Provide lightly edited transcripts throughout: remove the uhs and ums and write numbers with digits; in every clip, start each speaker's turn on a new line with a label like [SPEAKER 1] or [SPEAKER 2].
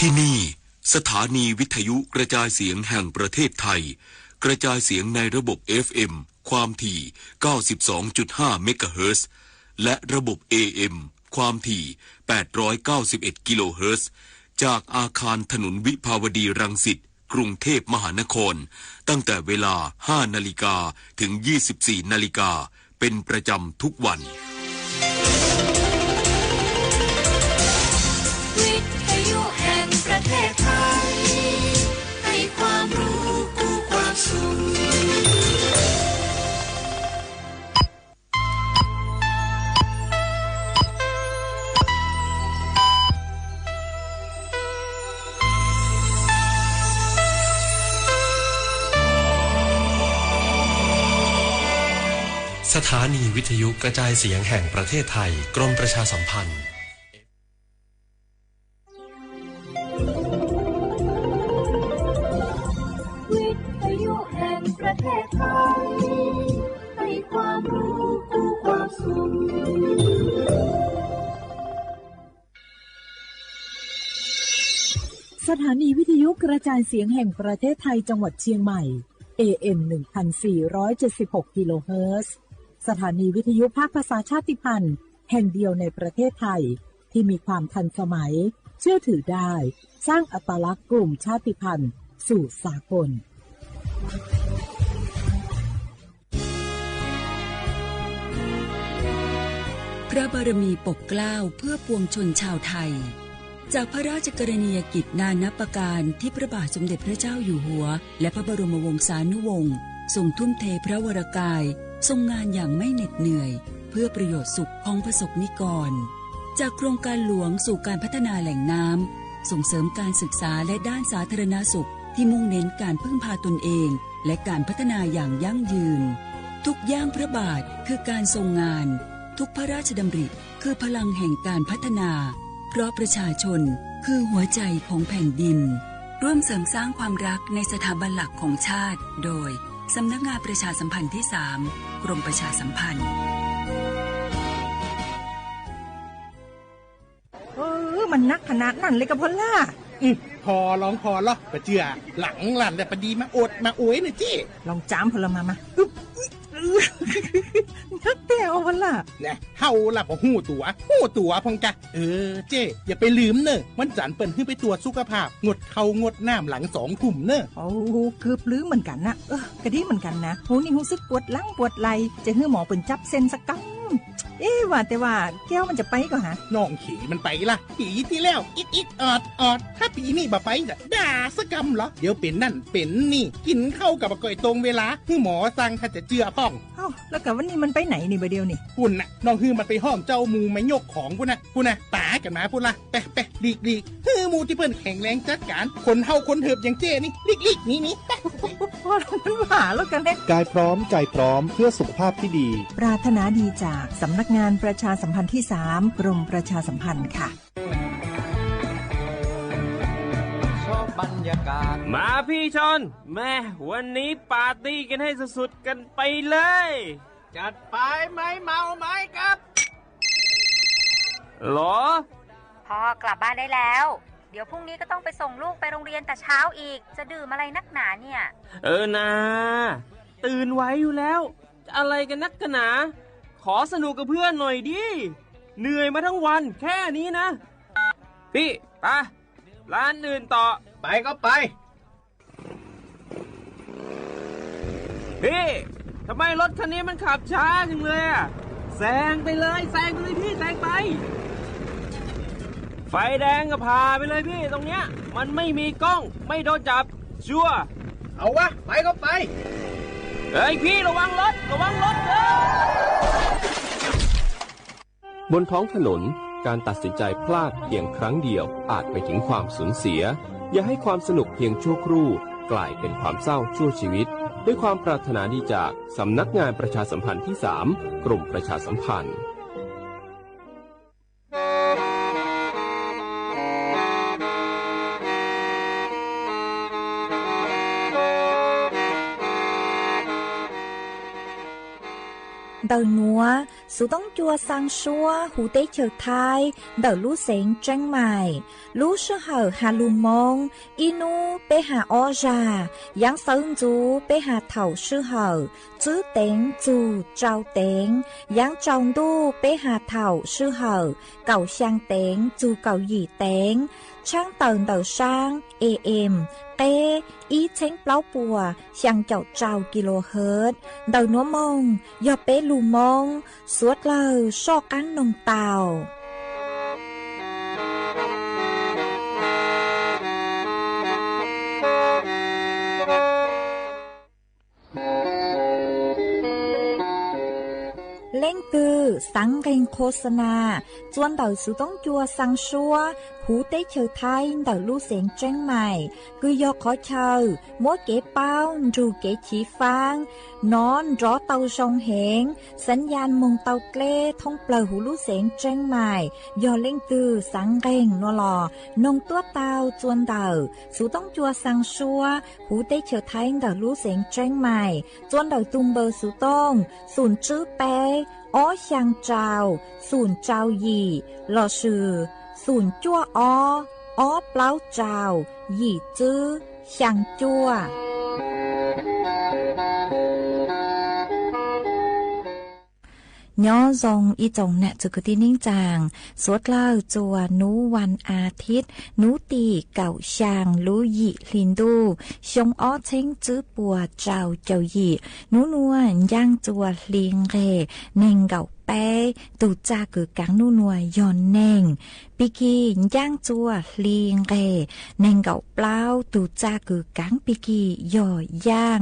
[SPEAKER 1] ที่นี่สถานีวิทยุกระจายเสียงแห่งประเทศไทยกระจายเสียงในระบบ FM ความถี่ 92.5 เมกะเฮิรตซ์และระบบ AM ความถี่ 891 กิโลเฮิรตซ์จากอาคารถนนวิภาวดีรังสิตกรุงเทพมหานครตั้งแต่เวลา 5 นาฬิกาถึง 24 นาฬิกาเป็นประจำทุกวัน
[SPEAKER 2] วิทยุแห่งประเทศไทยให้ความรู้คู่ความสุข
[SPEAKER 3] สถานีวิทยุกระจายเสียงแห่งประเทศไทยกรมประชาสัมพันธ์
[SPEAKER 2] วิทยุแห่งประเทศไทยให้ความรู้คู่ความสุข
[SPEAKER 4] สถานีวิทยุกระจายเสียงแห่งประเทศไทยจังหวัดเชียงใหม่ AM 1476 กิโลเฮิรตซ์สถานีวิทยุภาคภาษาชาติพันธุ์แห่งเดียวในประเทศไทยที่มีความทันสมัยเชื่อถือได้สร้างอัตลักษณ์กลุ่มชาติพันธุ์สู่สากล
[SPEAKER 5] พระบารมีปกเกล้าเพื่อปวงชนชาวไทยจากพระราชกรณียกิจนานับประการที่พระบาทสมเด็จพระเจ้าอยู่หัวและพระบรมวงศานุวงศ์ทรงทุ่มเทพระวรกายทรงงานอย่างไม่เหน็ดเหนื่อยเพื่อประโยชน์สุขของประสบนิกรจากโครงการหลวงสู่การพัฒนาแหล่งน้ำส่งเสริมการศึกษาและด้านสาธารณสุขที่มุ่งเน้นการพึ่งพาตนเองและการพัฒนาอย่างยั่งยืนทุกย่างพระบาทคือการทรงงานทุกพระราชดำริคือพลังแห่งการพัฒนาเพราะประชาชนคือหัวใจของแผ่นดินร่วมเสริมสร้างความรักในสถาบันหลักของชาติโดยสำนักงานประชาสัมพันธ์ที่ 3 กรมประชาสัมพันธ์
[SPEAKER 6] มันนักขนาดนั้นเลยกับพอล่า
[SPEAKER 7] พอลองพอลอปะเจือหลังหลันแต่ปะดีมาอดมาโอยน่ะจี้
[SPEAKER 6] ลองจามพลมานักแต่เอาพอล่า
[SPEAKER 7] เนี่ยเฮาล่ะบ่ฮู้ตัวพองจ้ะเจ้อย่าไปลืมเนอะวันจันทร์เปิ้นขึ้นไปตรวจสุขภาพงดข้าวงดน้ำหลัง2 ทุ่มเนอะ
[SPEAKER 6] โอ้เกือบลืมเหมือนกันนะกะดีเหมือนกันนะโหนี่รู้สึกปวดหลังปวดไหล่จะให้หมอเปิ้นจับเส้นสักกำว่าแต่ว่าแก้วมันจะไปก็หา
[SPEAKER 7] น้องขี่มันไปล่ะปีที่แล้วอิดออดถ้าปีนี้บ่ไปจะด่าสักกำเหรอเดี๋ยวเป็นนั่นเป็นนี่กินข้าวกับก่อยตรงเวลาให้หมอสั่งถ้าจะเจือพ่อง
[SPEAKER 6] แล้วกับวันนี้มันไปไหนนี่บ่เดียวนี่
[SPEAKER 7] ปุ่นน่ะน้องฮือมันไปห้องเจ้ามูไม่ยกของปุ่นน่ะป๋ากันมาปุ่นล่ะไปลีกฮือมูที่เพิ่นแข็งแรงจัดการคนเฮาคนเถิบอย่างเจ้นี่ลีกนี่
[SPEAKER 6] มันหาแล้วกันแน่
[SPEAKER 8] กายพร้อมใจพร้อมเพื่อสุขภาพที่ดี
[SPEAKER 6] ปรารถนาดีจากสำนักงานประชาสัมพันธ์ที่ 3 กรมประชาสัมพันธ์ค่ะ
[SPEAKER 9] บรรยากาศมาพี่ชนแม่วันนี้ปาร์ตี้กันให้สุดๆกันไปเลยจัดไปไหมเมาไหมครับหรอ
[SPEAKER 10] พ่อกลับบ้านได้แล้วเดี๋ยวพรุ่งนี้ก็ต้องไปส่งลูกไปโรงเรียนแต่เช้าอีกจะดื่มอะไรนักหนาเนี่ย
[SPEAKER 9] นะตื่นไว้อยู่แล้วจะอะไรกันนักหนาขอสนุกกับเพื่อนหน่อยดิเหนื่อยมาทั้งวันแค่นี้นะพี่ไปร้านอื่นต่อไปก็ไปพี่ทำไมรถคันนี้มันขับช้าจังเลยอ่ะแซงไปเลยพี่แซงไปไฟแดงก็พาไปเลยพี่ตรงเนี้ยมันไม่มีกล้องไม่โดนจับชัวร์เอาวะไปก็ไปเฮ้ยพี่ระวังรถ
[SPEAKER 3] บนท้องถนนการตัดสินใจพลาดเพียงครั้งเดียวอาจไปถึงความสูญเสียอย่าให้ความสนุกเพียงชั่วครู่กลายเป็นความเศร้าชั่วชีวิตด้วยความปรารถนาดีจากสำนักงานประชาสัมพันธ์ที่ 3 กรมประชาสัมพันธ์
[SPEAKER 11] đầu núa số tông chua sang xua hú tế chờ thai đầu lú xén tranh mài lú sơ hở hà lù mông inu bê hà o già giáng sơn chú bê hà thảo sư hở chứ tên chú trao tên giáng trong đu bê hà thảo sư hở cầu sang tên chú cầu gì tên trang tờn đầu sang AM tê ý chánh plau bùa sang chậu trào kHz đầu núa mông do bế lù mông suốt lờ so cán nông tàu lên từ sáng kênhโฆษณาจวนđầu sự tống chua sang xua hú tế chờ thay đầu lưu xén tranh mày cứ do khó chờ mỗi kế bao dù kế chỉ phang nón rõ tàu sông hẹn sẵn gian mông tàu kê thông bờ hú lưu xén tranh mày do lên từ sáng kênh nó lò nông tuốt tàu chวนđầu sự tống chua sang xua hú tế chờ thay đầu lưu xén tranh mày chวนđầu tung bờ sự tông sùn chữ bé ó sang trào sùn trào gì lò sử sùn chua ó plau trào gì chữ sang chuaย่อทรงอีจงเนี่ยจุกตินิ่งจางสวดเล่าจัวนูวันอาทิตย์นูตีเก่าชางลูหยีลินดูชงอ้อเช้งจื้อปัวเจ้าเจ้าหยีนูนวลย่างจัวลิงเรเน่งเก่าแป้ตูจ้ากือกังนูนัวยอนเน่งปีกีย่างจัวลิงเรเน่งเก่าเปล่าตูจ้ากือกังปีกีย่อย่าง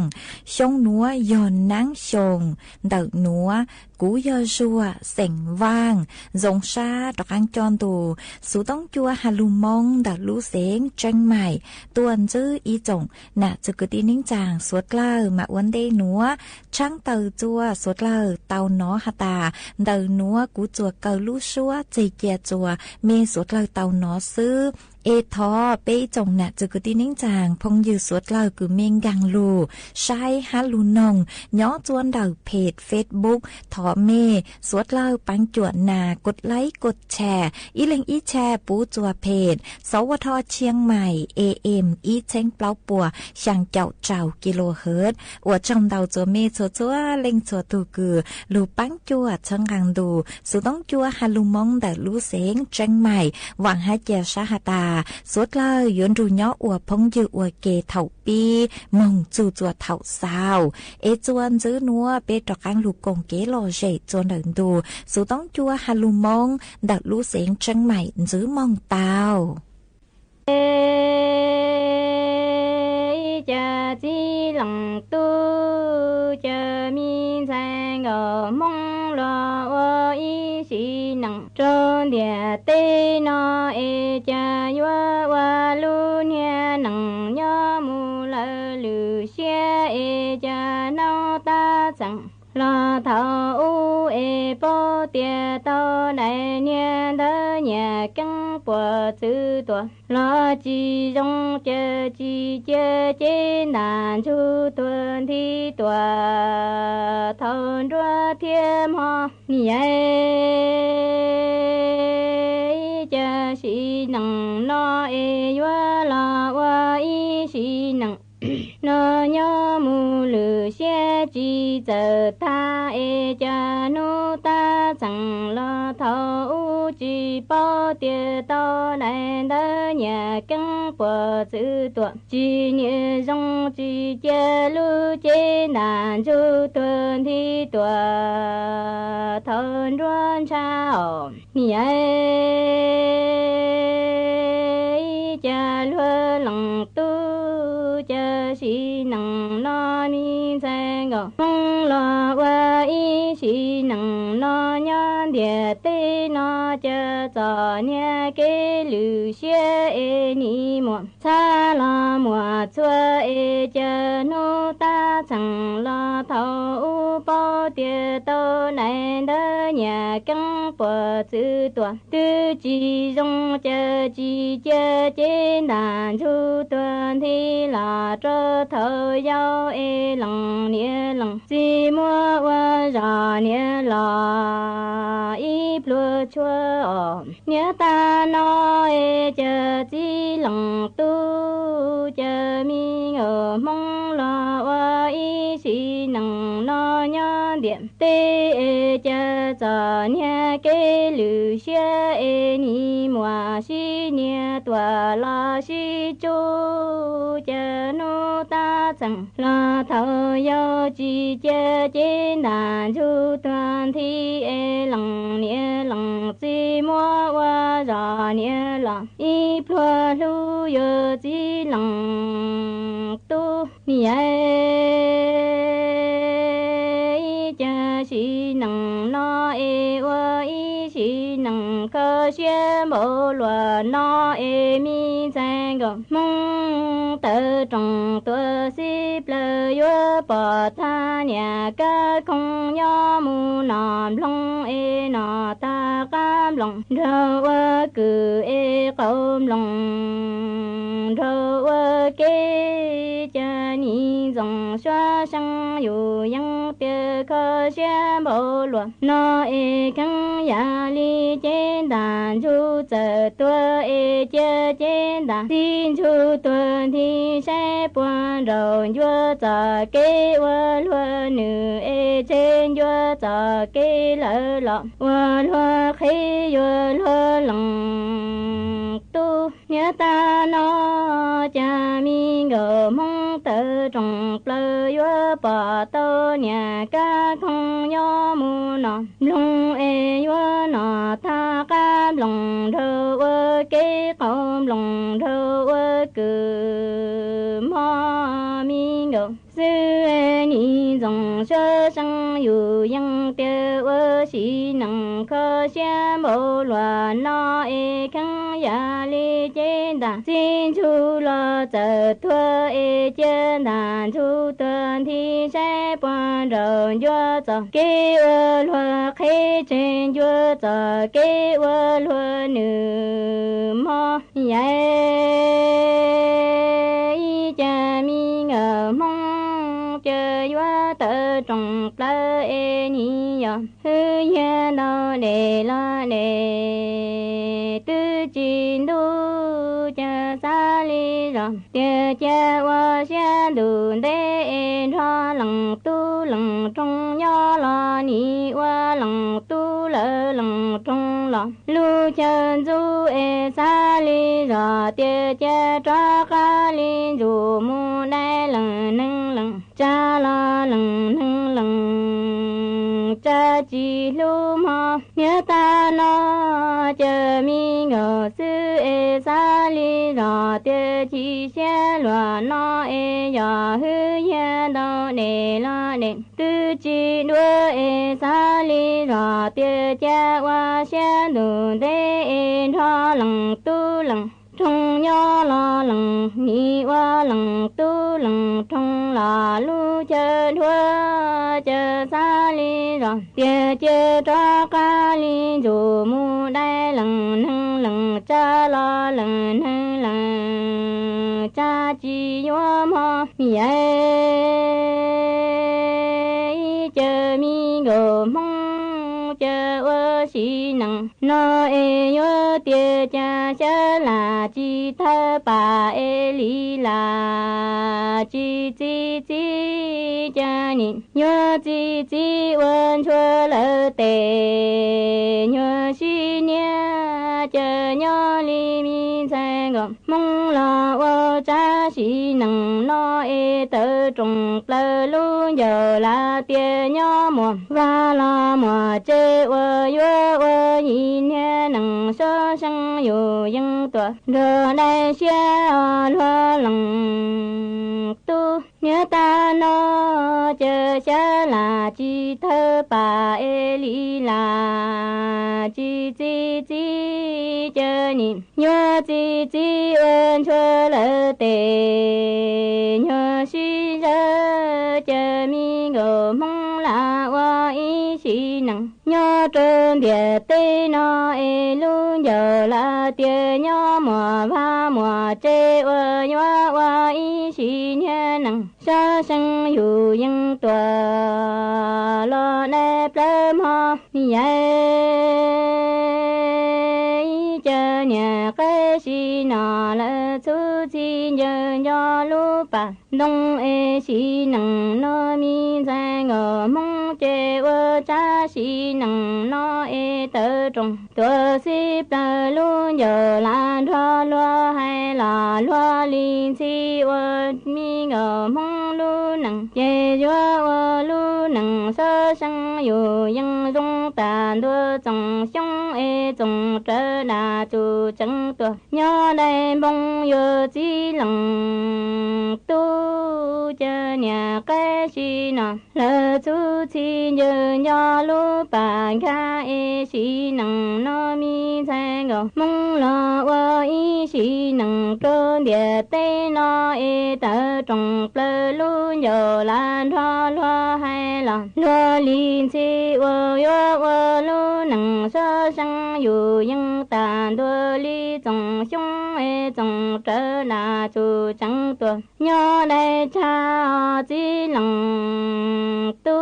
[SPEAKER 11] ชงนัวยอนนังชงเดินนัวcú do rùa sành vang rồng sa đọc ăn tròn tù số tông chua hà lù mông đào lú xén tranh mày tuần chữ ý trọng nà chữ cứ tin nín chàng suốt lờ mà uốn đê núa trăng tàu chua suốt lờ tàu nó hà tà đào núa cú chùa cầu lú xua chì chè chùa mê suốt lờ tàu nó sưเอทอเป้จงน่ะจะกุตินิ่งจางพงยืสวดเล่าคือเมงกังลูใช้ฮัลลูนงย้อจวนดาวเพจเฟซบุ๊กทอเมสวดเล่าปังจวนนากดไลค์กดแชร์อีเล็งอีแชร์ปูจัวเพจสวทเชียงใหม่ AM อีเช้งเปล่าปัวช่างเจ้าเจ้ากิโลเฮิรตซ์อวดจงดาวจัวเมจัวจัวเล็งจัวตูกือลูปังจัวช่างกังดูสุต้องจัวฮัลลูมงแต่ลูเสงเชียงใหม่หวังให้เจ้าชาหตาสวดเลยยนรูย่ออวพงยืออวเกเถาปีมงจูจัวเถาสาวเอจวนซื้อนัวเปตรกังลูกกงเกโลเจจวนเดินดูสุต้องจัวฮัลลูมงดัดลูเสียงจังใหม่ซื้อมองเตาจะจีหลังตู้จะมีแสงมองรออีสีหนังจนเดียเตนอเอจะยัววาลูเนียหนังยอมูลลือเชียเอจะนอตาจังลาเท่าเอปอเตียตอในเนียเดเนียกังปัวจือตัวลาจีจงเจจีเจเจนานชูตุนที่ตัวทนรัวเทียมหอนี่เอจะสีหนังนอเอยัวลาวาอีสีหนังนอยมูลือเสียจีเจอตาเอจานุตาจังลาเท่าจีปอเตียตอในเดเนียกังปัวจือตัวจีเนียจงจีเจลูเจนานจูตุนที่ตัวทนร้อนเช้านี่เอจะลัวหลังตู้จะสีหนังนอมีแสงมองลอว่าอีสีหนังนอยอนเ
[SPEAKER 12] địa tê nó chờ cho nhà cái lũ xe ni mùa cha la mùa chua chờ nô ta chẳng lo thấu bao địa tàu này đỡ nhà căng bờ chữ tuần tư chỉ dùng chờ chỉ chờ trên đàn chu tuần thì là cho thở giao lòng nia lòng chỉ mua qua ra nia là ít lúa chua nia ta nói chờ chỉ lòng tu chờ mi ở mong là qua ý chỉ nằng nó nhớ điểm tê chờ cho nia cái lũ xe ni mùa xí nia tua la xí chu chờ nô ta chẳng là thở yêu chỉ chờ trên đàn chu toàn thi lòng nia lòng chỉ mua qua ra nia lòng ít lúa lu yêu chỉ lòng tu nia cha chỉ nằng nó wa ý chỉ nằng cơ xe bộ lúa nó mi sang gồm mong tự trồng tua xếp lơ yo bỏ tha nhà ca không nhớ mu nằm long nọ ta cam lòng rau cử cơm lòng rau kê cha ni dòng xoa sang yu yang bia cơ xe bộ lúa nó căng ya li trên đàn chu chờ tua chơi trên đàn xin chu tuần thì sẽ buồn rồi vua chờ cái vua lúa nữ trên vua chờ cái lỡ lọ vua lúa khi vua lúa lòng tu nhớ ta nó cha mi ngờ mong tự trồng lỡ vua bỏ tao nhà ca không nhớ mu nọ lung vua nọ tha cam lòng thơ vua cái cơm lòng thơ vua cử mò mi ngờ sư ni dòng sơ sang yu yang tiêu xí nằng khơ xe bộ lúa nó khăng ya li trên đàn xin chu lo chờ thua trên đàn chu tuần thì sẽ buồn rồi vua chờ cái lúa khi trên vua chờ cái lúa nữ mò vậy cha mi ngờ mong chờ vua tự trồng lơ ni yo hư ya no để lo để tư chín đu cha sa li rồi tiêu cha wa xa đùn để ra lòng tu lòng trong nhớ lo ni wa lòng tu lơ lòng trong lo lu chân du sa li rồi tiêu cha tra ca li du mu đai lần nâng lần cha lo lần nâng lần cha chỉ lu ma nhớ ta nó chờ mi ngờ sư sa li rồi tiêu chỉ xe lúa nó giờ hư ya đâu để lo để tư chỉ đua sa li rồi tiêu cha wa xe đủ để ra lòng tu lòng trong nhớ lo lòng ni wa lòng tu lòng trong là lu chờ thua chờ sa li rồi tiêu chơi cho ca li dù mu đai lần nâng lần cha lo lần nâng lần cha chỉ yo mo vậy chờ mi gồ mong chờ xí nằng nó yo tiêu cha cha là chi thơ bà li là chi chi chi cha ni nhớ chi chi ơn chua lỡ tề nhớ xí nia chờ nhớ li mi sang gồm mong là ô cha xí nằng nó tự trồng lỡ luôn giờ là tiêu nhớ mùa và là mùa chơi ô yo ô nhìn nha nằng sơ sang yu yang tua rồi đây xe lo lòng tu nhớ ta nó chờ xa là chi thơ bà ê lý là chi chi chi chờ niệm nhớ chi chi ơn cho lỡ tề nhớ suy rơ chờ mi ngờ mong là hoa ý chỉ nặng nhớ trơn địa tê nó ê luôn giờ là tia nhớ mùa chê ơ nhớ hoa ý chỉ nhớ nặng sa sang yu yang tòa lo nếp lâm ho vậy chờ nhà cái gì nọ là chú chi nhờ cho lúc bà đông ê xí nằng nó mi ra ngờ mong chê ơ cha xí nằng nó ê tơ trồng tua xí tơ luôn giờ là loa loa hay là loa linh xí ơ mi ngờ mong lu nằng chê doa ơ lu nằng sơ sang yu yang rong tàn đua trồng xong ê trồng trở là chủ trắng tua nhớ đây bông yo chi lòng tu chờ nhà cái gì nọ lỡ chú chi nhờ nhỏ lu bà ca ê xí nằng nó mi thay ngờ mong lo ơ ý xí nằng cơ địa tê nó ê tơ trồng plơ lu nhờ lan hoa loa hay là loa linh chi ơ yo lu nằng sơ sang yu yang tàn đua li trồng xong ê trồng trở là chủ trắng tua nhớ đây cha chỉ lòng tu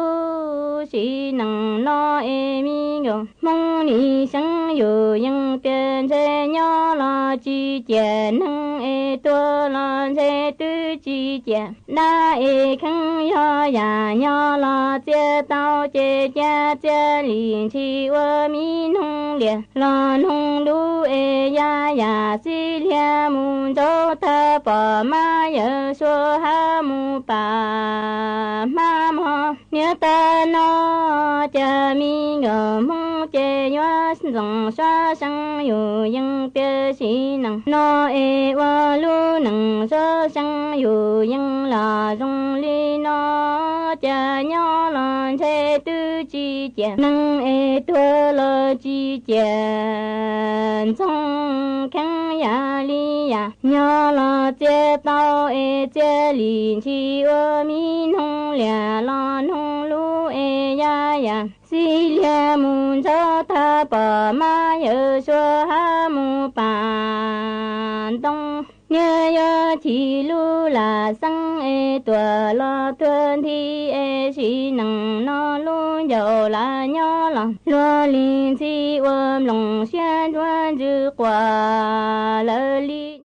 [SPEAKER 12] chỉ nằng lo ê mi ngờ mong ni sang yu yang tiền sẽ nhớ lo chi tiền nâng ê tua lo sẽ tu chi tiền na ê khăng yo ya nhớ lo chia tao chia cha chia liền chi ơ mi nông liền lo nông lu ê ya si lia mu cho ta bỏ ma yơ xua ha mu bà ma mò nhớ ta nó cha mi ngờ mong chê nhớ dòng xa sang yu yang bia xí nằng nó ê wa lu nằng xa sang yu yang là rong li nó cha nhớ lon chê tư chi chè nằng ê tua lo chi chè trong khăn ya li ya nhớ lo chê tao ê chê lin chi ơ mi nông lẻ lo nông lu ê ya si lia mun cho ta bỏ ma yơ xua ha mu bàn đông nhớ nhớ chỉ lu là sang ê tua lo tuân thi ê xí nằng nó lu dầu là nhớ lòng lo linh si ôm lòng xuyên đoan dư quả lơ li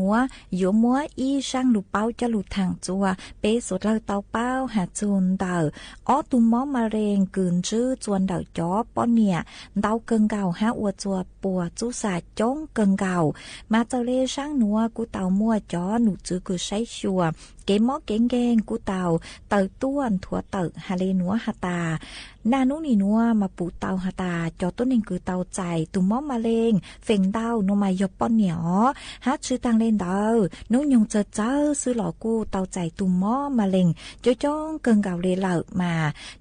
[SPEAKER 11] นัวอยู่มัวอีช่างลูกเป้าจะลูกทางจัวเปสุดเราเตาเป้าหาจูนเตออ้อตุมมะเร็งกืนจื้อจวนเดาจ้อป้อนเนี่ยเตาเกิงเก่าหาอวดจัวปัวจูสาจงเกิงเก่ามาเจ้าเล่ช่างนัวกูเตามัวจ้อหนูจื้อกูใช้ชัวเกมอเก่งเก่งกูเตาเตอต้วนถั่วเตอฮาเลนัวฮาตานานุนี่นัวมาปูเตาฮาตาจอต้นหนึ่งคือเตาใจตุ่มมอมะเร็งเฟ่งเตานมายป้อนเหนียวฮัดชื่อตังเล่นเตานุยงเจอเจ้าซื้อหล่อกูเตาใจตุ่มมอมะเร็งจ้จ้องเกิงเก่าเลยเหล่ามา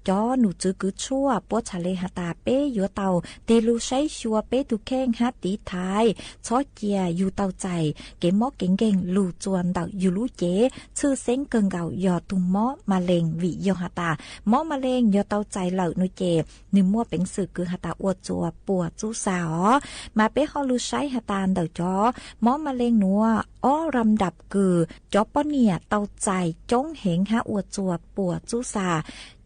[SPEAKER 11] จอหนูจื้อคือชั่วปวดชาเลฮาตาเป้ยัวเตาเตลูใช้ชัวเป้ตุแข้งฮัดตีท้ายชอเจียอยู่เตาใจเกมมอเก่งเก่งลูจวนเตาอยู่ลูเจชื่อเซ้งเกิงเก่ายอตุ่มมอมะเร็งวิยอฮาตามอมะเร็งยอเตาใจเหล่านุเจนิมัวเป็นสื่อคือฮาตาอวดจัวปัวจูสาวมาเป้ฮอลูใช้ฮาตาเตาจอมอมะเร็งนัวอ้อรำดับคือจอป้อเนี่ยเตาใจจงเหงฮาอวดจัวปัวจูสา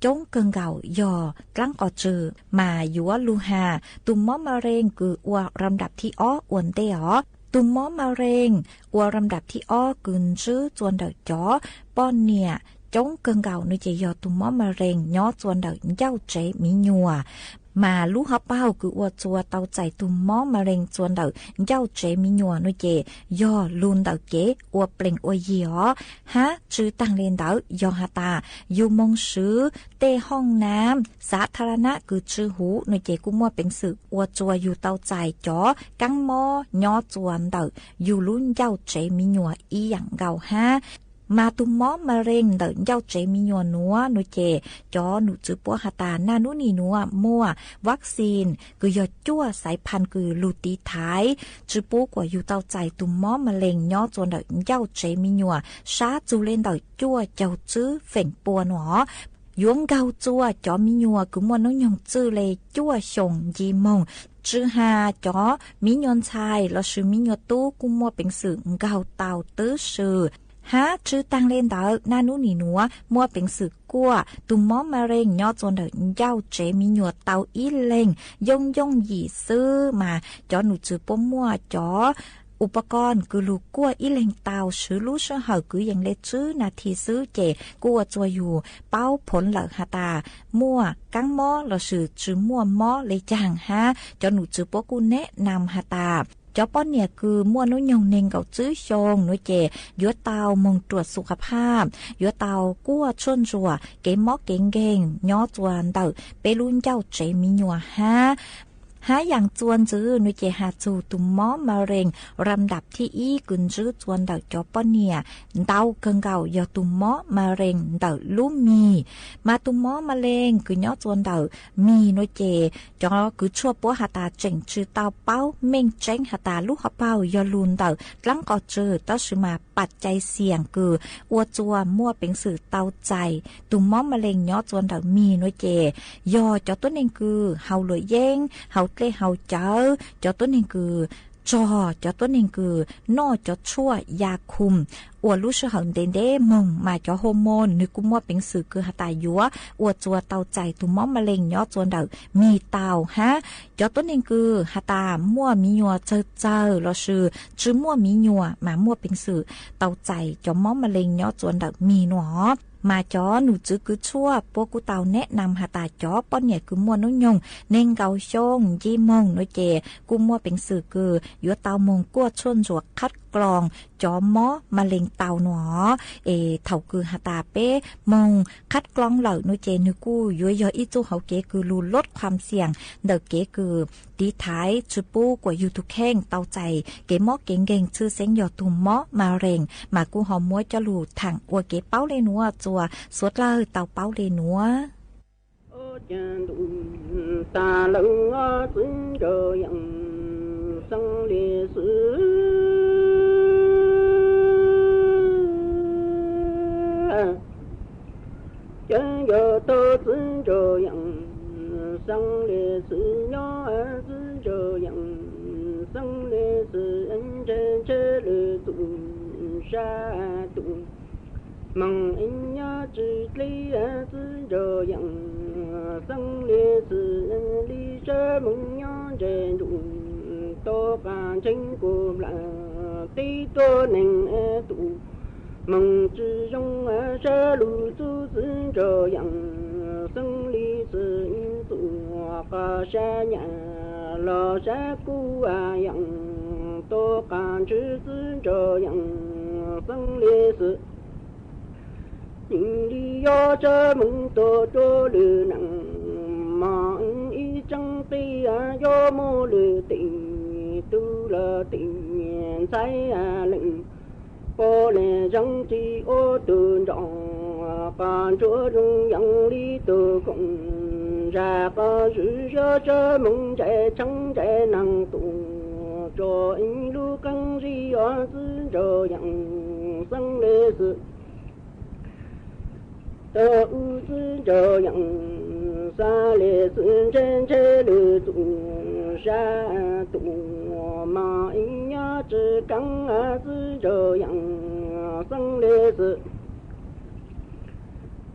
[SPEAKER 11] จงเกิงเก่ายอตั้งก่อจือมายัวลูฮาตุมมอมะเร็งคืออวรำดับที่อ้ออวนเตอตุมมอมะเร็งอวรำดับที่อ้อกึนจื้อจวนเดาจอป้อนเนี่ยจงเกิงเก่านุเจยอตุมมอมะเร็งย้อจวนเดาเจ้าเจมิญัวมาลูกฮับเป้าคืออวจัวเตาใจตุมมอมะเร็งจวนเดาเจ้าเจมิญัวนุเจยอลุนเดาเกอวเปล่งอวยยอฮะจื้อตังเลนเดายอฮาตาอยู่มงซื้อเตห้องน้ำสาธารณะคือจื้อหูนุเจกุมัวเป็นสึกอวจัวอยู่เตาใจจอกังมอยอจวนเดาอยู่ลุนเจ้าเจมิญัวอีหยังเก่าฮะมาตุมมอมะเร็งเดินเจ้าเจมิญัวนัวนุเจจอหนูจือปัวฮาตานานุนีนัวมัววัคซีนคือยอจั่วสายพันธุ์คือลูตีท้ายจือปูกว่าอยู่เต้าใจตุมมอมะเร็งย่อจนเดินเจ้าเจมิญัวชาจูเล่นเดินจั่วเจ้าจื้อเฟ่งปัวหนอยวงเกาจั่วจอมิญัวคือมัวน้องยงจื้อเลยจั่วชงยีมงจื้อฮาจอมิญอนชายเราชื่อมิญตู้กุมัวเป็นสื่อเกาเตาตื้อชื่อฮะชื่อตังเล่นเดอนานุนีนัวมัวเป็นสึกกัวตุมมอมะเร็งย่อจนเดินเจ้าเจมีหนวดเตาอีเล่งยงหยีซื้อมาจอหนูจือป้มัวจออุปกรณ์คือลูกกัวอีเล่งเตาชื่อลูกเชื่อเหอคือยังเล็ดชื่อนาทีซื้อเจกัวจัวอยู่เป้าผลเหลือฮาตามัวกังมอเราชื่อจือมัวมอเลยจางฮะจอหนูจือป้กูแนะนำฮาตาจอป้อนเนี่ยคือมั่วนุยงเนงเก่าจื้อชงนุเจยัวเตามงตรวจสุขภาพยัวเตากั้วชนจัวเก๋มอกเก่งเก่งย่อจวนเตาเปรุนเจ้าเจมิญัวฮะหาอย่างจวนจื้อนุเจหาจูตุมมอมะเร็งลำดับที่อีกุนจื้อจวนเดาจอป้อนเนี่ยเตาเกิงเก่ายอตุมมอมะเร็งเดาลุ่มมีมาตุมมอมะเร็งคือย่อจวนเดามีนุเจจอคือชั่วปัวหาตาเจ๋งจื้อเตาเป้าเม่งเจ๋งหาตาลูกหาเป้ายอลุนเดาลังก่อจื้อต้อชื่อมาปัจจัยเสี่ยงคืออวจัวมั่วเป็นสื่อเตาใจตุมมอมะเร็งย่อจวนเดามีนุเจยอจอต้นเองคือเฮาเลยเย่งเฮาเกลเฮาเจ้าจอต้นเองคือจอต้นเองคือนอจอชั่วยาคุมอวดลูกเสือหันเดนเดมงมาจอฮอร์โมนนึกกุมัวเป็นสื่อคือหาตายัวอวดจัวเตาใจตุมมอมะเร็งย่อจวนเดามีเตาฮะจอต้นเองคือหาตามั่วมียัวเจอเราชื่อจื้อมั่วมียัวมามั่วเป็นสื่อเตาใจจอมอมะเร็งย่อจวนเดามีหนอมาจอหนูจื้อคือชั่วพวกกูเตาแนะนำหาตาจอป้อนเนี่ยคือมัวนุ่งยงเน่งเกาชงจีมงนุเจกูมัวเป็นสื่อคือยัวเตามงกั้วชนจวกคัดกรองจอมอมะเร็งเตาหนอเท่าคือหาตาเป้มงคัดกรองเหล่านุเจนึกูยัวยออีจูเขาเกคือรูลดความเสี่ยงเดอเกคือตีท้ายจุปูกว่ายูทุกแข้งเตาใจเกมอเก่งชื่อเซ็งยอตุมมอมะเร็งมากูหอมมวยจะรูถังอวเกเป้าเลยนัวจัวสวดเลยเตาเป้าเลยนัวตาเหลือซึ้งเจอยังสังเลสื真有都是这样，生的是鸟儿是这样，生的是人真这里多山多，梦人呀之类儿是这样，生的是人里这梦呀真多，
[SPEAKER 13] tô cả chính của là tí tô nền tụ mong chỉ trong sa lu tu sinh cho yang sinh lý sự tụ cả sa nhà lo sa cu yang tô cả chỉ sinh cho yang sinh lý sự tình lý do cho mong tô cho lư nặng mà ý chẳng tì do mô lư tình tu là tình sai lệnh có lẽ rằng chỉ ô tư trọng còn chúa rung yang lý tư cùng ra có rủi ro cho mong trẻ chẳng trẻ năng tụ cho anh lu căng gì ở dưới rồi yang sang lê sự tơ u dưới rồi yang xa lê sự trên chế lư tụ ra tụ mà anh nhớ chỉ căng ở dưới rồi yang sang lê sự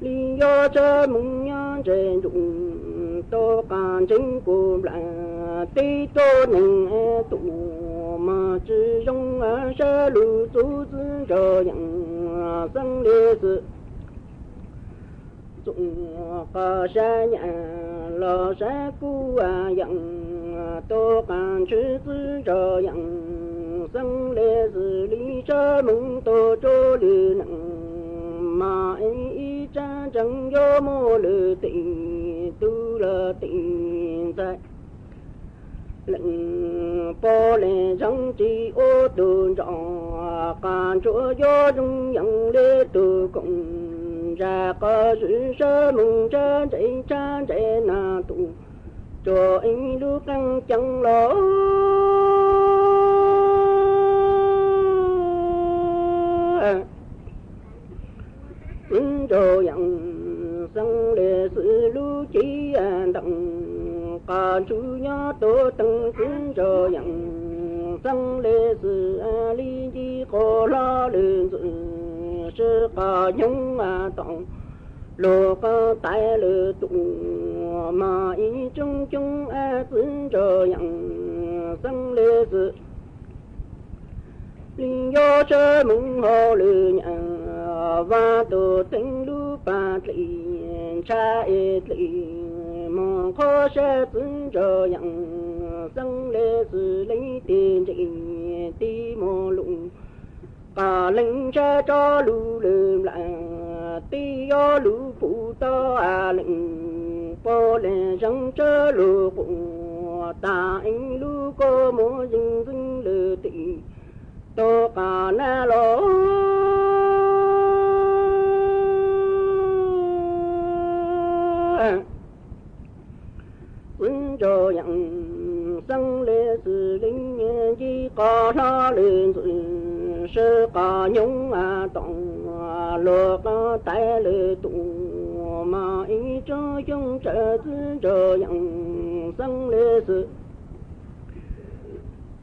[SPEAKER 13] lý do cho mong nhớ trên dụng tô cả chính của là tí tô nền tụ mà chỉ trong sa lu tu dưới rồi yang sang lê sự cả sa nhà lo sa cu yang tô cả chỉ dưới rồi yang sang lê sự lý cho mong tô cho lư nặng mà ý cha chẳng do mô lư tình tu là tình tại lệnh po lệ chẳng chỉ ô tư rõ cả chỗ do dung yang lê tu cùng ra có sự sơ mừng cha chạy na tu cho anh lúc căng chẳng lo cho yang sang lệ sự lu chi đặng cả chú nhớ tổ tăng kính cho yang sang lệ sự lý chi có lo lư sự cả nhung tòng lô có tại lư tụ mà ý chung chung xin cho yang sang lệ sự lý do cho mừng hồ lư nhà và tổ tình lu ba lì cha lì mong khó sẽ xin cho yang sang lê sự lấy tiền trị ti mô lụng cả lệnh cha cho lu lượm là ti do lu phụ to lệnh po lệ răng chớ lu của ta anh lu có mô dinh dinh lư tị to cả na lo cho yang sang lê sự linh chi có lo lên sự có nhung tòng lô có tại lê tụ mà ý cho chung trợ cho yang sang lê sự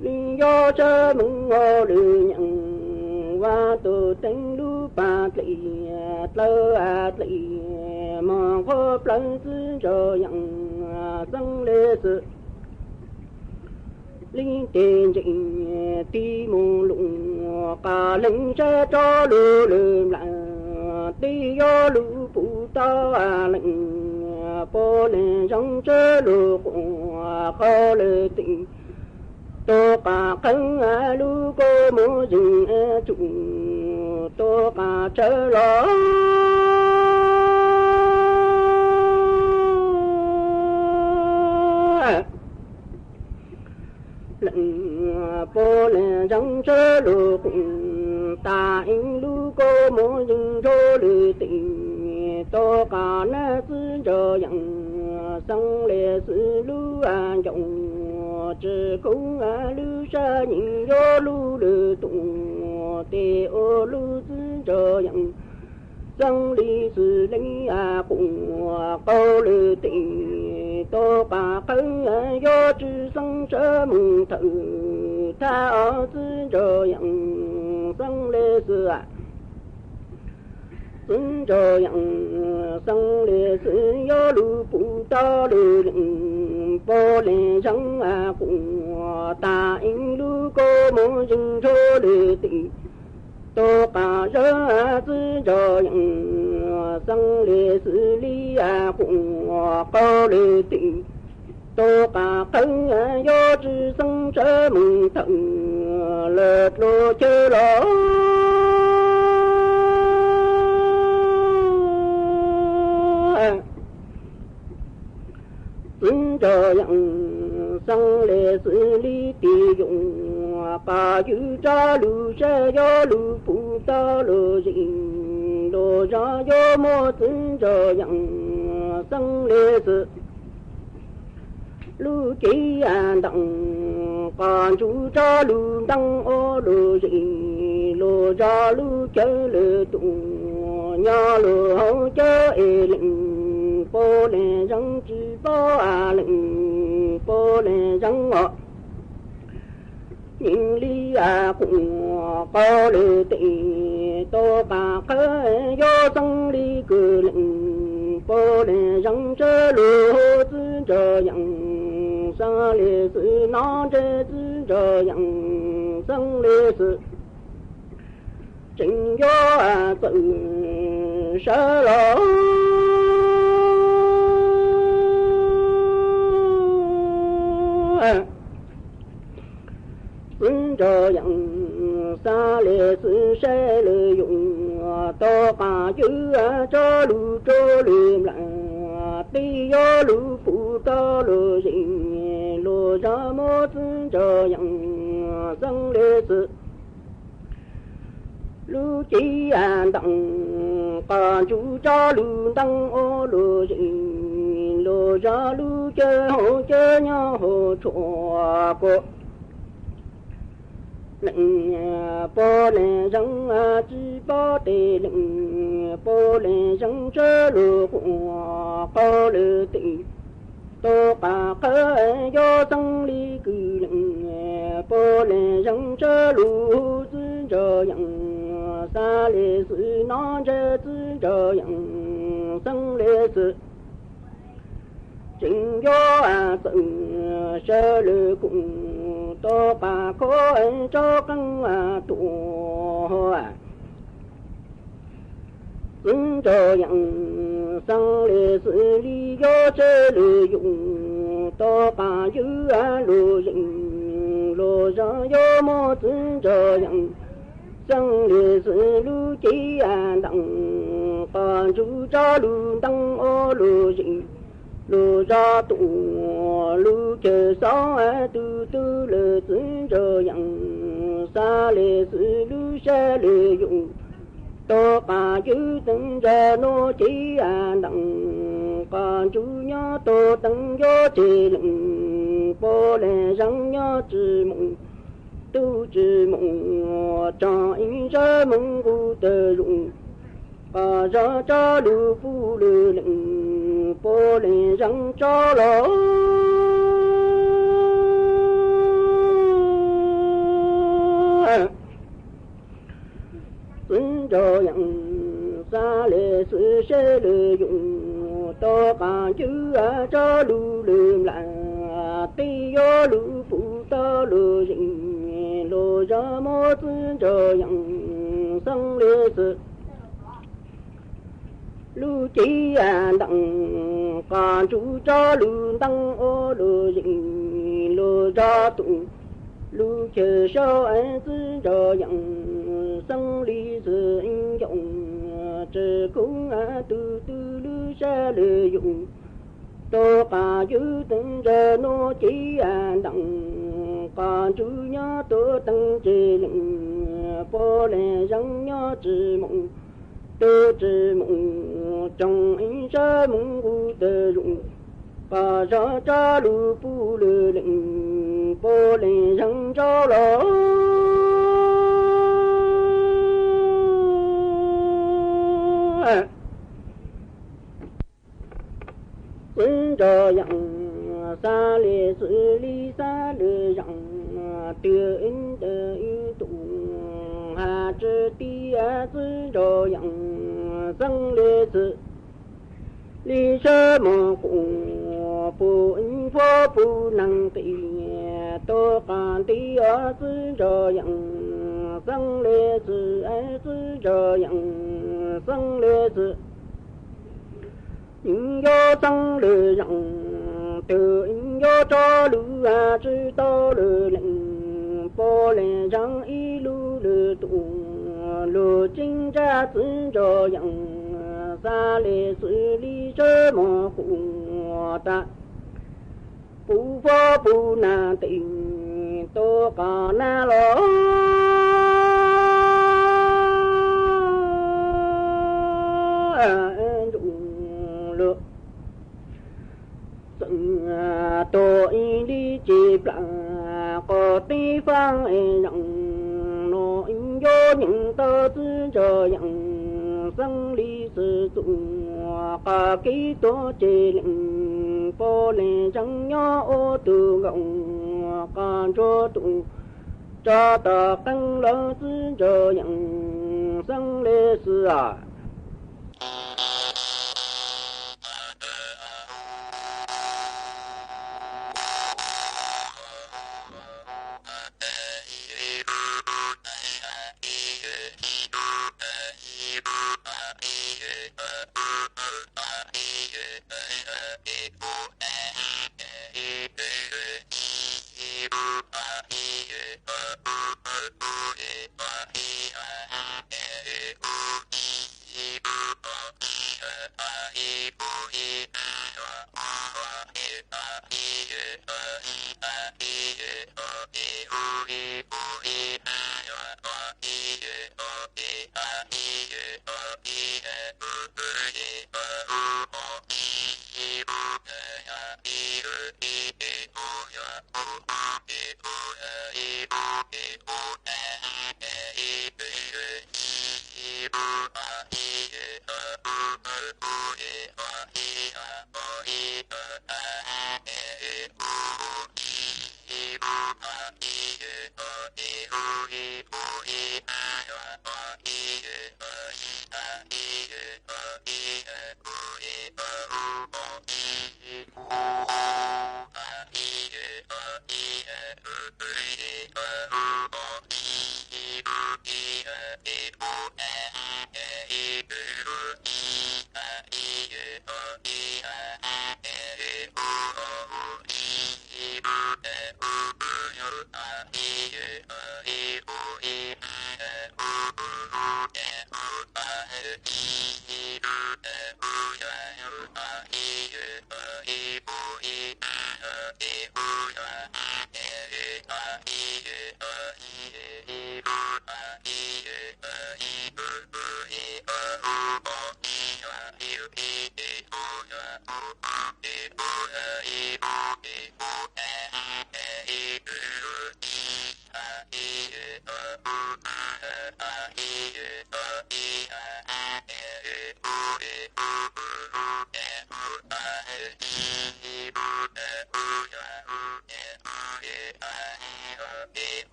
[SPEAKER 13] lý do cho mừng ngô lư nhận và tổ tình lu ba lì tơ lì mà có plan cho yang sang lê sự linh tiền trình ti mù lụng cả lệnh cha cho lư lư là ti do lư phụ ta lệnh po lệ trong chớ lư của khó lư tình tô cả cánh lu cô mô dừng trùng tô cả chớ lo lệnh po lệ răng chớ lu ta anh lu cô mô dừng chô lư tình tô cả na sư cho yang sang lệ sư lu dòng chỉ cũng lư sa nhìn do lu lư tụng tê ô lu cho yang sang lý sư lấy cùng câu lư tình tô cả thân do chữ sang sơ mừng thử tha ở sư cho yang sang lê sư xin cho yang sang lê sư do lu phụ ta lư po lệ răng cùng ta in lu cô mô dừng cho lệ tị tô cả rơ tư cho những sang lệ xử lý cùng có lệ tị tô cả cân do chữ sang trở mừng thần lợt lô chơ lỗ cho yang sang lệ xử lý tì dụng cả chữ cha lu sẽ do lu phụ ta lu dình đồ ra do mô tin cho yang sang lệ xử lu chỉ đặng còn chú cha lu đăng ô lu dình lu ra lu chơi lu tụng nhà lu hậu chơi lệnh bố lệ răng chỉ bố lệnh bố lệ răng ngọ những lý cũng có lệ tị tô bà khơi do răng lý cử lệnh bố lệ răng chớ lù hô tư trở dặn sang lệ sự nó chớ tư trở dặn sang lệ sự trình do tự sơ lỗ cho dặn xa lệ sự sẽ lợi dụng to cả chữ cho lù cho liềm lặng tí do lù phụ to lù dình lù ra mô tư cho dặn sang lệ sự lù chỉ đặng còn chú cho lù đăng ô lù dình lù ra lù chơi hồ chơi nhau hồ chùa cô lệnh bố lệ răng chỉ bố tê lệnh bố lệ răng chớ lù có lệ tị tô cả khơi do tăng lý cử lệnh bố lệ răng chớ lù tư cho dặn xa lệ sự nó chớ tư cho dặn sang lệ sự trình do tự sơ lệ cùng tô bà khối cho căng tụ ứng cho dặn sang lệ xử lý do chê lệ dụng tô bà giữ lô dình lô ra do mô tư cho dặn sang lệ xử lưu chỉ đặng còn chú cho lưu tăng ô lô dình lô ra tụ lô chờ sáu tư tư lệ tư cho dặn xa lệ xử lưu xe lệ dụng tô cả chữ từng ra nô chỉ đặng còn chú nhớ tô từng gió chỉ lệnh bố lệ răng nhớ chỉ mộng tu chỉ mộng cho ý ra mong cụ tờ dụng và ra cho lưu phu lệ lệnh bố lệ răng cho lỗ cho dặn xa lệ sự sẽ lợi dụng to cả chữ cho lưu lềm là tí do lưu phụ to lưu dình lô ra mô tư cho dặn sang lệ sự lưu chỉ đặng còn chú cho lưu tăng ô lưu dình lô ra tụ lưu chờ sao anh tư cho dặn sang lý sự anh dụng chờ cũng từ từ lưu xa lợi dụng tô cả chữ từng giờ nó chỉ đặng còn chú nhớ tô tăng chỉ lệnh bố lệ răng nhớ chỉ mộng tô chỉ mộng trong anh sa mộng cụ tờ dụng và ra cha lưu phu lệ lệnh bố lệ răng cho lỗ ứng cho dặn xa lệ xử lý xa lệ dặn tiêu in tờ in tụ hà trơ ti tư cho dặn sang lệ sự lý sơ mô cùng phụ phó phụ năng tỷ tô can tỷ ở sư cho yang sang lê sư ai sư cho yang sang lê sư in yo sang lê yang từ in yo cho lu a chư to lê lệnh po lê răng y lu lê tu lu chính ra sư cho yang sa lê sư li chơ mò cụ ta phụ phó phụ na tình tô cả na lo dùng lựa sừng tô y đi chỉ là có tí phang nặng nó in vô những tơ tư chờ yang sang lý sử dụng cả kỹ tố chế lệnh phô lệ chẳng nhỏ ô tư gọng cả cho tụ cho ta căng lỡ tư chờ yang sang lê sư à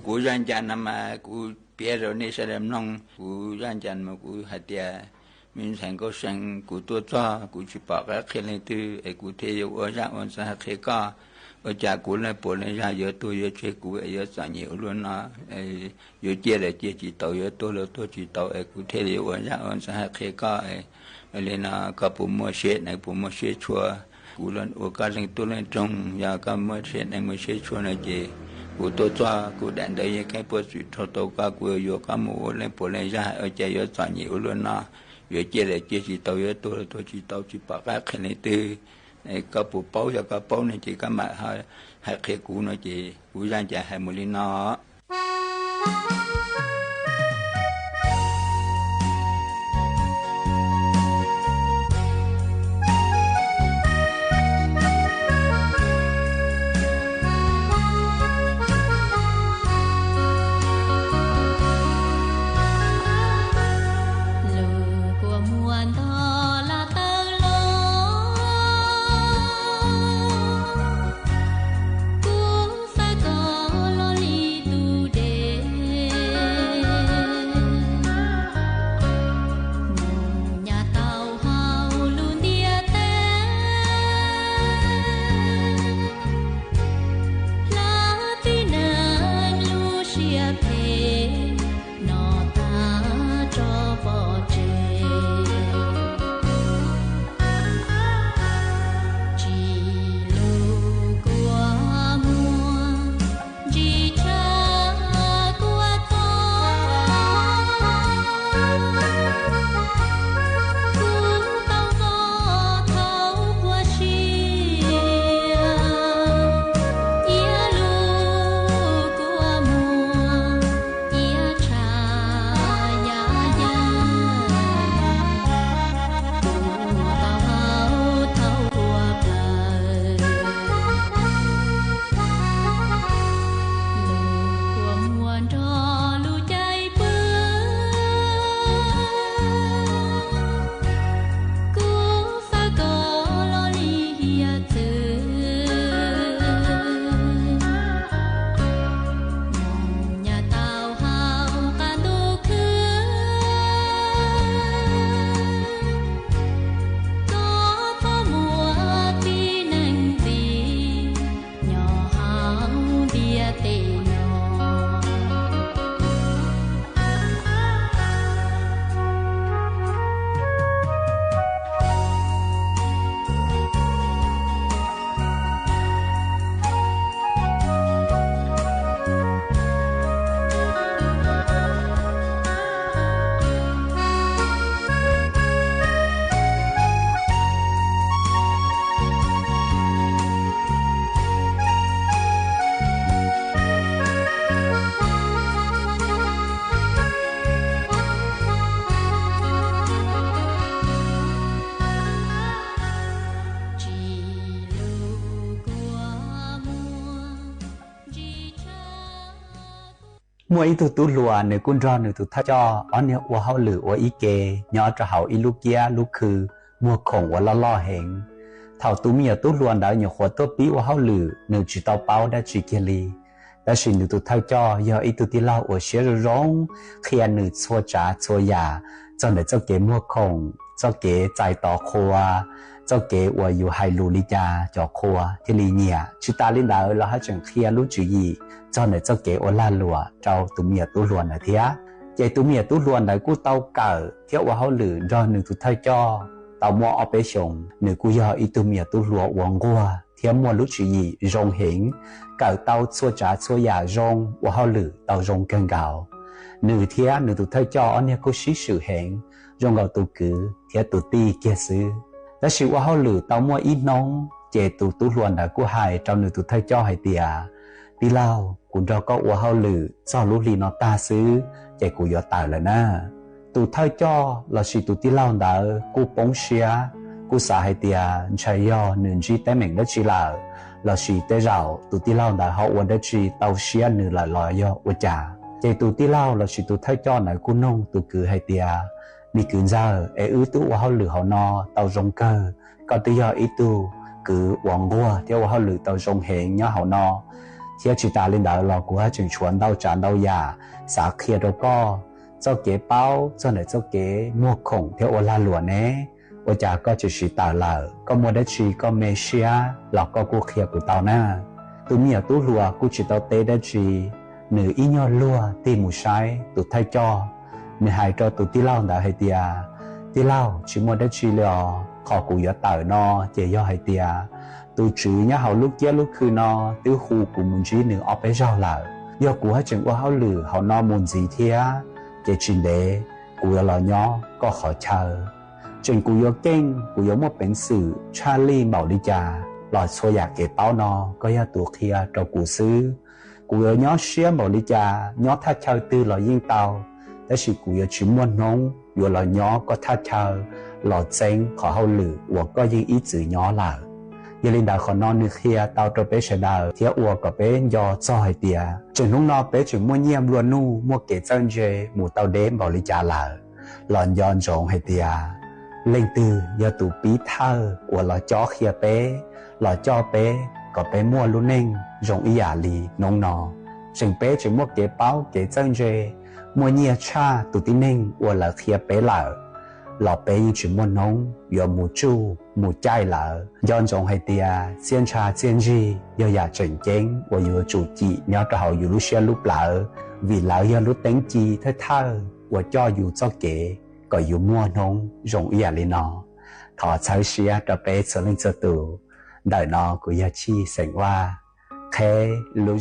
[SPEAKER 14] cú răng chăn mà cú bia rồi nên sẽ làm nông cú răng chăn mà cú hạt địa mình thành có sang cú tua cho cú chỉ bảo các khi lên từ cú thế yêu ở ra ở xã khi có ở nhà cú này bộ này ra giờ tôi giờ chơi cú giờ sợ nhiều luôn nó giờ chia là chia chỉ tàu giờ tôi là tôi chỉ tàu cú thế yêu ở ra ở xã khi có lên nó có bộ mua xe này bộ mua xe chua cú lên ở cái lên tôi lên trong giờ có mua xe này mua xe chua này chị cú tôi cho cú đạn đấy cái bộ sự thô tô qua cú giờ có mua lên bộ này ra ở nhà giờ sợ nhiều luôn nó giờ chia là chia chỉ tàu giờ tôi là tôi chỉ tàu chỉ bảo các khi này từ có bộ báo cho có báo này chỉ có mà hai khi cũ nó chỉ cũ ra chạy hai mươi linh nó
[SPEAKER 15] mua ít tu lùa nửa quân ron nửa tu thắt cho anh nhớ qua hậu lửa qua ý kê nhỏ cho hậu ý lúc kia lúc khư mua khổng qua lo hẹn thảo tu mía tu luồn đã nhiều khóa tu bí qua hậu lửa nửa chỉ tàu bao đã chỉ kia li đã chỉ nửa tu thắt cho giờ ít tu tí lao ở xế rong khi anh nửa xua trả xua giả cho nửa cho kế mua khổng cho kế giải tỏ khoa cho kế quaอยู่hai lù li cha cho khoa thì li nhẹ chỉ ta lên đó là hai chẳng khi lúc chữ gì cho nên cho kế ở la lùa trao tụi mía tu luồn này thía vậy tụi mía tu luồn này cú tàu cờ thiếu qua hậu lử do nửa tụi thay cho tàu mua ở bên sông nửa cú giờ ít tụi mía tu luồn uống qua thiếu mua lúc chữ gì rong hiển cờ tàu xua trả xua giả rong qua hậu lử tàu rong cơn gạo nửa thía nửa tụi thay cho anh em cú xí sự hẹn rong gạo tụi cứ thiếu tụi ti kia xứ đã chịu qua hậu lử tàu mua ít nông chế tụi tu luồn đã cú hại trong nửa tụi thay cho hay tiệt tí lao cũng cho có ua hao lử cho lúc lì nó ta xứ chạy của gió tàu là na tụ thay cho là chỉ tụ tí lao đã cú bóng xia cú xả hay tia chạy yo nên chỉ té mình đó chỉ là chỉ té rào tụ tí lao đã họ uốn đó chỉ tàu xia nửa là lòi yo uốn trả chạy tụ tí lao là chỉ tụ thay cho này cú nông tụ cứ hay tia đi cứ ra ư tụ ua hao lử họ no tàu rong cơ còn tự do ít tụ cứ uống qua theo họ lử tàu rong hẹn nhá họ no theo chỉ ta lên đó là của chuyện chuẩn đau chán đau già xả kia đâu có cho kế bao cho này cho kế mua khổng theo ô la lụa nè ô chả có chỉ ta là có mua đất chỉ có mê xia là có cô kia của tao na tụi mía tú lụa cô chỉ tao tê đất chỉ nửa ý nhau lụa tìm một sai tụi thay cho nửa hai cho tụi tí lao đã hay tia tí lao chỉ mua đất chỉ là họ cũng có tờ no chỉ do hay tia tôi chỉ nhớ họ lúc kia lúc khứ nó từ khu của mình chỉ nửa ở bên sau là do của hai chuyện của họ lử họ no muốn gì thế cái chuyện đấy của là nhỏ có khó chờ chuyện của yo kinh của yo một bản sự Charlie bảo đi cha là xôi giả cái báo nó có ya tuổi kia trong cụ xứ của yo nhỏ xía bảo đi cha nhỏ thắt chờ từ là yên tàu đó là của yo chỉ muốn nông yo là nhỏ có thắt chờ là chân họ hậu lử và có những ý chữ nhỏ là giờ linh đạo còn non nước kia tao cho bé sẽ đào thiếu uo có bé do cho hay tia chừng lúc nó bé chừng mua nhiêm luôn nu mua kể chân dê mua tao đếm bảo lý trả là lòn giòn rộng hay tia linh từ giờ tụ bí thơ của lò chó kia bé lò cho bé có bé mua luôn nên rộng ý à lì nông nọ chừng bé chừng mua kể báo kể chân dê mua nhiêm cha tụ tí nên của là kia bé là lọ bé như chuyện mua nông giờ mua chu mua chai lợ do trong hay tia xiên trà xiên gì giờ nhà chỉnh chén và giờ chủ trị nhớ cho họ giờ lúc xe lúc lợ vì lợ giờ lúc đánh chi thế thơ và cho dù cho kể có dù mua nông rộng ý lên nó thọ chơi xe cho bé trở lên cho tù đời nó của gia chi sành qua thế lúc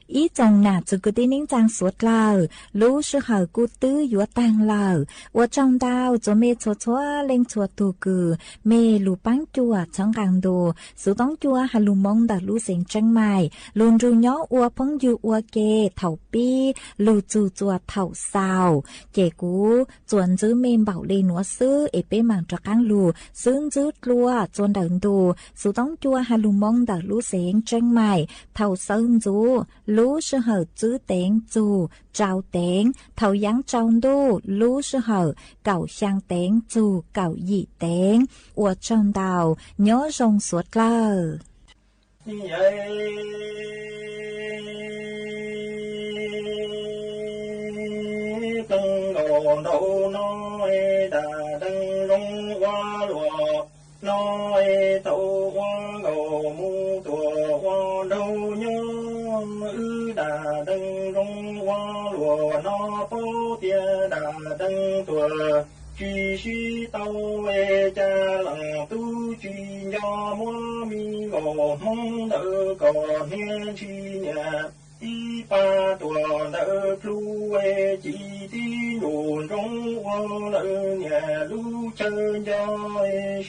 [SPEAKER 11] ý chồng nà chú cứ tin nín chàng suốt lờ lú sư hờ cú tư yúa tàng lờ và trong đào cho mê chua chua lên chua tù cử mê lù bánh chua trong càng đồ sự tóng chua hà lù mong đã lú xinh chân mài luôn ru nhó ua phong yu ua kê thầu pi lù chù chua thầu sao kể cú chuẩn giữ mềm bảo lê núa sư ế bê màng cho càng lù xương giữ lùa chuẩn đợn đồ sự tóng chua hà lù mong đã lú xinh chân mài thầu sơn dù lú sư hờ chữ tiếng dù trao tiếng thầu giáng trong đô lú sư hờ cậu sang tiếng dù cậu dị tiếng ua trong đào nhớ rong suốt lờ
[SPEAKER 16] từng đồ đâu nói đã đăng rong hoa lụa nói tàu hoa gầu mu tua hoa đâu nhớ đã đăng rong hoa lụa nó phố tia đã đăng tua chỉ sĩ tàu về cha lăng tu chỉ do mua mi gò mong đỡ còn hiên chi nhà đi ba tua đỡ plu về chỉ đi đồn rong hoa lỡ nhà lu chơi do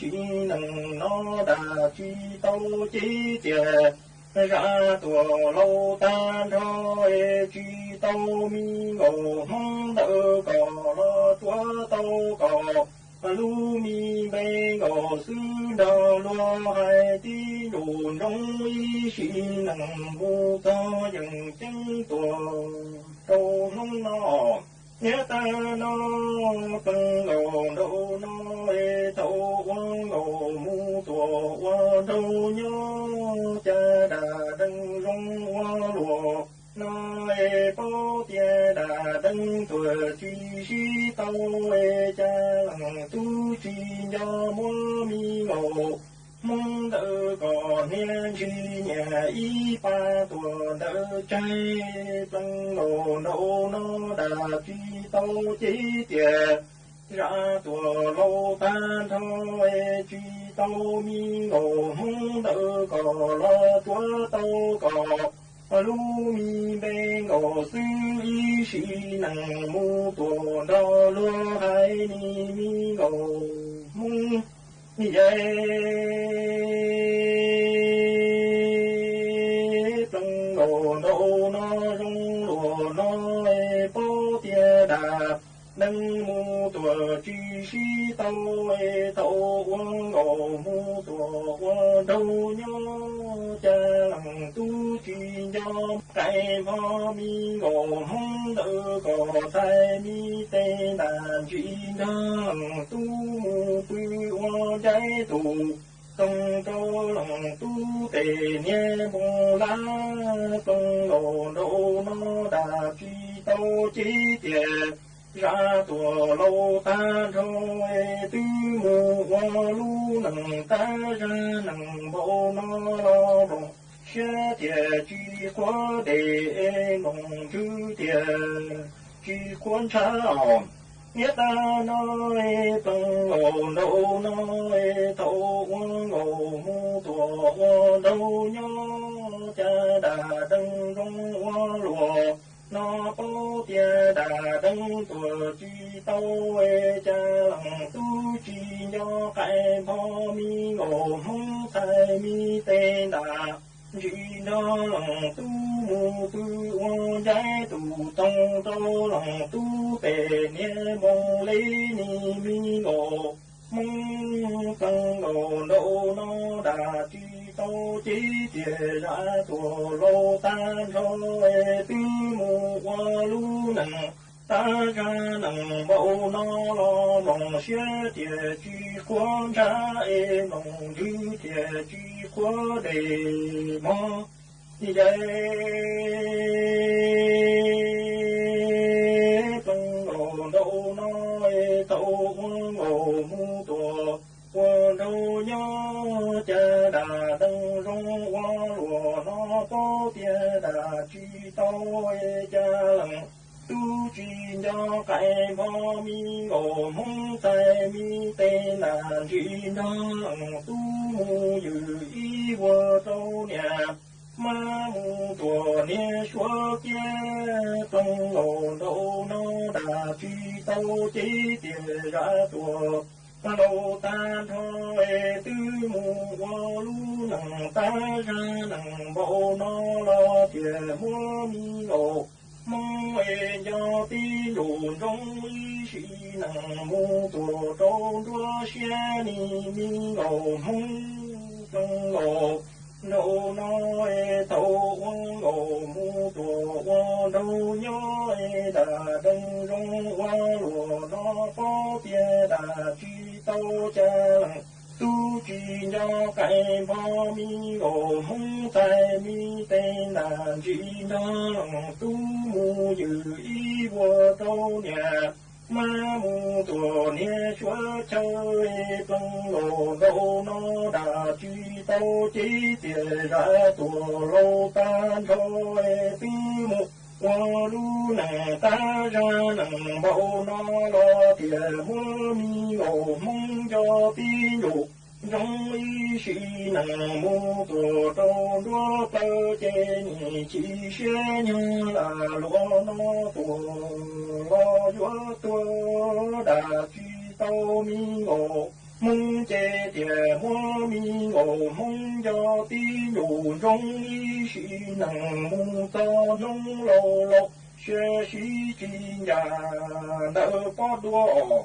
[SPEAKER 16] sĩ nằng nó đã chỉ tàu chỉ tiền ra tua lâu tan thôi chỉ tàu mi gò mong đỡ còn lo tua tàu còn lu mi bê gò sư đò lo hai tí đồn rong y sĩ nằng vô to dần chân tua tàu nông nọ nhớ ta nó từng gò đâu nó tàu quang gò mu tua qua đâu nhớ cha đã đăng rong hoa lụa nói bố tia đã đăng tuổi chi sĩ tàu cha lăng tu chi do mua mi ngộ mong đỡ còn hiên chi nhà y ba tuổi đỡ trai tăng ngộ nô nó đã chi tàu chi tiền ra tua lâu tan thôi chi tàu mi ngộ mong đỡ còn lo tua tàu còn lu mi bê ngộ sư y sĩ nằng mu tua đo lúa hai ni mi ngộ mong vậy tăng ngộ đâu nó rong lúa nó bố tia đà nâng mu tua chi sĩ tàu tàu quang ngộ mu tua quang đâu nhớ cha lăng tu chi do cái mò mi ngộ hông đỡ có thay mi tê đàn chi nâng tu mu quy hoa trái tù tông cho lăng tu tề nhé bông lá tông ngộ đâu nó đà chi tàu chi tiền ra tua lâu ta thôi tư mù hoa lu nằng ta ra nằng bộ nó lo bồng xe tiền chi quá để nông chữ tiền chi quan trả ổn nhất ta nói tông ngộ đâu nói thấu ngộ mu tua hoa đâu nhớ cha đã đăng rong hoa lụa nó bố tia đã đăng tuổi chi tàu cha lăng tu chi do cái mò mi ngộ mong thay mi tên đà chỉ nó lăng tu mu tu hoa trái tu tông tàu lăng tu tề nhé mong lấy ni mi ngộ mong tăng ngộ đâu nó đã chi tàu chỉ tiền ra tua lâu tan rồi tư mù hoa lu nằng ta ra nằng bầu nó lo lòng xe tiền chi quan trả lòng dư tiền chi quá đề mò như vậy tăng ngộ đâu nói tàu ngộ mu tua qua đâu nhớ cha đã đăng rong hoa lụa nó có tia đã chi tàu cha lăng tu chi do cái mò mi ngộ mong tay mi tên là chi nó tu mu dự ý qua đâu nhà 马木多年说见东楼头脑大举刀击点燃多楼丹头为对木我路能单人能不能老铁莫米楼梦为要的有中一时能木多中多些你米楼梦中楼no no e tàu quang ngô mu tua quang đâu nhớ e đà đừng rong hoa lúa nó có bia đà chi tàu cha tu chi nhỏ cái bao mi ngô hung tai mi tên đà chi nó tu mu dự ý vô đâu nhà ma mu tua nia chúa chơi bông lô đâu nó đà chi tàu chỉ tiền ra tua lô tan thôi tư mu qua lu nè ta ra nằng bao nó lo tiền mua mi ngô mong cho tin đủ trong ý sĩ nằng mu tua đâu đua tơ chê nhị chỉ xe như là lúa nó tua lo gió tua đà chi tàu mi ngô mong chê tiền mua mi ngô mong cho tin đủ trong ý sĩ nằng mu to nông lô lô xe sĩ chi nhà đỡ có đua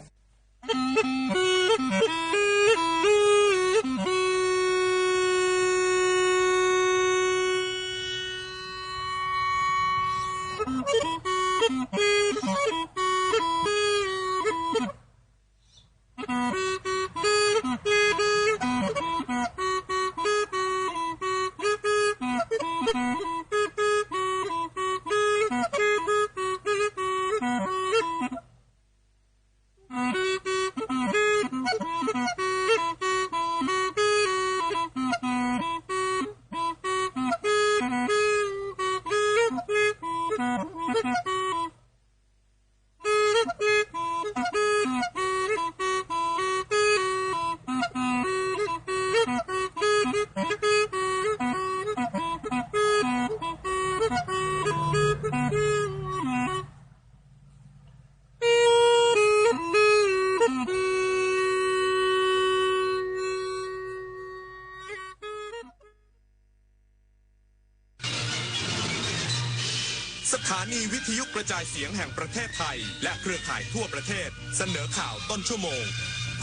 [SPEAKER 17] สถานีวิทยุกระจายเสียงแห่งประเทศไทยและเครือข่ายทั่วประเทศเสนอข่าวต้นชั่วโมง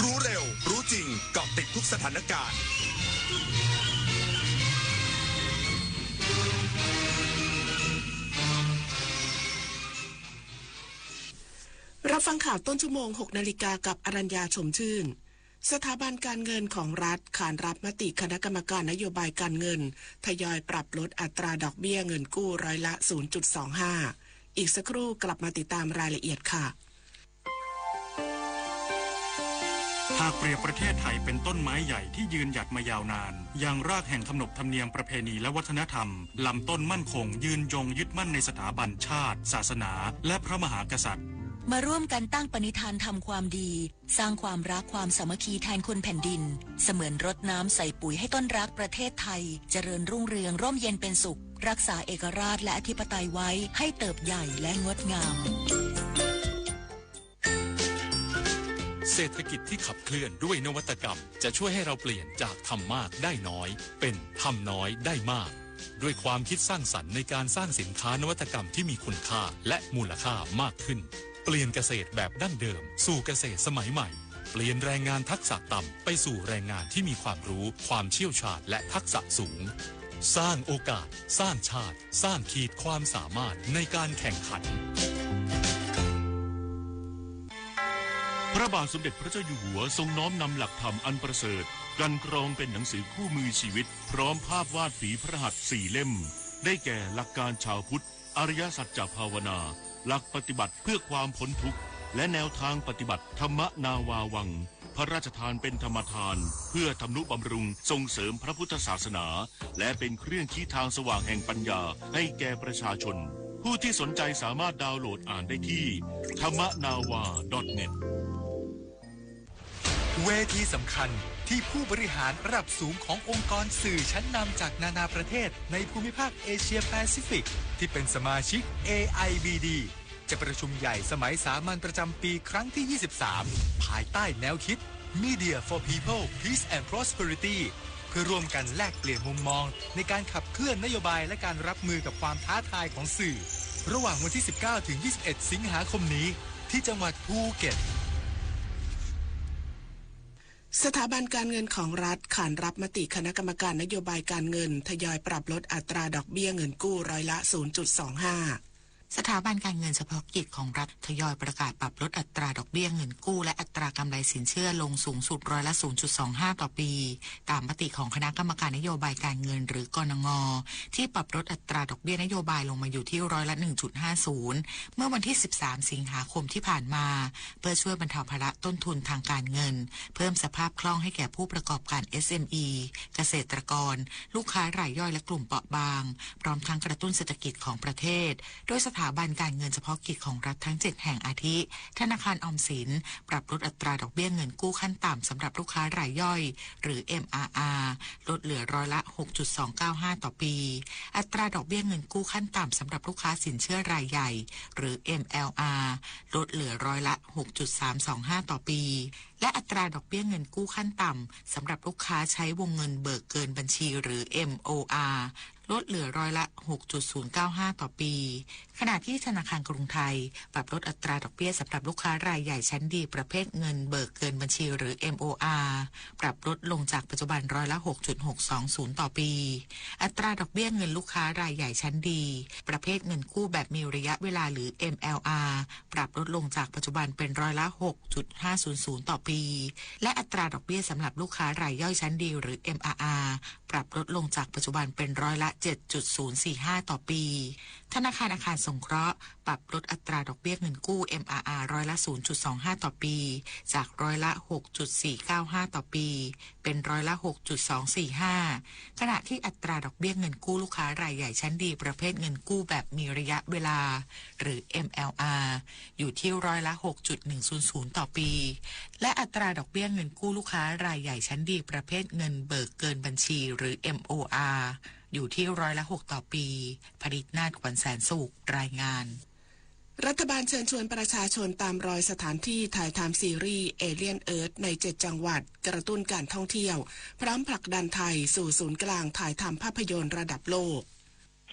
[SPEAKER 17] รู้เร็วรู้จริงเกาะติดทุกสถานการณ์
[SPEAKER 18] รับฟังข่าวต้นชั่วโมง 6 นาฬิกากับอรัญญาชมชื่นสถาบันการเงินของรัฐขานรับมติคณะกรรมการนโยบายการเงินทยอยปรับลดอัตราดอกเบี้ยเงินกู้ร้อยละ 0.25 อีกสักครู่กลับมาติดตามรายละเอียดค่ะ
[SPEAKER 19] หากเปรียบประเทศไทยเป็นต้นไม้ใหญ่ที่ยืนหยัดมายาวนานอย่างรากแห่งขนบธรรมเนียมประเพณีและวัฒนธรรมลำต้นมั่นคงยืนยงยึดมั่นในสถาบันชาติศาสนาและพระมหากษัตริย์
[SPEAKER 5] มาร่วมกันตั้งปณิธานทำความดีสร้างความรักความสามัคคีแทนคนแผ่นดินเสมือนรดน้ำใส่ปุ๋ยให้ต้นรักประเทศไทยเจริญรุ่งเรืองร่มเย็นเป็นสุขรักษาเอกราชและอธิปไตยไว้ให้เติบใหญ่และงดงาม
[SPEAKER 20] เศรษฐกิจที่ขับเคลื่อนด้วยนวัตกรรมจะช่วยให้เราเปลี่ยนจากทำมากได้น้อยเป็นทำน้อยได้มากด้วยความคิดสร้างสรรค์ในการสร้างสินค้านวัตกรรมที่มีคุณค่าและมูลค่ามากขึ้นเปลี่ยนเกษตรแบบดั้งเดิมสู่เกษตรสมัยใหม่เปลี่ยนแรงงานทักษะต่ำไปสู่แรงงานที่มีความรู้ความเชี่ยวชาญและทักษะสูงสร้างโอกาสสร้างชาติสร้างขีดความสามารถในการแข่งขัน
[SPEAKER 21] พระบาทสมเด็จพระเจ้าอยู่หัวทรงน้อมนำหลักธรรมอันประเสริฐกันกรองเป็นหนังสือคู่มือชีวิตพร้อมภาพวาดฝีพระหัตถ์4 เล่มได้แก่หลักการชาวพุทธอริยสัจจภาวนาหลักปฏิบัติเพื่อความพ้นทุกข์และแนวทางปฏิบัติธรรมนาวาวังพระราชทานเป็นธรรมทานเพื่อทำนุบำรุงส่งเสริมพระพุทธศาสนาและเป็นเครื่องชี้ทางสว่างแห่งปัญญาให้แก่ประชาชนผู้ที่สนใจสามารถดาวน์โหลดอ่านได้ที่ธรรมนาวา .net
[SPEAKER 20] เวทีสำคัญ
[SPEAKER 1] ที่ผู้บริหารระดับสูงขององค์กรสื่อชั้นนำจากนานาประเทศในภูมิภาคเอเชียแปซิฟิกที่เป็นสมาชิก AIBD จะประชุมใหญ่สมัยสามัญประจำปีครั้งที่ 23 ภายใต้แนวคิด Media for People Peace and Prosperity เพื่อร่วมกันแลกเปลี่ยนมุมมองในการขับเคลื่อนนโยบายและการรับมือกับความท้าทายของสื่อระหว่างวันที่ 19 ถึง 21 สิงหาคมนี้ที่จังหวัดภูเก็ต
[SPEAKER 18] สถาบันการเงินของรัฐขานรับมติคณะกรรมการนโยบายการเงินทยอยปรับลดอัตราดอกเบี้ยเงินกู้ร้อยละ 0.25
[SPEAKER 22] สถาบันการเงินเฉพาะกิจของรัฐทยอยประกาศปรับลดอัตราดอกเบี้ยเงินกู้และอัตรากำไรสินเชื่อลงสูงสุดร้อยละ 0.25 ต่อปีตามมติของคณะกรรมการนโยบายการเงินหรือกนง.ที่ปรับลดอัตราดอกเบี้ยนโยบายลงมาอยู่ที่ร้อยละ 1.50 เมื่อวันที่ 13 สิงหาคมที่ผ่านมาเพื่อช่วยบรรเทาภาระต้นทุนทางการเงินเพิ่มสภาพคล่องให้แก่ผู้ประกอบการ SME เกษตรกรลูกค้ารายย่อยและกลุ่มเปราะบางพร้อมทั้งกระตุ้นเศรษฐกิจของประเทศโดยสถาบันการเงินเฉพาะกิจของรัฐทั้ง 7 แห่งอาทิธนาคารออมสินปรับลดอัตราดอกเบี้ยเงินกู้ขั้นต่ำสำหรับลูกค้ารายย่อยหรือ MRR ลดเหลือร้อยละ 6.295 ต่อปีอัตราดอกเบี้ยเงินกู้ขั้นต่ำสำหรับลูกค้าสินเชื่อรายใหญ่หรือ MLR ลดเหลือร้อยละ 6.325 ต่อปีและอัตราดอกเบี้ยเงินกู้ขั้นต่ำสำหรับลูกค้าใช้วงเงินเบิกเกินบัญชีหรือ MOR ลดเหลือร้อยละ 6.095 ต่อปีขณะที่ธนาคารกรุงไทยปรับลดอัตราดอกเบี้ยสำหรับลูกค้ารายใหญ่ชั้นดีประเภทเงินเบิกเกินบัญชีหรือ MOR ปรับลดลงจากปัจจุบันร้อยละ 6.620 ต่อปีอัตราดอกเบี้ยเงินลูกค้ารายใหญ่ชั้นดีประเภทเงินกู้แบบมีระยะเวลาหรือ MLR ปรับลดลงจากปัจจุบันเป็นร้อยละ 6.500 ต่อปีและอัตราดอกเบี้ยสำหรับลูกค้ารายย่อยชั้นดีหรือ MRR ปรับลดลงจากปัจจุบันเป็นร้อยละ 7.045 ต่อปีธนาคารอาคารสงเคราะห์ปรับลดอัตราดอกเบี้ยเงินกู้ MRR ร้อยละ 0.25 ต่อปีจากร้อยละ 6.495 ต่อปีเป็นร้อยละ 6.245 ขณะที่อัตราดอกเบี้ยเงินกู้ลูกค้ารายใหญ่ชั้นดีประเภทเงินกู้แบบมีระยะเวลาหรือ MLR อยู่ที่ร้อยละ 6.100 ต่อปีและอัตราดอกเบี้ยเงินกู้ลูกค้ารายใหญ่ชั้นดีประเภทเงินเบิกเกินบัญชีหรือ MOR อยู่ที่ร้อยละ 6 ต่อปีผลิตนาฏ ขวัญแสนสุขรายงาน
[SPEAKER 18] รัฐบาลเชิญชวนประชาชนตามรอยสถานที่ถ่ายทำซีรีส์เอเลียนเอิร์ธใน 7 จังหวัดกระตุ้นการท่องเที่ยวพร้อมผลักดันไทยสู่ศูนย์กลางถ่ายทำภาพยนตร์ระดับโลก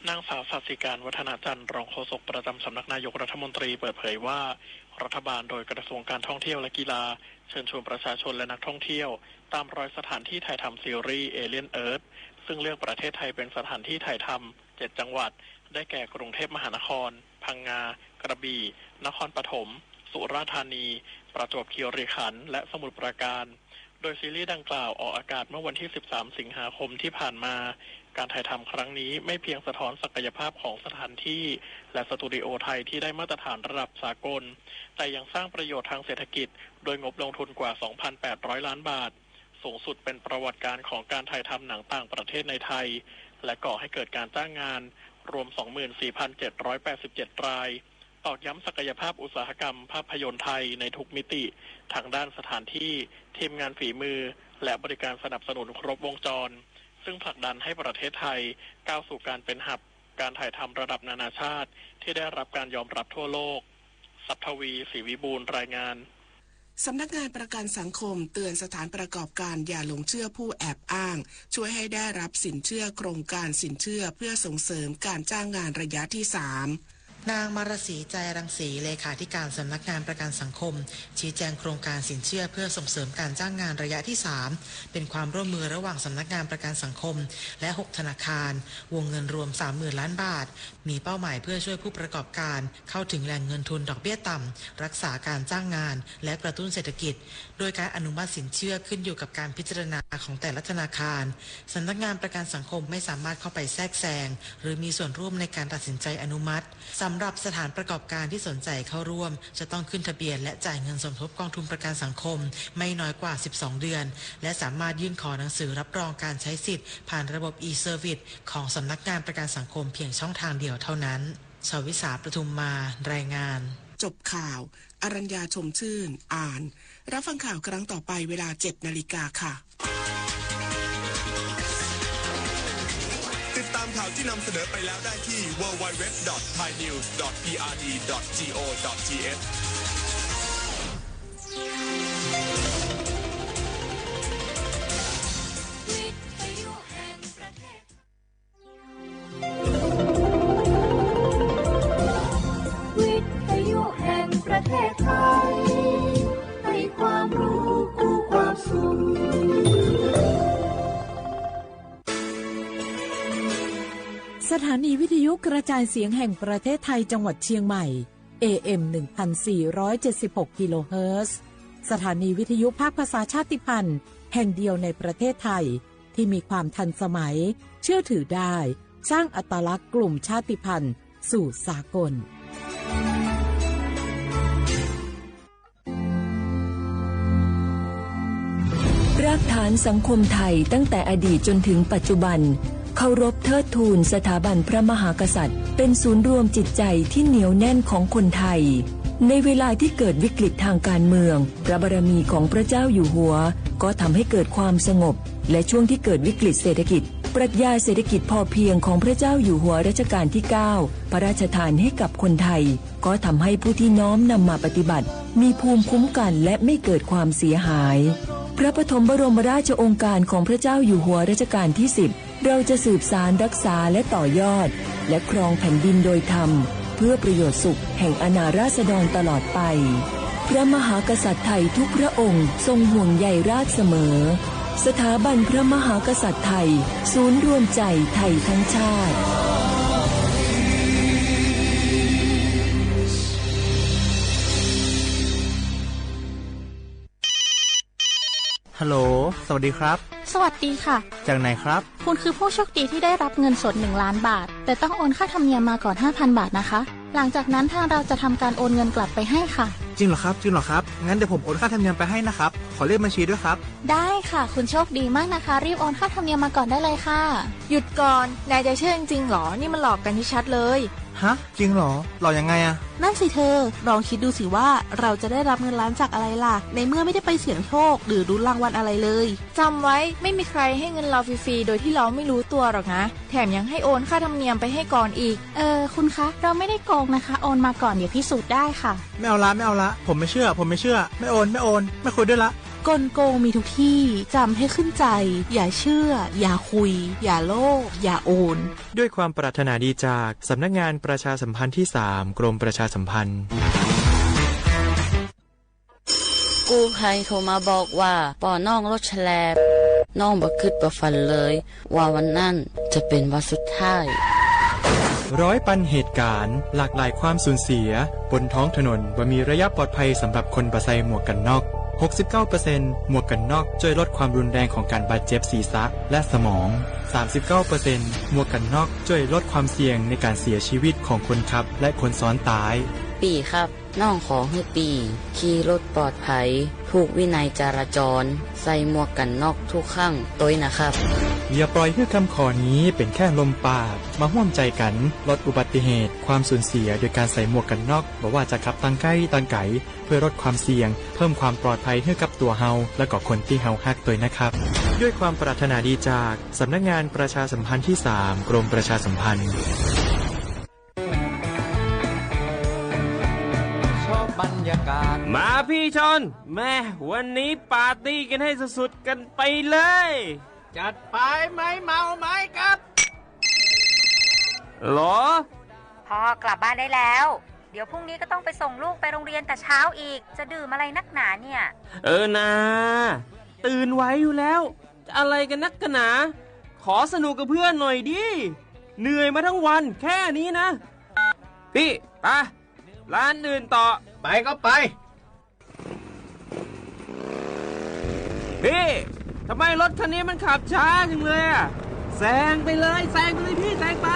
[SPEAKER 23] นางสาวสัสิการวัฒนาจันทร์รองโฆษกประจำสำนักนายกรัฐมนตรีเปิดเผยว่ารัฐบาลโดยกระทรวงการท่องเที่ยวและกีฬาเชิญชวนประชาชนและนักท่องเที่ยวตามรอยสถานที่ถ่ายทำซีรีส์เอเลียนเอิร์ธซึ่งเลือกประเทศไทยเป็นสถานที่ถ่ายทำ7 จังหวัดได้แก่กรุงเทพมหานครพังงากระบี่นครปฐมสุราษฎร์ธานีประจวบคีรีขันธ์และสมุทรปราการโดยซีรีส์ดังกล่าวออกอากาศเมื่อวันที่ 13 สิงหาคมที่ผ่านมาการถ่ายทำครั้งนี้ไม่เพียงสะท้อนศักยภาพของสถานที่และสตูดิโอไทยที่ได้มาตรฐานระดับสากลแต่ยังสร้างประโยชน์ทางเศรษฐกิจโดยงบลงทุนกว่า 2,800 ล้านบาทสูงสุดเป็นประวัติการของการถ่ายทำหนังต่างประเทศในไทยและก่อให้เกิดการจ้างงานรวม 24,787 รายตอกย้ำศักยภาพอุตสาหกรรมภาพยนตร์ไทยในทุกมิติทางด้านสถานที่ทีมงานฝีมือและบริการสนับสนุนครบวงจรซึ่งผลักดันให้ประเทศไทยก้าวสู่การเป็นหับการถ่ายทำระดับนานาชาติที่ได้รับการยอมรับทั่วโลกสัทวีศรีวิบูลย์รายงาน
[SPEAKER 18] สำนักงานประกันสังคมเตือนสถานประกอบการอย่าหลงเชื่อผู้แอบอ้างช่วยให้ได้รับสินเชื่อโครงการสินเชื่อเพื่อส่งเสริมการจ้างงานระยะที่ 3
[SPEAKER 24] นางมารศรีใจรังสีเลขาธิการสำนักงานประกันสังคมชี้แจงโครงการสินเชื่อเพื่อส่งเสริมการจ้างงานระยะที่ 3เป็นความร่วมมือระหว่างสำนักงานประกันสังคมและ6ธนาคารวงเงินรวม 30,000 ล้านบาทมีเป้าหมายเพื่อช่วยผู้ประกอบการเข้าถึงแหล่งเงินทุนดอกเบี้ยต่ำรักษาการจ้างงานและกระตุ้นเศรษฐกิจโดยการอนุมัติสินเชื่อขึ้นอยู่กับการพิจารณาของแต่ละธนาคารสำนักงานประกันสังคมไม่สามารถเข้าไปแทรกแซงหรือมีส่วนร่วมในการตัดสินใจอนุมัติสำหรับสถานประกอบการที่สนใจเข้าร่วมจะต้องขึ้นทะเบียนและจ่ายเงินสมทบกองทุนประกันสังคมไม่น้อยกว่า12เดือนและสามารถยื่นขอหนังสือรับรองการใช้สิทธิ์ผ่านระบบ e-service ของสำนักงานประกันสังคมเพียงช่องทางเดียวเท่านั้นชวิสาประทุมมารายงาน
[SPEAKER 18] จบข่าวอรัญญาชมชื่นอ่านรับฟังข่าวครั้งต่อไปเวลา 7 นาฬิกาค่ะ
[SPEAKER 17] ามข่าวที่นำเสนอไปแล้วได้ที่ www.thainews.prd.go.th
[SPEAKER 2] วิทยุแห่งประเทศไทยให้ความรู้คู่ความสุข
[SPEAKER 4] สถานีวิทยุกระจายเสียงแห่งประเทศไทยจังหวัดเชียงใหม่ AM 1476 กิโลเฮิรตซ์สถานีวิทยุภาคภาษาชาติพันธุ์แห่งเดียวในประเทศไทยที่มีความทันสมัยเชื่อถือได้สร้างอัตลักษณ์กลุ่มชาติพันธุ์สู่สากล
[SPEAKER 5] รากฐานสังคมไทยตั้งแต่อดีตจนถึงปัจจุบันเคารพเทิดทูนสถาบันพระมหากษัตริย์เป็นศูนย์รวมจิตใจที่เหนียวแน่นของคนไทยในเวลาที่เกิดวิกฤตทางการเมืองพระบารมีของพระเจ้าอยู่หัวก็ทำให้เกิดความสงบและช่วงที่เกิดวิกฤตเศรษฐกิจปรัชญาเศรษฐกิจพอเพียงของพระเจ้าอยู่หัวรัชกาลที่ 9 พระราชทานให้กับคนไทยก็ทำให้ผู้ที่น้อมนำมาปฏิบัติมีภูมิคุ้มกันและไม่เกิดความเสียหายพระปฐมบรมราชโองการของพระเจ้าอยู่หัวรัชกาลที่ 10เราจะสืบสานรักษาและต่อยอดและครองแผ่นดินโดยธรรมเพื่อประโยชน์สุขแห่งอาณาราษฎรตลอดไปพระมหากษัตริย์ไทยทุกพระองค์ทรงห่วงใยราชเสมอสถาบันพระมหากษัตริย์ไทยศูนย์รวมใจไทยทั้งชาติ
[SPEAKER 7] ฮัลโหลสวัสดีครับ
[SPEAKER 8] สวัสดีค่ะ
[SPEAKER 7] จากไหนครับ
[SPEAKER 8] คุณคือผู้โชคดีที่ได้รับเงินสด1 ล้านบาทแต่ต้องโอนค่าธรรมเนียมมาก่อน 5,000 บาทนะคะหลังจากนั้นทางเราจะทำการโอนเงินกลับไปให้ค่ะ
[SPEAKER 7] จริงเหรอครับงั้นเดี๋ยวผมโอนค่าธรรมเนียมไปให้นะครับขอเลขบัญชีด้วยครับ
[SPEAKER 8] ได้ค่ะคุณโชคดีมากนะคะรีบโอนค่าธรรมเนียมมาก่อนได้เลยค่ะ
[SPEAKER 25] หยุดก่อนนายจะเชื่อจริงๆหรอนี่มันหลอกกันที่ชัดเลย
[SPEAKER 7] ฮะจริงเหรอหลอกยังไงอะ
[SPEAKER 25] นั่นสิเธอลองคิดดูสิว่าเราจะได้รับเงินล้านจากอะไรล่ะในเมื่อไม่ได้ไปเสี่ยงโชคหรือลุ้นรางวัลอะไรเลยจำไว้ไม่มีใครให้เงินเราฟรีๆโดยที่เราไม่รู้ตัวหรอกนะแถมยังให้โอนค่าธรรมเนียมไปให้ก่อนอีก
[SPEAKER 8] คุณคะเราไม่ได้โกงนะคะโอนมาก่อนเดี๋ยวพิสูจน์ได้ค่ะ
[SPEAKER 7] ไม่เอาละผมไม่เชื่อไม่โอนไม่คุยด้วยละ
[SPEAKER 25] กลโกงมีทุกที่จำให้ขึ้นใจอย่าเชื่ออย่าคุยอย่าโลภอย่าโอน
[SPEAKER 26] ด้วยความปรารถนาดีจากสำนักงานประชาสัมพันธ์ที่ 3 กรมประชาสัมพันธ์
[SPEAKER 27] กู้ภัยโทรมาบอกว่าป่อน้องรถแฉลบน้องบ่คิดบ่ฝันเลยว่าวันนั้นจะเป็นวันสุดท้าย
[SPEAKER 26] ร้อยปันเหตุการณ์หลากหลายความสูญเสียบนท้องถนนว่ามีระยะปลอดภัยสำหรับคนบ่ใส่หมวกกันน็อก69% หมวกกันน็อกช่วยลดความรุนแรงของการบาดเจ็บศีรษะและสมอง 39% หมวกกันน็อกช่วยลดความเสี่ยงในการเสียชีวิตของคนขับและคนซ้อนท้าย
[SPEAKER 27] ปีครับน้องขอให้ปีขี่รถปลอดภัยถูกวินัยจราจรใส่หมวกกันน็อกทุกครั้งตัวนะครับ
[SPEAKER 26] อย่าปล่อยให้คำขอนี้เป็นแค่ลมปากมาร่วมใจกันลดอุบัติเหตุความสูญเสียโดยการใส่หมวกกันน็อกบอกว่าจะขับตั้งใกล้ตั้งไกลเพื่อลดความเสี่ยงเพิ่มความปลอดภัยให้กับตัวเฮาและก็คนที่เฮาฮักตัวนะครับด้วยความปรารถนาดีจากสำนักงานประชาสัมพันธ์ที่ 3 กรมประชาสัมพันธ์
[SPEAKER 9] บรรยากาศมาพี่ชนแม่วันนี้ปาร์ตี้กันให้สุดๆกันไปเลย
[SPEAKER 7] จัดไปไหมเมาไหมครับ
[SPEAKER 9] หรอ
[SPEAKER 10] พ่อกลับบ้านได้แล้วเดี๋ยวพรุ่งนี้ก็ต้องไปส่งลูกไปโรงเรียนแต่เช้าอีกจะดื่มอะไรนักหนาเนี่ย
[SPEAKER 9] นะตื่นไว้อยู่แล้วจะอะไรกันนักกันหนาขอสนุกกับเพื่อนหน่อยดิเหนื่อยมาทั้งวันแค่นี้นะพี่ไปร้านอื่นต่อ
[SPEAKER 7] ไปก็ไป
[SPEAKER 9] พี่ทำไมรถคันนี้มันขับช้าจังเลยอะแซงไปเลยพี่แซงไป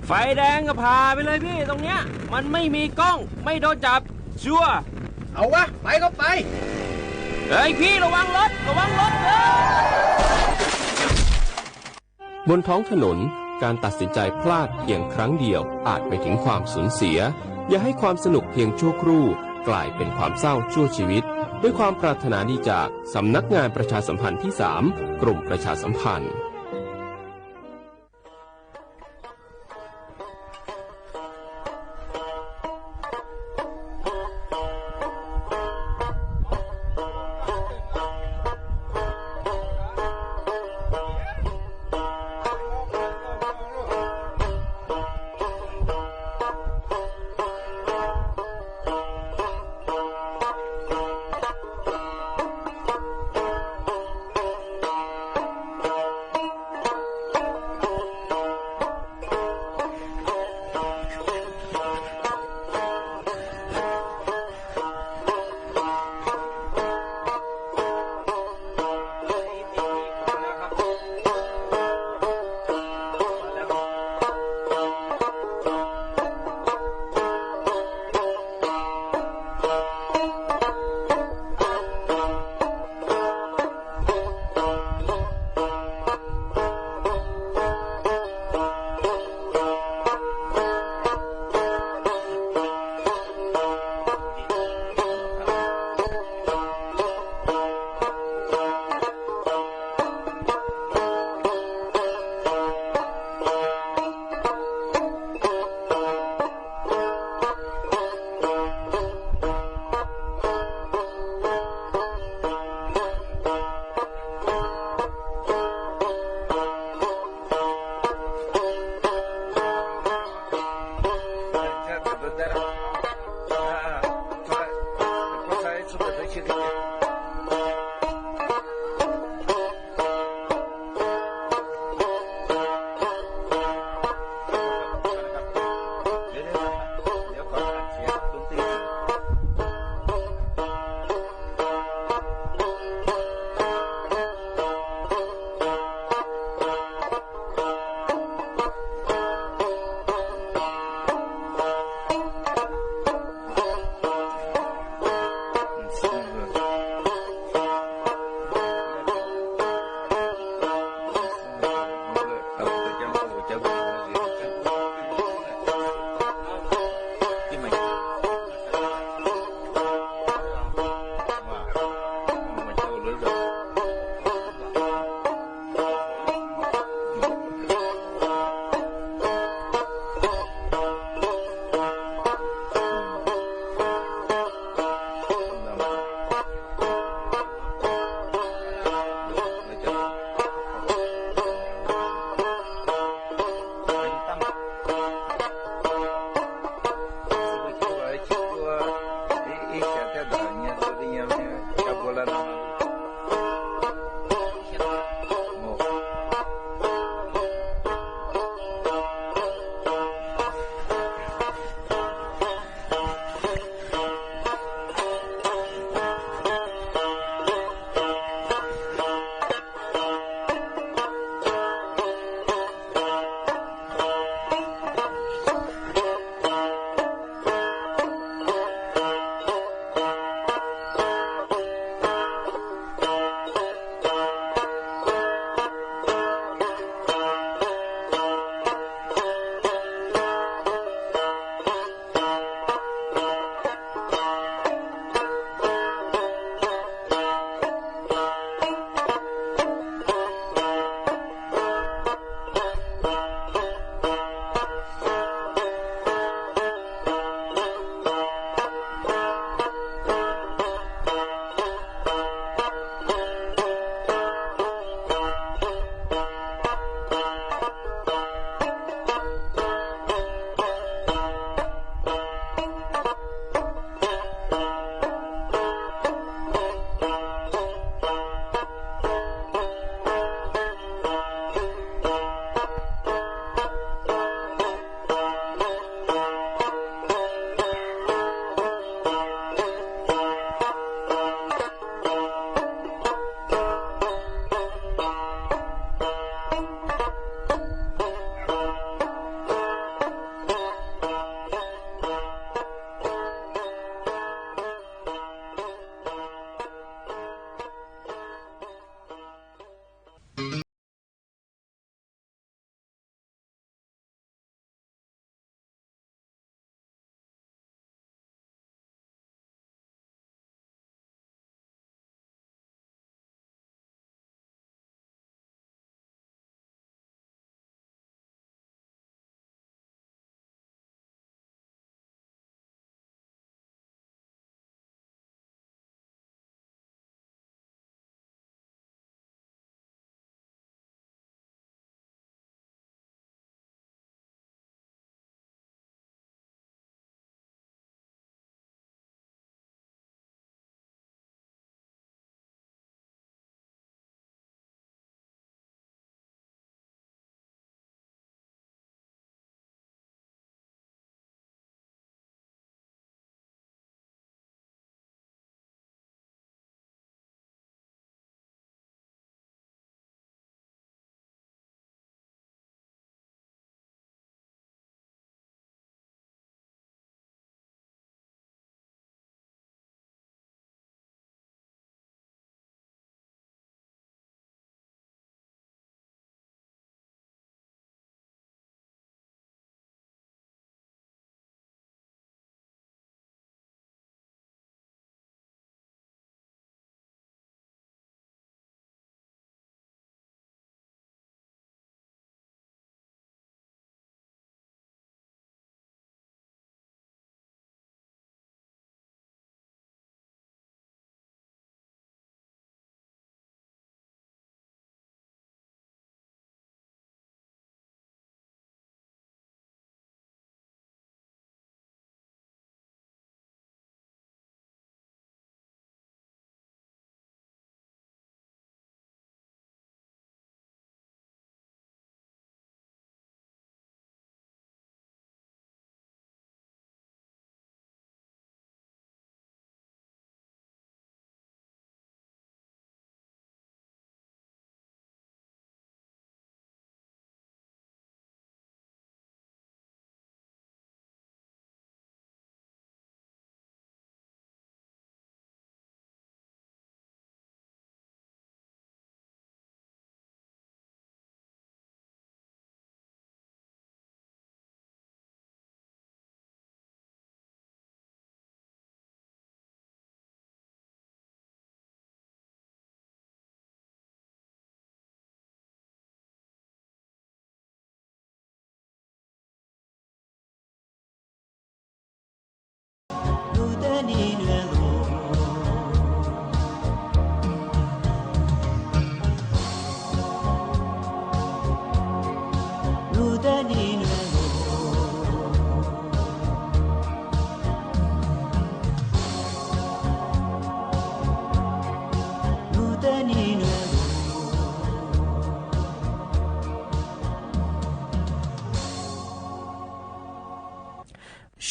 [SPEAKER 9] ไฟแดงก็พาไปเลยพี่ตรงเนี้ยมันไม่มีกล้องไม่โดนจับชัวร์
[SPEAKER 7] เอาวะไปก็ไป
[SPEAKER 9] เฮ้ยพี่ระวังรถ
[SPEAKER 3] บนท้องถนนการตัดสินใจพลาดเพียงครั้งเดียวอาจไปถึงความสูญเสียอย่าให้ความสนุกเพียงชั่วครู่กลายเป็นความเศร้าชั่วชีวิตด้วยความปรารถนาดีจากสำนักงานประชาสัมพันธ์ที่ 3 กรมประชาสัมพันธ์
[SPEAKER 6] เ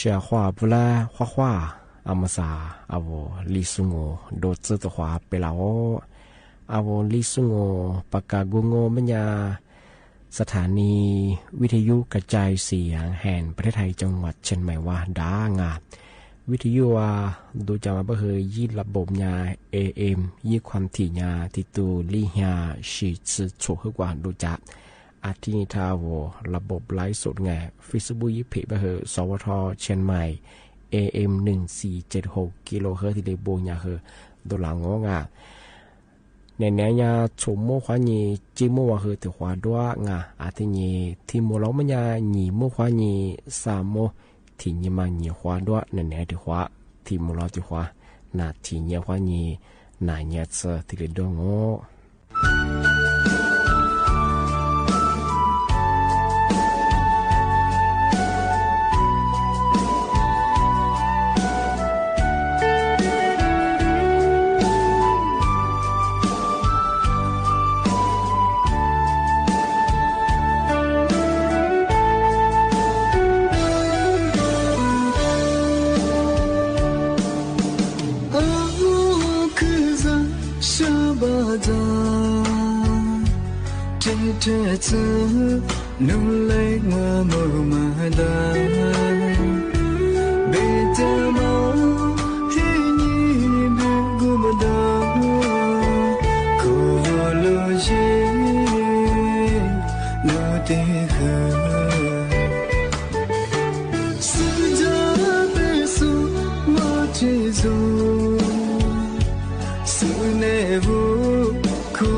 [SPEAKER 6] 写画不来画画阿么啥阿我李苏我都知道画ไปแล้ว阿我李苏我ปากกากูโง่มันยาสถานีวิทยุกระจายเสียงแห่งประเทศไทยจังหวัดเชียงใหม่ว่าดางาวิทยุว่าดูจามาเพื่อยี่ระบบยา AM ยี่ความถี่ยาที่ตูลี่ยาชีสืบโฉกกว่าดูจับอาทิตย์ทาวระบบไลฟ์สดไง Facebook ยี่เพจเพื่อสวทเชียงใหม่ AM 1476กิโลเฮิรตซ์ที่ได้บูยาเฮดูหลังงงาในเนี้ยาชมโมควานีจิโมว่าเฮติควาดัวงาอาทินีที่โมล้อมยาหนีโมควานีสามโมที่ยีมาหนีควาดัวในเนี้ยติควาที่โมล้อติควานาที่เนี้ยควานีนาเนี้ยเซที่เรดงโงเธอเจอนุ่มเล็กมาโมมาดาเบเตมาที่นี่เบกุมาดาโคโลจีโลเตเฮสุดาเบสุมาที่ซูสุเนบุคู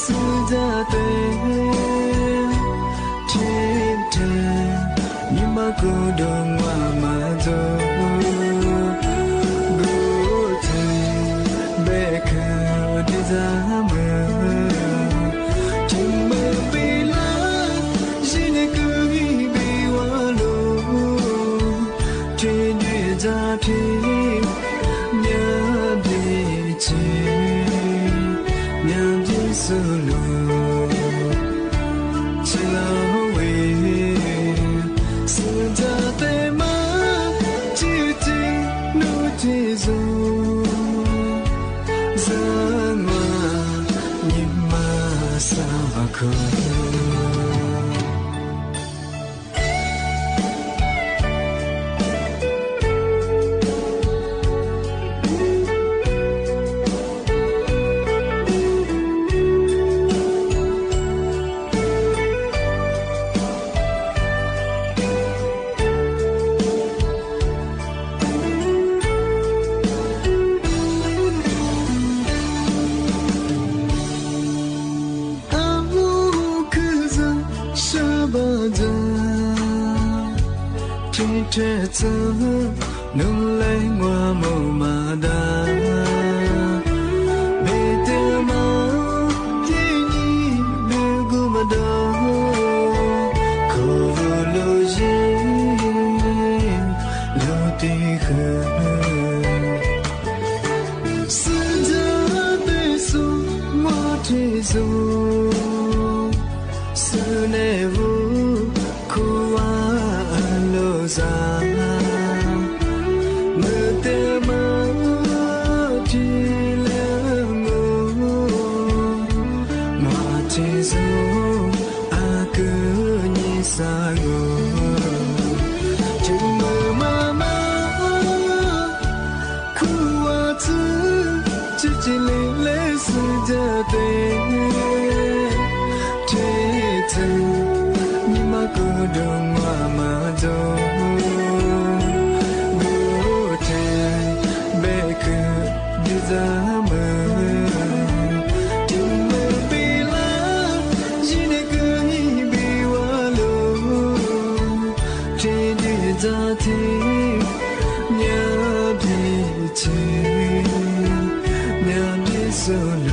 [SPEAKER 6] สุดาเตเทเทยิมากูดงว่ามาโจกูเทเบคดิซาเมทิมเบลาจินกูฮีเบวาโลเทดิซาเทญาเบเจsolo chilawe sujate ma chiti no tizo zama nyima savakoเธอเจอนุ่มเล็กว่าโมมาดาเบเตมาที่นี่เบกุมาดาโคโลจีโลติเฮสุดาเบสุมาที่ซูสุเนบุคูวาโลซาเมื่อเตมาที่เลโมมาที่ซูอาเกนิสาโกจึงเมื่อมาคูวาซึจิจิเลเลสุดาเตเทเทนิมากูดงว่ามาโจกูเทเบคุดิซาเมทิมเบลาจิเนกูฮีเบวาโลเทดิซาเทญาบิเชญาบิโซโล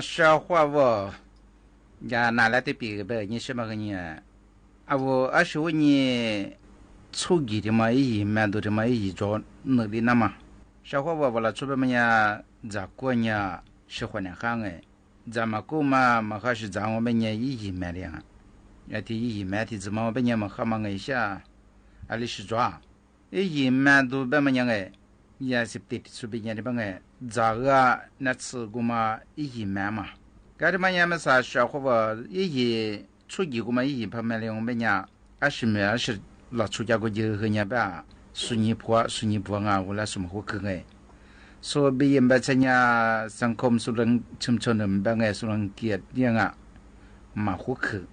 [SPEAKER 11] 消化我呀拿来的比个呗，你什么个你啊？我20年初级的嘛，一蛮多的嘛，一做努力那嘛。消化我了，出边么呀？咋过呢？喜欢的很哎，咱们过嘛还是咱我们呢一蛮的啊，也的一蛮的，怎么我们呢嘛还嘛一下，阿里是抓，一蛮多别么呢哎。也是对出边的帮哎，咋个那次过嘛一蛮嘛，干的嘛也没啥小伙吧，一出去过嘛一旁边的我们家20老出家过就和人家苏尼坡啊，我来什么好看哎，所以也没参加สังคมสุรังชุมชน们帮哎สุรังเกียรติเนี่ย啊，嘛好看，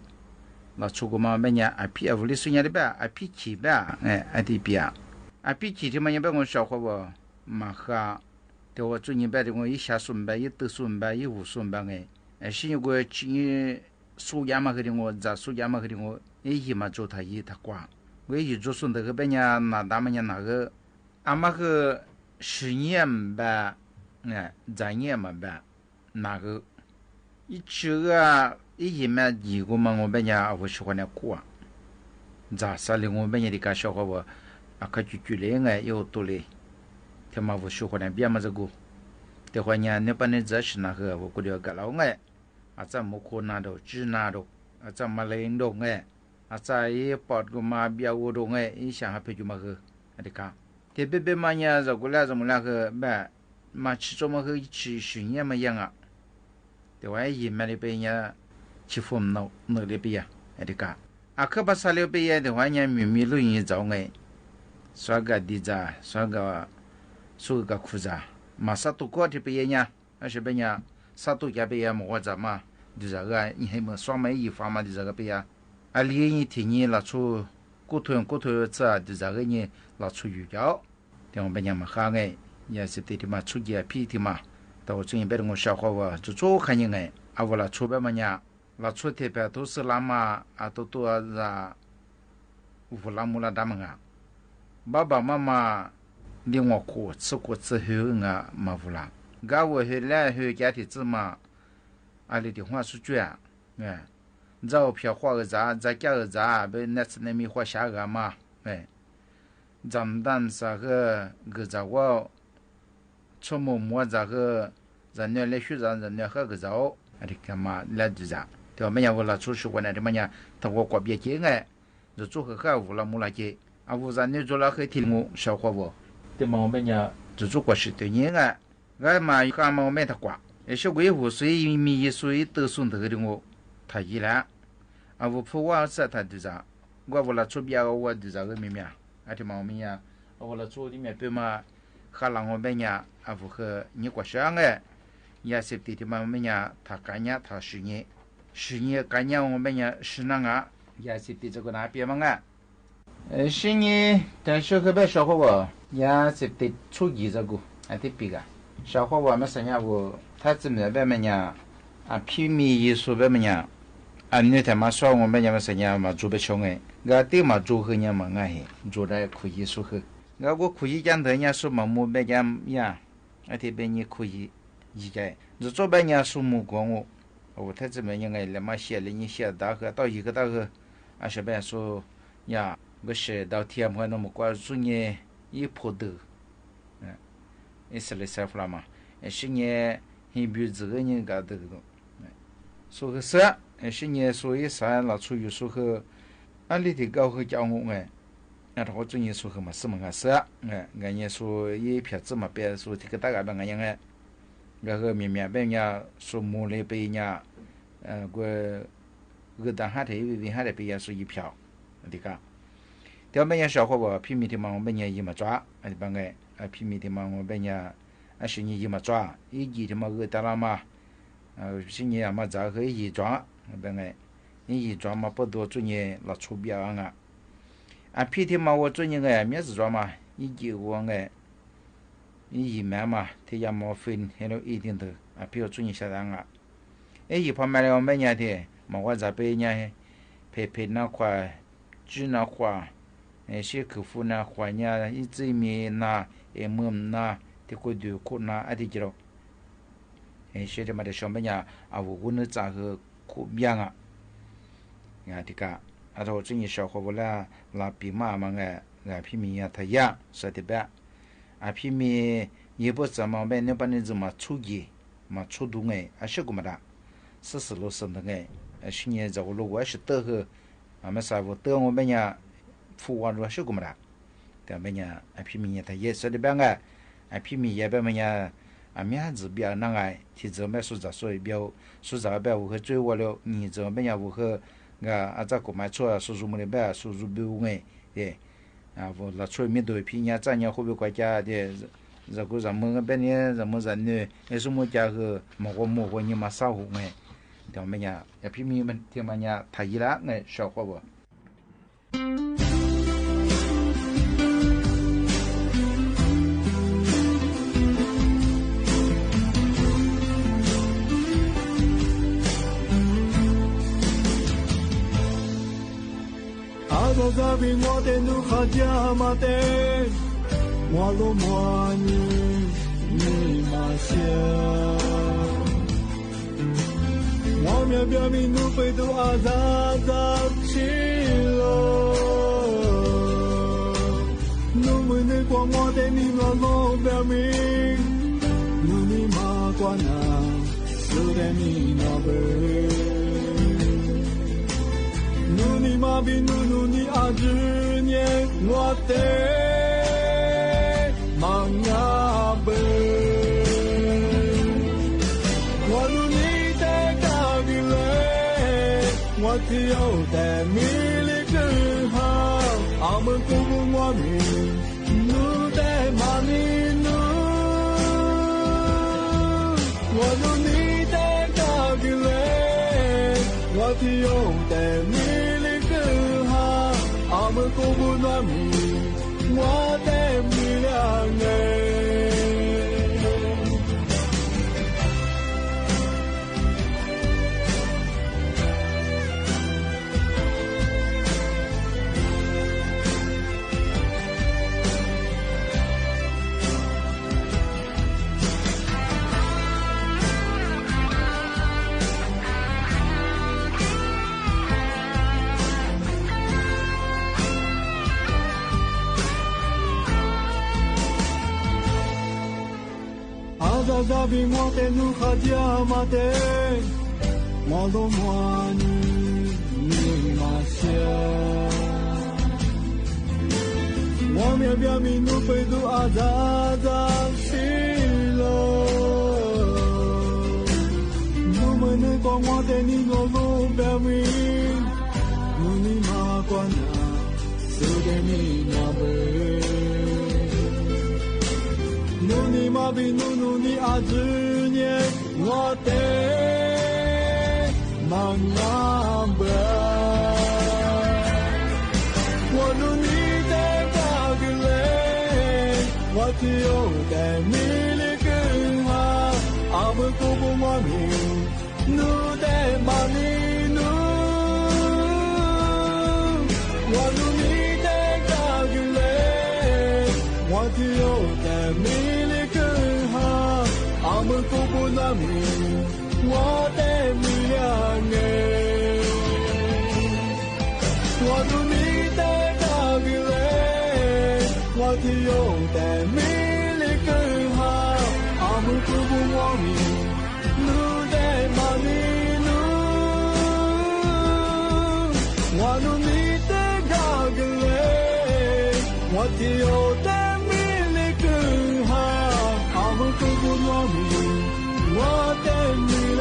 [SPEAKER 11] 老出过嘛们家พี่屋里苏人的吧，พี่起吧，哎的边。พี่起的嘛也帮我小伙吧。嘛哈，对我做年班的我一下孙班，一得孙班，一五孙班哎，是有个去暑假嘛，和的我在暑假嘛和的我一嘛做他挂，我一做孙的个别人那他们那个，俺们个10年班，3年嘛班，那个一去个一嘛几个嘛我别人我喜欢的挂，在啥里我别人的个小伙我，可就来有多嘞。他妈我喜欢的别么子个，的话呢，你把你这是那个我估计个老哎，咱没可拿到，只拿到，咱没来动哎，咱也把个嘛别活动哎，一想还陪就么个，你看，这别嘛呢，这过来怎么那个呗，嘛吃怎么个吃10年么样啊？的话也买的别呢，吃饭弄的别呀，你看，可把啥了别呀的话呢，咪录音找哎，刷个地咋，刷个。说个苦子，嘛啥都搞的不一样，而且不样，啥都也不一样，么子嘛，就这个你还没双门一方嘛，就这个不一样，连一天你拿出骨头子，就这个你拿出鱼胶，但我们讲嘛好哎，也是对的嘛，出去皮的嘛，到我最近别的我小伙我就做看见哎，我拿出别么样，拿出这边都是那么都是乌拉木拉他们啊，爸爸妈妈。另外过吃过之后啊，嘛不啦，我后来后家的子嘛，里的话是卷，照片画个啥，再加个啥，被那次那没画下个嘛，咱们当啥个啥我，出门这个人家来学人家喝个早，干嘛来就啥，对吧？没有我那出去过来的么样，他我过别接哎，就做个喝乌拉木拉接，乌咱你做了很听我小伙不？对嘛，我们呢，就做过是对人啊，嘛干嘛我们他挂，些维护水米水都送得的我，他一来，我不我是他就啥，我为了出边我就这个面面，对嘛我们呀，为了做里面对嘛，哈让我们呢，不和你过上哎，也是对的嘛我们呢，他干年他10年干年我们呢是那个，也是对这个那边嘛啊。10年，但是可别小伙吧，也是得出去这个，还得比个。小伙我们生下我，他怎么办么呢？皮米艺术办么呢？你他妈说我们家生下嘛做不成哎，对嘛做和人嘛哎，做的可以说和。我可以讲的人说嘛没别讲呀，对别人可以理解。你做别人说没管我他怎么样哎？那么写了你写大河到一个大河，是别说呀。我是到天坡那么关注呢，一坡头，意思来说了嘛，是呢，你比如这个人搞的个，说个啥，是呢，所以啥拿出去说个，里头搞个讲我哎，我最近说个嘛什么个啥，俺也说一片子嘛，别说这个大概半个样哎，个面别人说木来被人，个当哈台为哈台被也是一票，对个。条每年小伙我拼命的忙，每年一么抓，帮个拼命的忙，我每年是你一么抓，一季的嘛个得了嘛，是你嘛咋个一抓，帮个你一抓嘛不多，做你老出标啊。拼的嘛我做你个面子抓嘛，一季我个。一买嘛，他家毛分，还有一定的比如做你下单啊，一旁买了每年的，嘛我这边呢，配那块，猪那块，些客户那块呢，一直面那，么那，这个就可那的着，些的嘛的上面呢，我那咋个可变啊？呀，这个，头做你小伙不啦，拉比嘛嘛个，拼命呀，他呀，说的白。拼命也不怎么办，你把你怎么出去嘛出动是个么的，40路生的去年这个路我是得个，没啥我得我们家富完了是个么的，但们家拼命他也说的办拼命也把们家面子比较那提这么说着所以标说着标我和追我了，你这么样我和这个买错说么的办说标对。我拉出面对平年咱家会不会国家的这个咱们本年咱们人呢，也是么家个某个你嘛少红对么呀？也平民们听么呀？他一来小伙不？
[SPEAKER 12] 阿比我的努哈加马的，我罗马尼马西，我苗表明努贝都阿扎扎起喽，努没那光我的你罗罗表明，努你马关啊，苏的你那贝。努尼马比努尼阿之年我的忙啊贝，我努尼的高比嘞，我只有的米里更好，阿门古布我米努的马尼努，我努尼的高比嘞，我只有的米。我们共不暖米，我的米粮扎比我的努哈加马的，我罗马尼马西，我苗表明努贝都阿扎扎西喽，努没那光我的你罗罗表明，努尼马关啊，苏的你那贝。努尼马比努尼阿之年我的忙啊贝，我努尼的高比嘞，我只有的米里更好，阿不古布我米努的马尼努，我努尼的高比嘞，我只有的米。我们共不暖米，我的米粮我努力的高比嘞，我只有的米里更好，我们共不我米，努的马尼努，我努力的高比嘞，我只有的米里更好，我们共不我米。我的米粮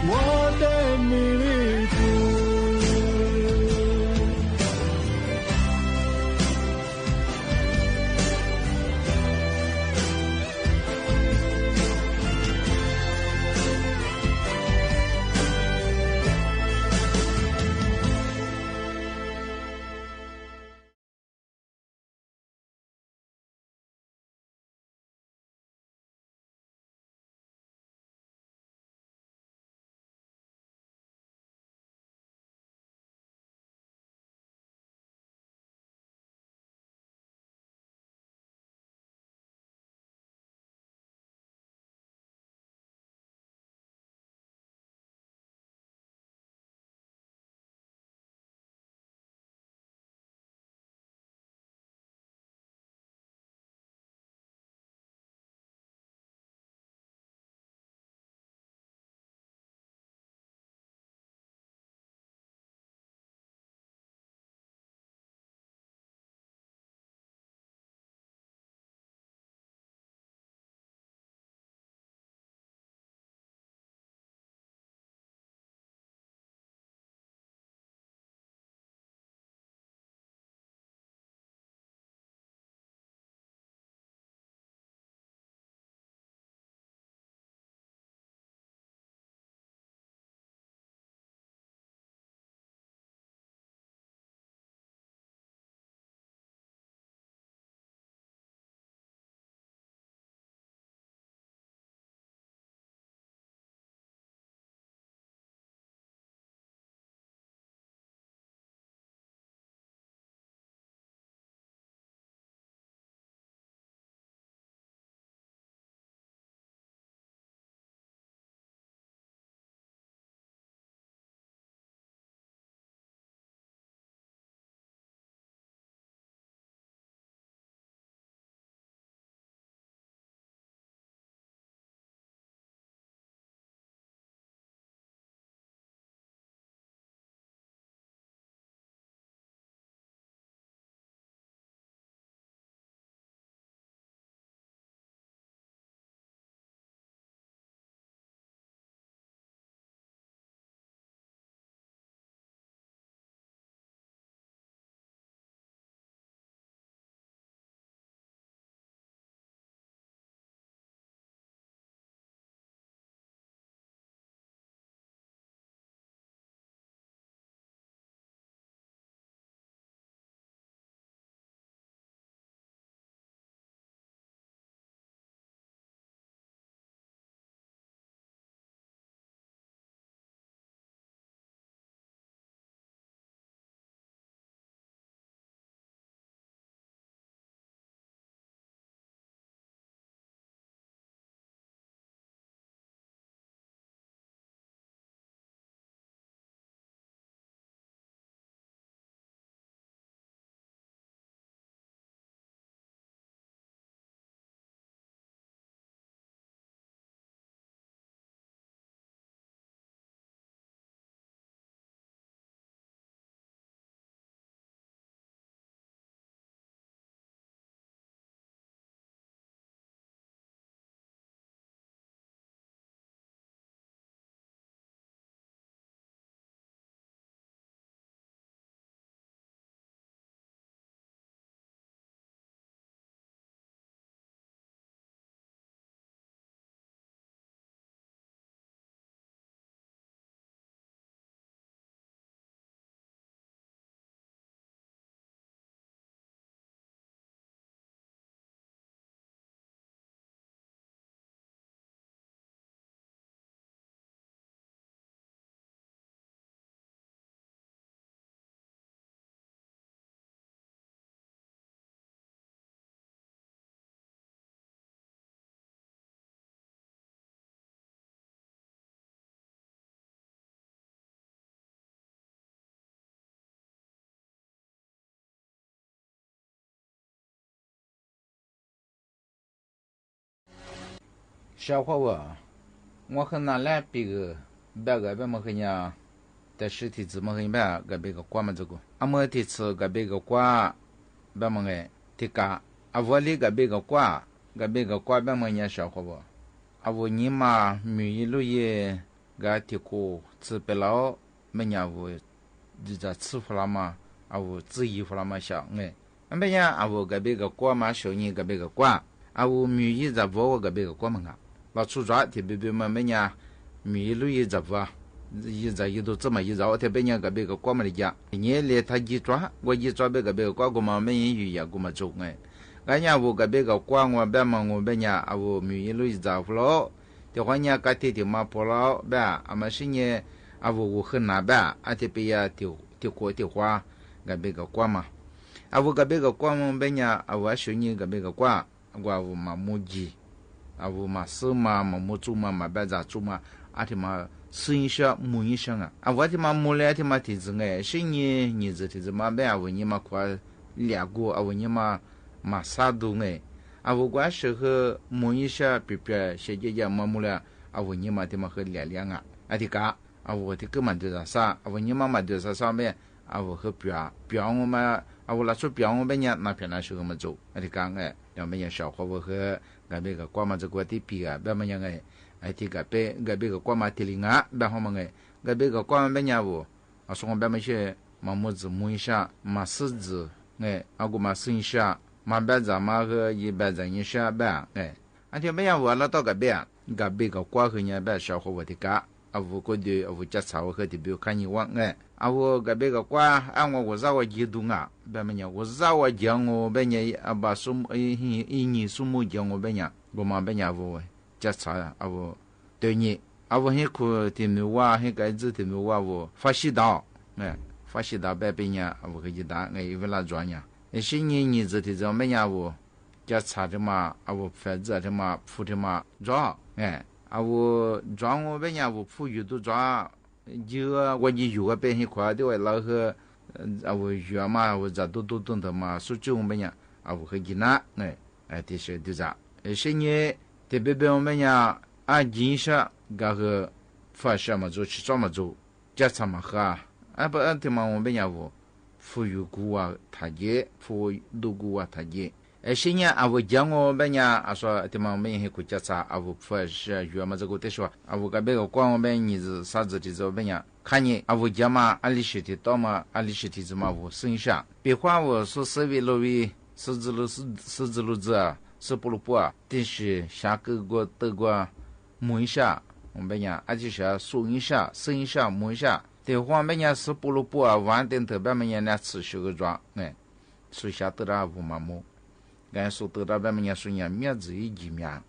[SPEAKER 12] 我的迷途。
[SPEAKER 11] 小伙我，我很难来别个别个别么个呀，在实体字么个别个别个瓜么这个，阿么的次个别个瓜，别么个提嘎，阿我里个别个瓜别么呀小伙我，阿我你嘛每一路也个提过吃不了没伢我这吃不了嘛啊我自己不了嘛想哎没伢啊我个别个瓜嘛小人个别个瓜啊我米一在我个别个瓜嘛啊老出抓特别嘛没伢米路一在哇一在一都这么一绕特别伢个别个瓜嘛的家你来他一抓我一抓别个别个瓜我嘛没人语言我嘛做哎俺伢我个别个瓜我别嘛我别伢啊我米一路一在不了的话伢个天天嘛不了别啊嘛是呢啊我很难别啊特别呀丢过丢花个别个瓜嘛啊我个别个瓜我别伢啊我学你个别个瓜我嘛木鸡啊我嘛是嘛木做嘛别咋做嘛啊他妈生一下木一下啊我他妈木来他妈提子哎是你这提子嘛别啊我你嘛快两个啊我你嘛啥都哎啊我关是和木一下别些姐嘛木了啊我你嘛他妈和两啊的嘎啊我的根本就是啥啊我你妈妈就是啥没啊我和表我们啊我那说表我们伢那片那时候么做的嘎哎要么伢小伙我和个别个光嘛这个的比啊别么伢哎的个别个光嘛的零啊别好么哎个别个光么伢我啊说我别么些嘛么子摸一下嘛狮子哎啊我嘛生一下嘛别咱嘛和一别咱一下别哎啊就么伢我那到个别个光和伢别小伙我的嘎啊我过去啊我家草我和的比如看你忘哎啊我个别个瓜啊我让我移动啊别么伢我让我讲我别伢啊把数一年数目讲我别伢我嘛别伢我家草啊我对你啊我很苦的没话很该子的没话我发洗到哎发洗到别伢啊我可以打哎为了专业是你这的这么伢我家草的嘛啊我反正的嘛铺的嘛抓哎啊我抓我别伢我铺鱼都抓就我你有个变很快的话老和啊我鱼嘛我这都懂的嘛说就我们伢啊我和你拿哎这些就这是你特别我们伢啊今下个个发什么做去怎么做家常嘛喝啊不然的嘛我们伢我富裕股啊他也富度股啊他也是呢啊我讲我们伢啊说的嘛我们也国家啥啊我发是鱼嘛这个得说啊我个别个光我们你是啥子的这边呀看你啊我讲嘛啊里是的到嘛啊里是的怎么我生下别话我说社会路为十字路子啊是不路不啊但是下个德国摸一下我们伢啊就是送一下生一下摸一下的话我们伢是不路不啊晚点特别么伢那持续个状哎所以下得了不嘛摸俺说得到别么伢说伢面子一几面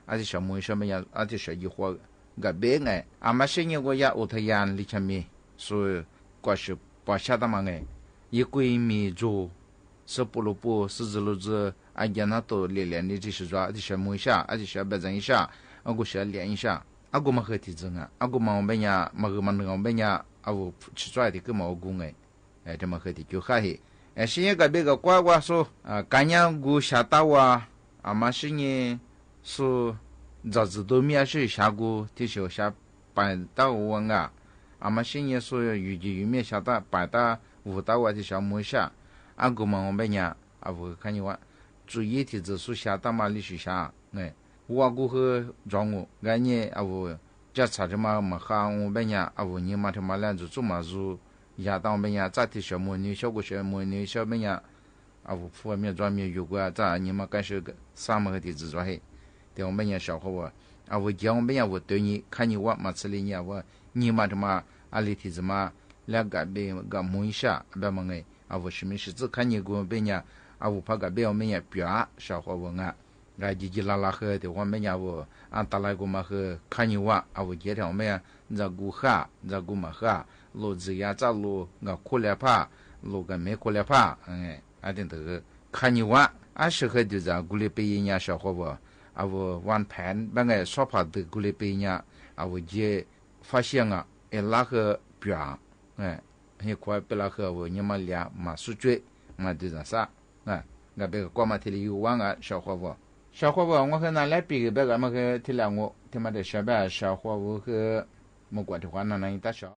[SPEAKER 11] 而且小摸一下么伢而且小一伙个别哎阿妈些年我也我他眼里前面说过去把下的嘛哎一闺蜜做是不路不十字路子啊家那都练的这是说这些摸一下而且小白整一下啊我小练一下啊我们和体质啊啊我们我们伢嘛个嘛那我们伢啊我吃出来的个毛工哎这么和体就还是现在个别个乖乖说啊干娘我下大哇啊嘛是呢说早知道面是下过的时候下半大碗啊啊嘛是呢说预计面下大半大五大碗的小摸下啊我们我们伢啊我看你话注意的指数下大嘛里是下哎我过后让我俺呢啊我家查的嘛嘛哈我们伢啊我你嘛他妈两只做嘛做亚当们呀，咋的小母女、小个小母女、小们呀，啊，我父面专门有过咋你们干是个啥么个地址做嘿？对我们呀小伙我啊，我讲我们呀，我对你看你我嘛吃哩呀，我你嘛他妈啊里地址嘛两个别个摸一下，别么个啊，我是没事只看你给我别呀，啊，我怕个别我们呀表小伙我啊，啊，叽啦啦喝的我们呀我啊打来个嘛喝看你我啊，我接条我们呀，这股哈，这股嘛哈。路子呀，咋路我过来怕，路个没过来怕，哎，俺等得看你玩，俺适合就在过来背一年小伙不，啊我玩盘，把俺说怕的过来背一年，啊我就发现啊，哎那个表，哎，很快被那个我你们俩马数追，嘛就这啥，哎，俺别个光嘛提里有玩啊小伙不，我和咱俩比个别个么个提两我，他妈的小白小伙我和没管的话那一大小。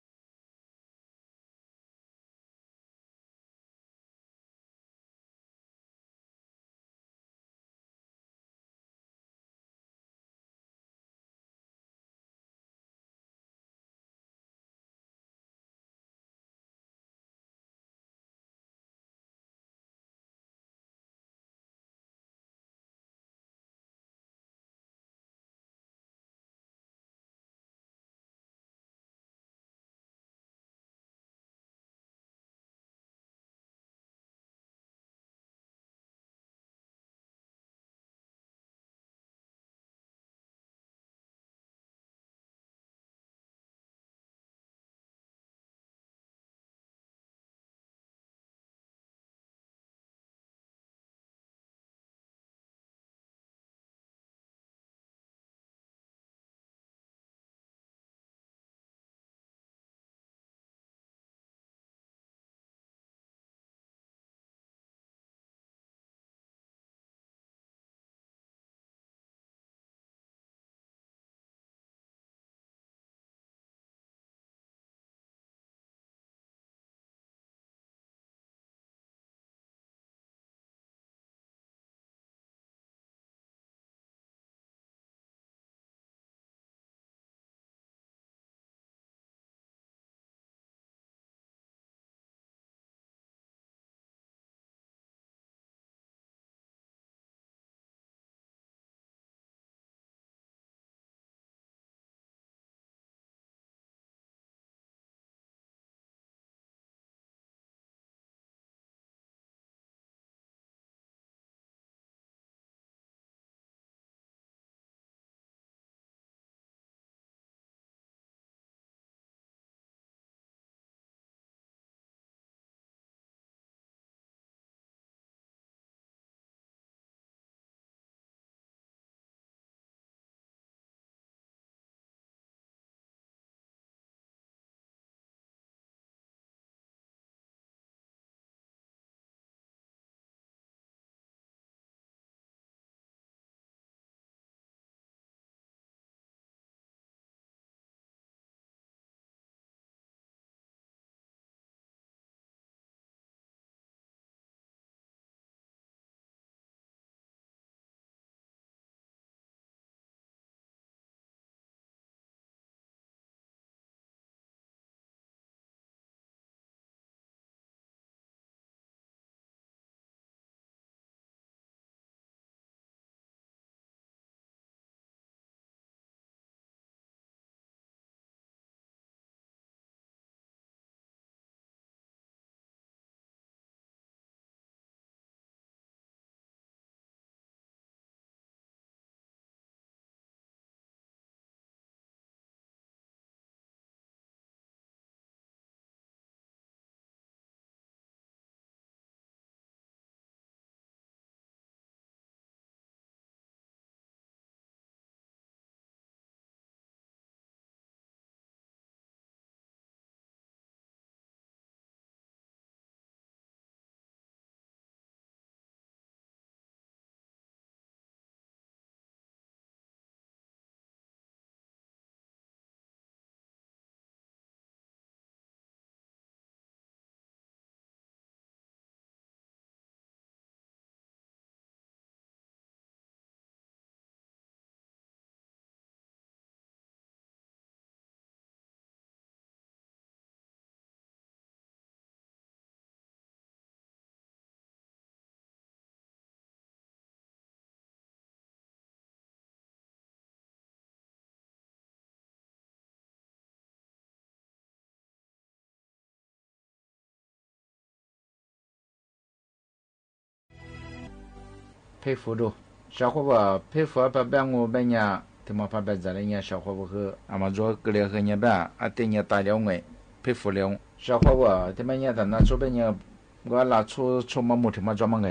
[SPEAKER 11] 佩服住小伙伴佩服把办我办呀他们把办在了呀小伙伴和阿妈做个来和你办啊对你打了我佩服了小伙伴他们呀的那做办呀我拿出嘛木他们专门个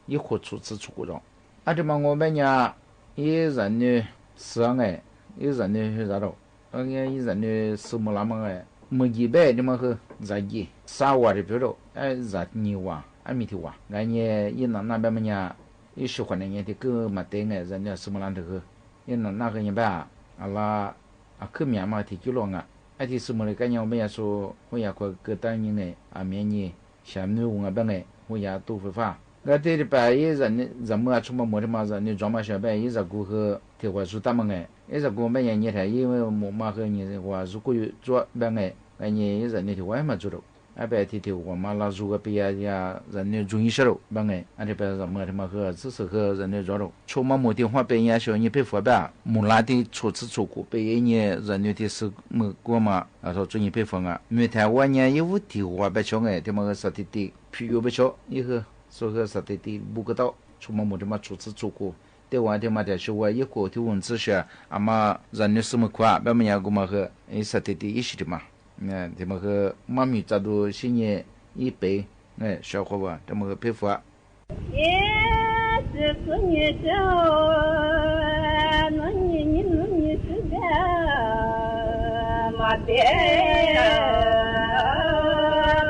[SPEAKER 11] 一会出次出过着啊他们我办呀一人呢是个一人呢是咋着一人呢是么那么个没几百他们和在几3万的比如在2万米的话俺也一那边么呀一喜欢的人的个嘛对个人家什么样的个一那个人吧阿拉啊可面嘛的就了啊啊的什么的个人我们也说我也过个单人的啊面呢下面我们个我也都会发我对的吧一人么出么的嘛人的装嘛小白一直过和的话说他们个一直过每年他因为我嘛和你的话如果有做办个俺也一人的话嘛做了啊白天我嘛拉如果别呀人的容易些了办个啊这边什么他妈和只是和人的做了出嘛没电话被人小你被佛吧木拉的初次出国被一年人的是么过嘛啊说注意被封啊因为台湾呢有地话被抢哎他妈和实体的皮有被抢以后说和实体的不知道出嘛没他妈初次出国对我他妈的说我一个的文字学啊嘛人的什么快别么样个嘛和实体的一起的嘛那他们和妈咪找到新年一杯小伙伴他们和佩服
[SPEAKER 2] 也是是你就那你是个马爹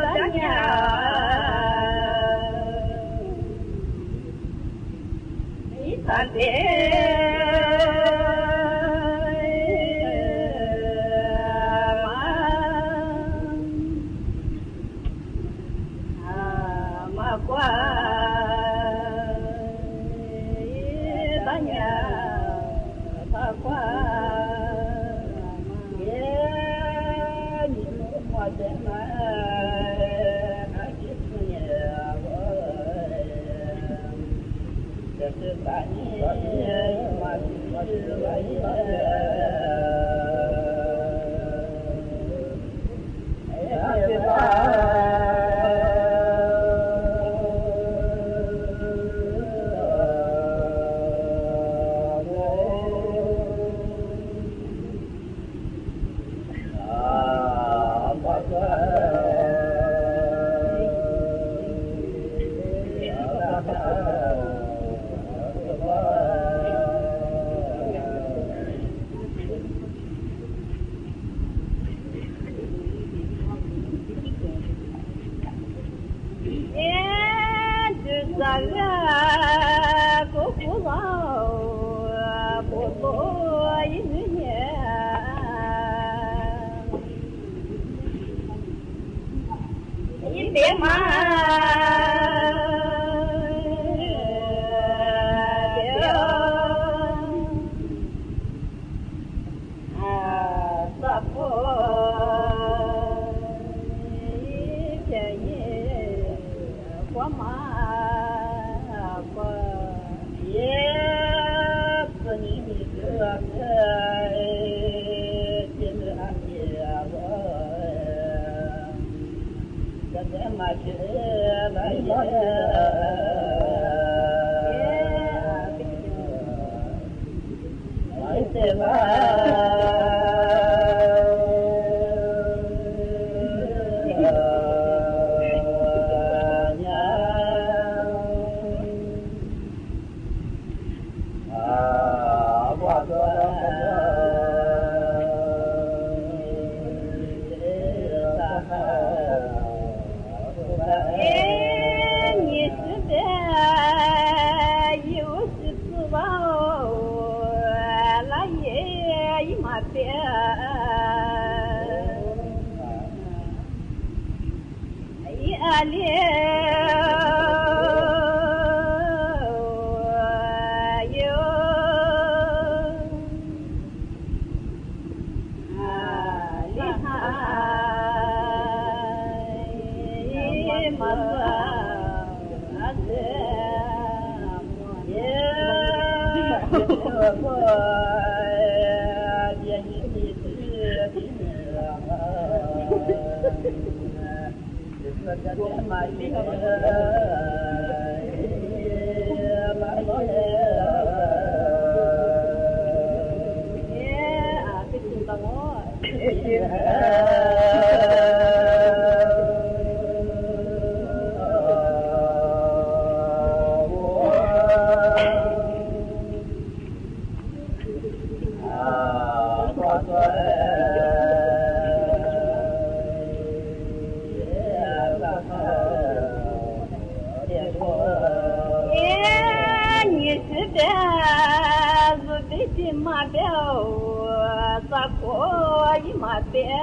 [SPEAKER 2] 大娘一三爹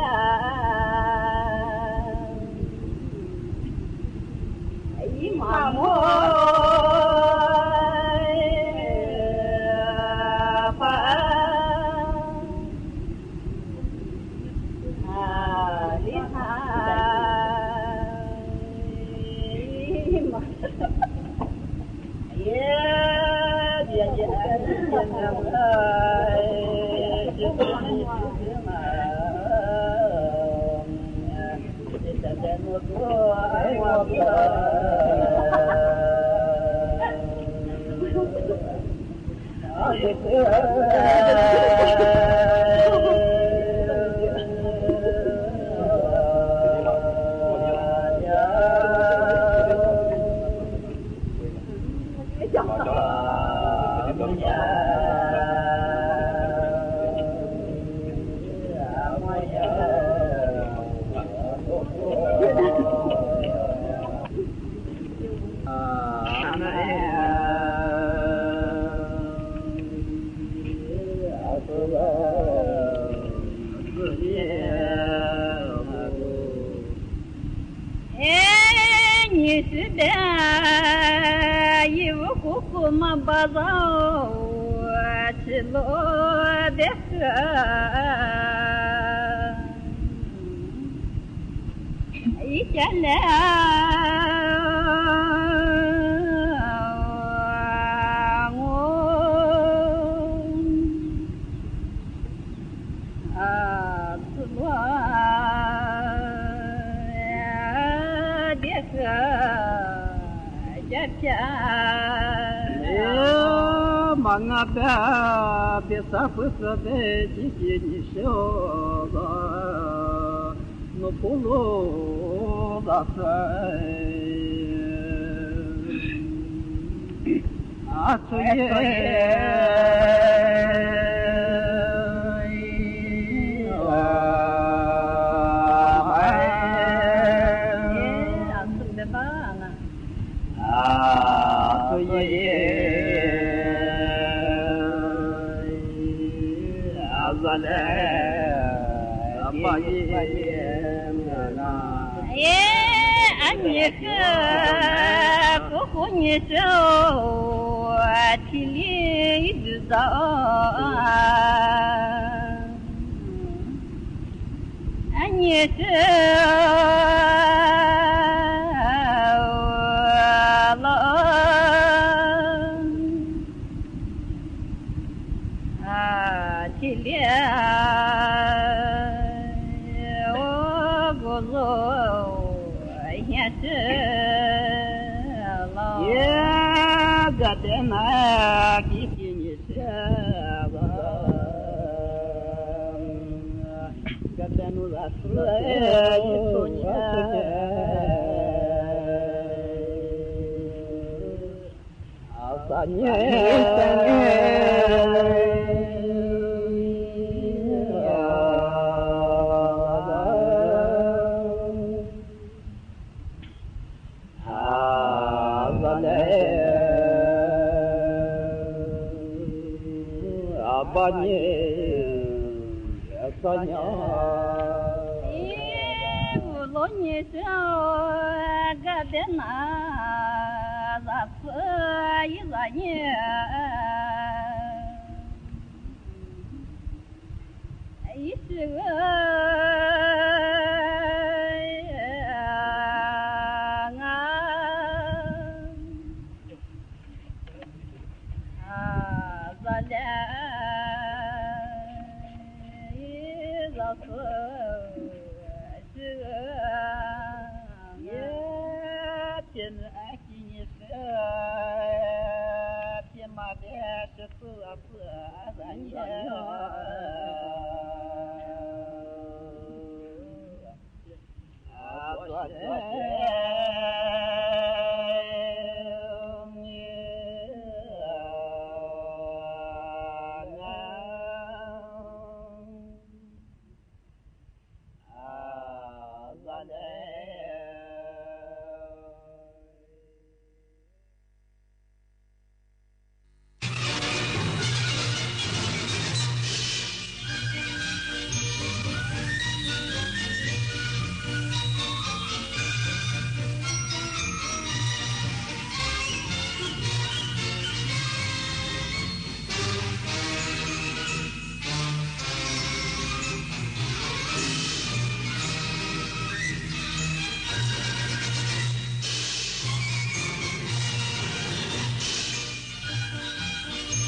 [SPEAKER 2] เ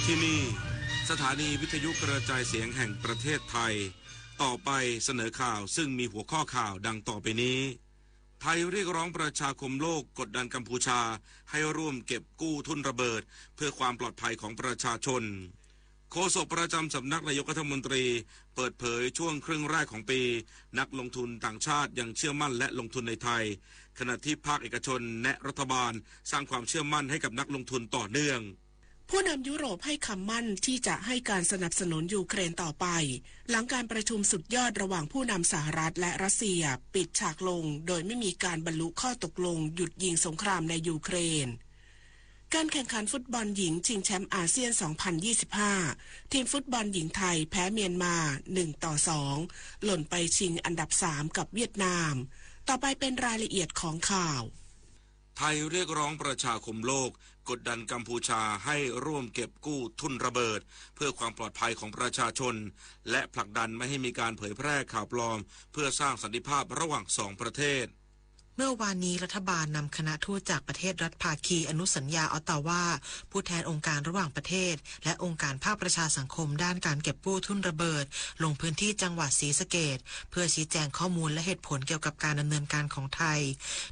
[SPEAKER 13] ที่นี่สถานีวิทยุกระจายเสียงแห่งประเทศไทยต่อไปเสนอข่าวซึ่งมีหัวข้อข่าวดังต่อไปนี้ไทยเรียกร้องประชาคมโลกกดดันกัมพูชาให้ร่วมเก็บกู้ทุนระเบิดเพื่อความปลอดภัยของประชาชนโฆษกประจำสำนักนายกรัฐมนตรีเปิดเผยช่วงครึ่งแรกของปีนักลงทุนต่างชาติยังเชื่อมั่นและลงทุนในไทยขณะที่ภาคเอกชนและรัฐบาลสร้างความเชื่อมั่นให้กับนักลงทุนต่อเนื่อง
[SPEAKER 18] ผู้นำยุโรปให้คำมั่นที่จะให้การสนับสนุนยูเครนต่อไปหลังการประชุมสุดยอดระหว่างผู้นำสหรัฐและรัสเซียปิดฉากลงโดยไม่มีการบรรลุข้อตกลงหยุดยิงสงครามในยูเครนการแข่งขันฟุตบอลหญิงชิงแชมป์อาเซียน 2025 ทีมฟุตบอลหญิงไทยแพ้เมียนมา 1-2 หล่นไปชิงอันดับ 3 กับเวียดนามต่อไปเป็นรายละเอียดของข่าว
[SPEAKER 13] ไทยเรียกร้องประชาคมโลกกดดันกัมพูชาให้ร่วมเก็บกู้ทุนระเบิดเพื่อความปลอดภัยของประชาชนและผลักดันไม่ให้มีการเผยแพร่ข่าวปลอมเพื่อสร้างสันติภาพระหว่าง2ประเทศ
[SPEAKER 24] เมื่อวานนี้รัฐบาลนำคณะทูตจากประเทศรัฐภาคีอนุสัญญาออตตาวาผู้แทนองค์การระหว่างประเทศและองค์การภาคประชาสังคมด้านการเก็บกู้ทุนระเบิดลงพื้นที่จังหวัดศรีสะเกษเพื่อชี้แจงข้อมูลและเหตุผลเกี่ยวกับการดำเนินการของไทย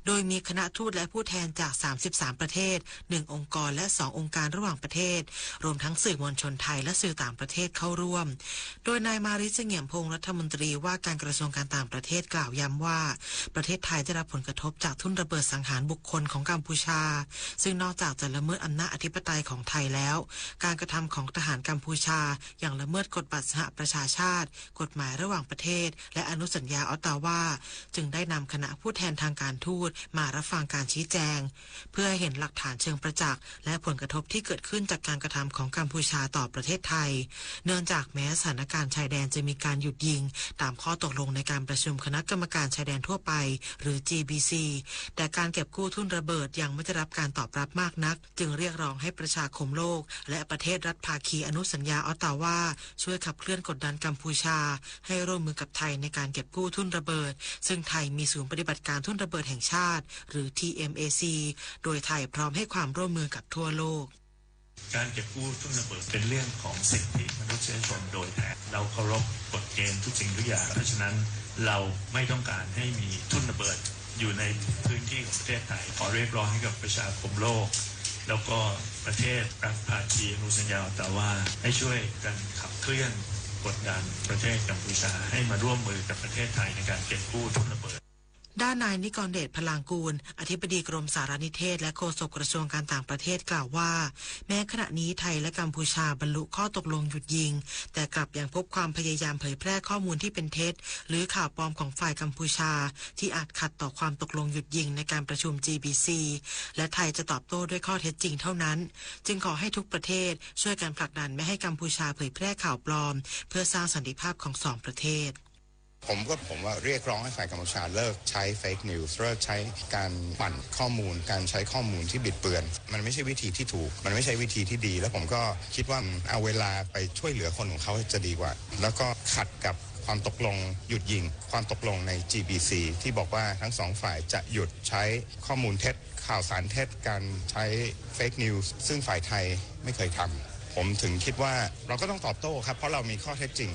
[SPEAKER 24] โดยมีคณะทูตและผู้แทนจาก33ประเทศ1องค์กรและ2องค์การระหว่างประเทศรวมทั้งสื่อมวลชนไทยและสื่อต่างประเทศเข้าร่วมโดยนายมาริเสงี่ยมพงษ์รัฐมนตรีว่าการกระทรวงการต่างประเทศกล่าวย้ำว่าประเทศไทยได้รับผลกระทบจากทุนระเบิดสังหารบุคคลของกัมพูชาซึ่งนอกจากจะละเมิดอำนาจอธิปไตยของไทยแล้วการกระทำของทหารกัมพูชาอย่างละเมิดกฎบัตรสหประชาชาติกฎหมายระหว่างประเทศและอนุสัญญาออตตาวาจึงได้นำคณะผู้แทนทางการทูตมารับฟังการชี้แจงเพื่อให้เห็นหลักฐานเชิงประจักษ์และผลกระทบที่เกิดขึ้นจากการกระทำของกัมพูชาต่อประเทศไทยเนื่องจากแม้สถานการณ์ชายแดนจะมีการหยุดยิงตามข้อตกลงในการประชุมคณะกรรมการชายแดนทั่วไปหรือ GBCแต่การเก็บกู้ทุนระเบิดยังไม่ได้รับการตอบรับมากนักจึงเรียกร้องให้ประชาคมโลกและประเทศรัฐภาคีอนุสัญญาออตตาวาช่วยขับเคลื่อนกดดันกัมพูชาให้ร่วมมือกับไทยในการเก็บกู้ทุนระเบิดซึ่งไทยมีศูนย์ปฏิบัติการทุนระเบิดแห่งชาติหรือ TMAC โดยไทยพร้อมให้ความร่วมมือกับทั่วโลก
[SPEAKER 14] การเก็บกู้ทุนระเบิดเป็นเรื่องของสิทธิมนุษยชนโดยแท้เราเคารพกฎเกณฑ์ทุกสิ่งทุกอย่างเพราะฉะนั้นเราไม่ต้องการให้มีทุนระเบิดอยู่ในพื้นที่ของประเทศไทยขอเรียกร้องให้กับประชาคมโลกแล้วก็ประเทศรัฐภาคีอนุสัญญาออตตาวาให้ช่วยกันขับเคลื่อนกดดันประเทศกัมพูชาให้มาร่วมมือกับประเทศไทยในการเก็บกู้ทุนระเบิด
[SPEAKER 24] ด้านนายนิกรเดชพลางกูลอธิบดีกรมสารนิเทศและโฆษกกระทรวงการต่างประเทศกล่าวว่าแม้ขณะนี้ไทยและกัมพูชาบรรลุข้อตกลงหยุดยิงแต่กลับยังพบความพยายามเผยแพร่ข้อมูลที่เป็นเท็จหรือข่าวปลอมของฝ่ายกัมพูชาที่อาจขัดต่อความตกลงหยุดยิงในการประชุม GBC และไทยจะตอบโต้ด้วยข้อเท็จจริงเท่านั้นจึงขอให้ทุกประเทศช่วยกันผลักดันไม่ให้กัมพูชาเผยแพร่ข่าวปลอมเพื่อสร้างสันติภาพของสองประเทศ
[SPEAKER 15] ผมว่าเรียกร้องให้ฝ่ายกัมพูชาเลิกใช้เฟกนิวส์เลิกใช้การปั่นข้อมูลการใช้ข้อมูลที่บิดเบือนมันไม่ใช่วิธีที่ถูกมันไม่ใช่วิธีที่ดีแล้วผมก็คิดว่าเอาเวลาไปช่วยเหลือคนของเขาจะดีกว่าแล้วก็ขัดกับความตกลงหยุดยิงความตกลงใน GBC ที่บอกว่าทั้งสองฝ่ายจะหยุดใช้ข้อมูลเท็จข่าวสารเท็จการใช้เฟกนิวส์ซึ่งฝ่ายไทยไม่เคยทำผมถึงคิดว่าเราก็ต้องตอบโต้ครับเพราะเรามีข้อเท็จจริง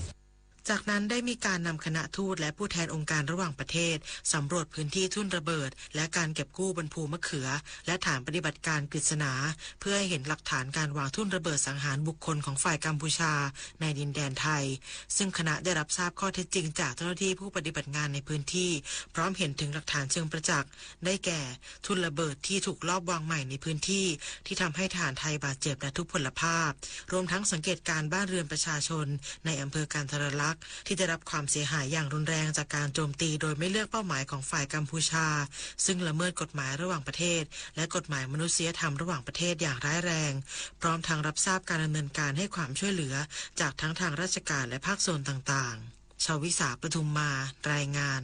[SPEAKER 24] จากนั้นได้มีการนำคณะทูตและผู้แทนองค์การระหว่างประเทศสำรวจพื้นที่ทุ่นระเบิดและการเก็บกู้บนภูมะเขือและฐานปฏิบัติการกฤษณาเพื่อให้เห็นหลักฐานการวางทุ่นระเบิดสังหารบุคคลของฝ่ายกัมพูชาในดินแดนไทยซึ่งคณะได้รับทราบข้อเท็จจริงจากเจ้าหน้าที่ผู้ปฏิบัติงานในพื้นที่พร้อมเห็นถึงหลักฐานเชิงประจักษ์ได้แก่ทุ่นระเบิดที่ถูกลอบวางใหม่ในพื้นที่ที่ทำให้ทหารไทยบาดเจ็บและทุพพลภาพรวมทั้งสังเกตการบ้านเรือนประชาชนในอำเภอกันทรลักษณ์ที่ได้รับความเสียหายอย่างรุนแรงจากการโจมตีโดยไม่เลือกเป้าหมายของฝ่ายกัมพูชาซึ่งละเมิดกฎหมายระหว่างประเทศและกฎหมายมนุษยธรรมระหว่างประเทศอย่างร้ายแรงพร้อมทางรับทราบการดำเนินการให้ความช่วยเหลือจากทั้งทางราชการและภาคส่วนต่างๆชวิสาปทุมมารายงาน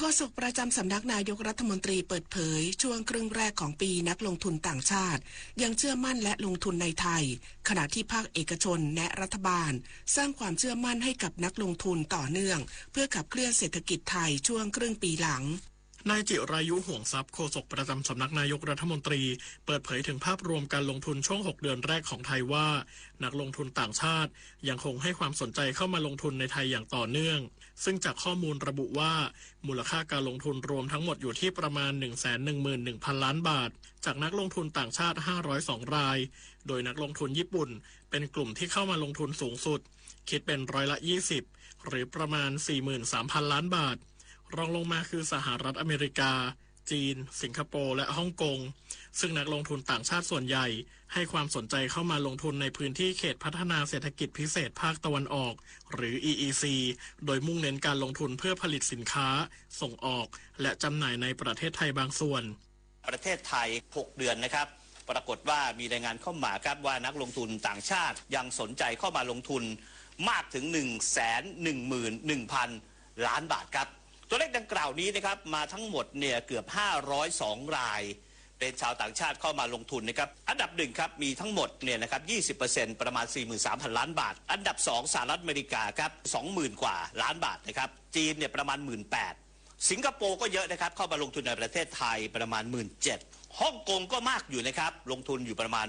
[SPEAKER 24] โฆษกประจำสำนักนายกรัฐมนตรีเปิดเผยช่วงครึ่งแรกของปีนักลงทุนต่างชาติยังเชื่อมั่นและลงทุนในไทยขณะที่ภาคเอกชนและรัฐบาลสร้างความเชื่อมั่นให้กับนักลงทุนต่อเนื่องเพื่อขับเคลื่อนเศรษฐกิจไทยช่วงครึ่งปีหลัง
[SPEAKER 1] นายจิรายุห่วงทรัพย์โฆษกประจำสำนักนายกรัฐมนตรีเปิดเผยถึงภาพรวมการลงทุนช่วง6 เดือนแรกของไทยว่านักลงทุนต่างชาติยังคงให้ความสนใจเข้ามาลงทุนในไทยอย่างต่อเนื่องซึ่งจากข้อมูลระบุว่ามูลค่าการลงทุนรวมทั้งหมดอยู่ที่ประมาณ 111,000 ล้านบาทจากนักลงทุนต่างชาติ502รายโดยนักลงทุนญี่ปุ่นเป็นกลุ่มที่เข้ามาลงทุนสูงสุดคิดเป็น20%หรือประมาณ 43,000 ล้านบาทรองลงมาคือสหรัฐอเมริกาจีนสิงคโปร์และฮ่องกงซึ่งนักลงทุนต่างชาติส่วนใหญ่ให้ความสนใจเข้ามาลงทุนในพื้นที่เขตพัฒนาเศรษฐกิจพิเศษภาคตะวันออกหรือ EEC โดยมุ่งเน้นการลงทุนเพื่อผลิตสินค้าส่งออกและจำหน่ายในประเทศไทยบางส่วน
[SPEAKER 16] ประเทศไทย6 เดือนนะครับปรากฏว่ามีรายงานเข้ามาครับว่านักลงทุนต่างชาติยังสนใจเข้ามาลงทุนมากถึง 111,000 ล้านบาทครับตัวเลขดังกล่าวนี้นะครับมาทั้งหมดเนี่ยเกือบ502รายเป็นชาวต่างชาติเข้ามาลงทุนนะครับอันดับ1ครับมีทั้งหมดเนี่ยนะครับ 20% ประมาณ 43,000 ล้านบาทอันดับ2สหรัฐอเมริกาครับ 20,000 กว่าล้านบาทนะครับจีนเนี่ยประมาณ 18,000 สิงคโปร์ก็เยอะนะครับเข้ามาลงทุนในประเทศไทยประมาณ 17,000 ฮ่องกงก็มากอยู่นะครับลงทุนอยู่ประมาณ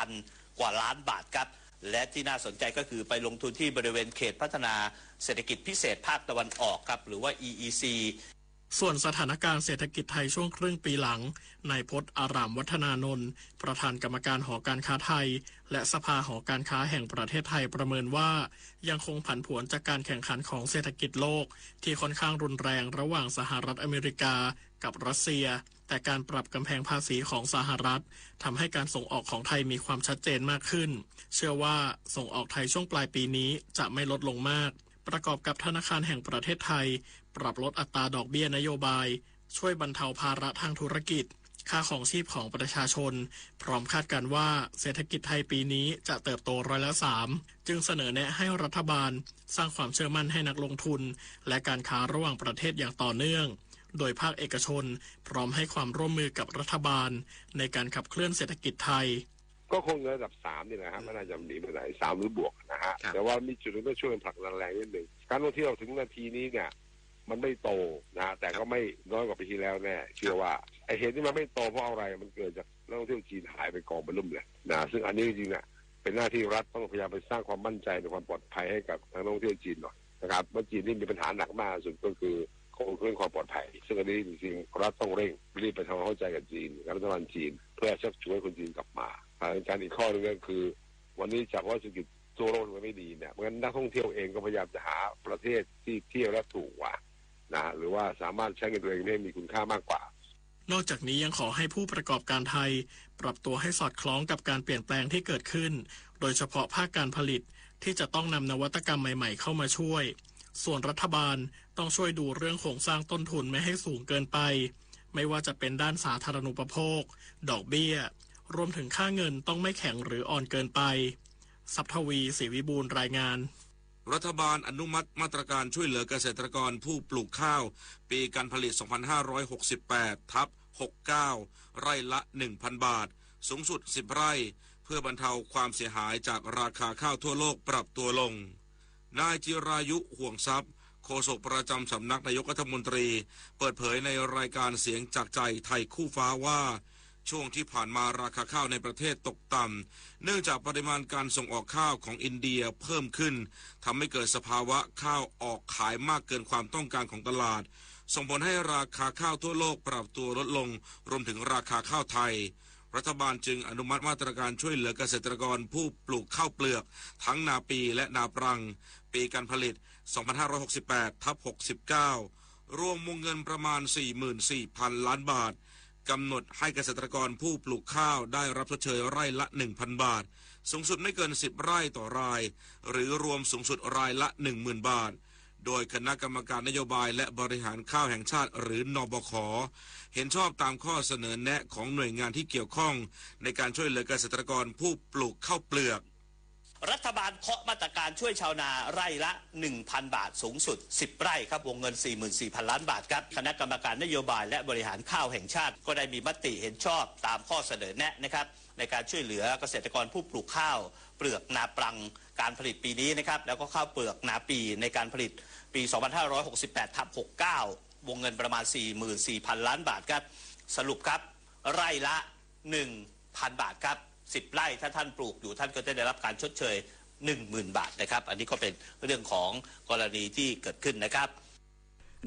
[SPEAKER 16] 8,000 กว่าล้านบาทครับและที่น่าสนใจก็คือไปลงทุนที่บริเวณเขตพัฒนาเศรษฐกิจพิเศษภาคตะวันออกครับหรือว่า EEC
[SPEAKER 1] ส่วนสถานการณ์เศรษฐกิจไทยช่วงครึ่งปีหลังนายพจน์อารามวัฒนานนท์ประธานกรรมการหอการค้าไทยและสภาหอการค้าแห่งประเทศไทยประเมินว่ายังคงผันผวนจากการแข่งขันของเศรษฐกิจโลกที่ค่อนข้างรุนแรงระหว่างสหรัฐอเมริกากับรัสเซียแต่การปรับกำแพงภาษีของสหรัฐทำให้การส่งออกของไทยมีความชัดเจนมากขึ้นเชื่อว่าส่งออกไทยช่วงปลายปีนี้จะไม่ลดลงมากประกอบกับธนาคารแห่งประเทศไทยปรับลดอัตราดอกเบี้ยนโยบายช่วยบรรเทาภาระทางธุรกิจค่าของชีพของประชาชนพร้อมคาดการณ์ว่าเศรษฐกิจไทยปีนี้จะเติบโต3%จึงเสนอแนะให้รัฐบาลสร้างความเชื่อมั่นให้นักลงทุนและการค้าระหว่างประเทศอย่างต่อเนื่องโดยภาคเอกชนพร้อมให้ความร่วมมือกับรัฐบาลในการขับเคลื่อนเศรษฐกิจไทย
[SPEAKER 19] ก็คงระดับ3นี่นะครับไม่น่าจะหนีไปไหน3หรือบวกนะฮะแต่ว่ามีจุดนึงต้องช่วยผลักดันแรงนิดนึงการท่องเที่ยวถึงนาทีนี้เนี่ยมันไม่โตนะแต่ก็ไม่น้อยกว่าปีที่แล้วแน่เชื่อว่าไอเหตุที่มันไม่โตเพราะอะไรมันเกิดจากนักท่องเที่ยวจีนหายไปกองไปลุ่มเลยนะซึ่งอันนี้จริงๆเนี่ยเป็นหน้าที่รัฐต้องพยายามไปสร้างความมั่นใจในความปลอดภัยให้กับทางนักท่องเที่ยวจีนหน่อยนะครับเมื่อจีนนี่มีปัญหาหนักมากสุดก็คือเรื่องความปลอดภัยซึ่งอันนี้จริงๆรัฐต้องเร่งรีบไปทำความเข้าใจกับจีนกับรัฐบาลจีนเพื่อชักชวนคนจีนกลับมาการอีกข้อนึงก็คือวันนี้จากว่าเศรษฐกิจทั่วโลกมันไม่ดีเนี่ยเพราะฉะนั้นนักท่องเที่ยวเองก็พยายามจะหาประเทศที่เที่ยวและถูกกว่านะหรือว่าสามารถใช้เงินตัวเองให้มีคุณค่ามากกว่าน
[SPEAKER 1] อกจากนี้ยังขอให้ผู้ประกอบการไทยปรับตัวให้สอดคล้องกับการเปลี่ยนแปลงที่เกิดขึ้นโดยเฉพาะภาคการผลิตที่จะต้องนำนวัตกรรมใหม่ๆเข้ามาช่วยส่วนรัฐบาลต้องช่วยดูเรื่องโครงสร้างต้นทุนไม่ให้สูงเกินไปไม่ว่าจะเป็นด้านสาธารณูปโภคดอกเบี้ยรวมถึงค่าเงินต้องไม่แข็งหรืออ่อนเกินไปทรัพย์ทวีศรีวิบูลย์รายงาน
[SPEAKER 13] รัฐบาลอนุมัติมาตรการช่วยเหลือเกษตรกรผู้ปลูกข้าวปีการผลิต 2568/69 ไร่ละ 1,000 บาทสูงสุด 10 ไร่เพื่อบรรเทาความเสียหายจากราคาข้าวทั่วโลกปรับตัวลงนายจิรายุห่วงทรัพย์โฆษกประจำสำนักนายกรัฐมนตรีเปิดเผยในรายการเสียงจากใจไทยคู่ฟ้าว่าช่วงที่ผ่านมาราคาข้าวในประเทศตกต่ำเนื่องจากปริมาณการส่งออกข้าวของอินเดียเพิ่มขึ้นทำให้เกิดสภาวะข้าวออกขายมากเกินความต้องการของตลาดส่งผลให้ราคาข้าวทั่วโลกปรับตัวลดลงรวมถึงราคาข้าวไทยรัฐบาลจึงอนุมัติมาตรการช่วยเหลือเกษตรกรผู้ปลูกข้าวเปลือกทั้งนาปีและนาปรังปีการผลิต 2568/69 รวมวงเงินประมาณ 44,000 ล้านบาทกำหนดให้เกษตรกรผู้ปลูกข้าวได้รับชดเชยไร่ละ 1,000 บาทสูงสุดไม่เกิน10 ไร่ต่อรายหรือรวมสูงสุดรายละ 10,000 บาทโดยคณะกรรมการนโยบายและบริหารข้าวแห่งชาติหรือนบข.เห็นชอบตามข้อเสนอแนะของหน่วยงานที่เกี่ยวข้องในการช่วยเหลือเกษตรกรผู้ปลูกข้าวเปลือก
[SPEAKER 16] รัฐบาลเคาะมาตรการช่วยชาวนาไร่ละ 1,000 บาทสูงสุด10ไร่ครับวงเงิน 44,000 ล้านบาทครับคณะกรรมการนโยบายและบริหารข้าวแห่งชาติก็ได้มีมติเห็นชอบตามข้อเสนอแนะนะครับในการช่วยเหลือเกษตรกรผู้ปลูกข้าวเปลือกนาปรังการผลิตปีนี้นะครับแล้วก็ข้าวเปลือกนาปีในการผลิตปี 2568/69 วงเงินประมาณ 44,000 ล้านบาทครับสรุปครับไร่ละ 1,000 บาทครับ10 ไร่ถ้าท่านปลูกอยู่ท่านก็จะได้รับการชดเชย 10,000 บาทนะครับอันนี้ก็เป็นเรื่องของกรณีที่เกิดขึ้นนะครับ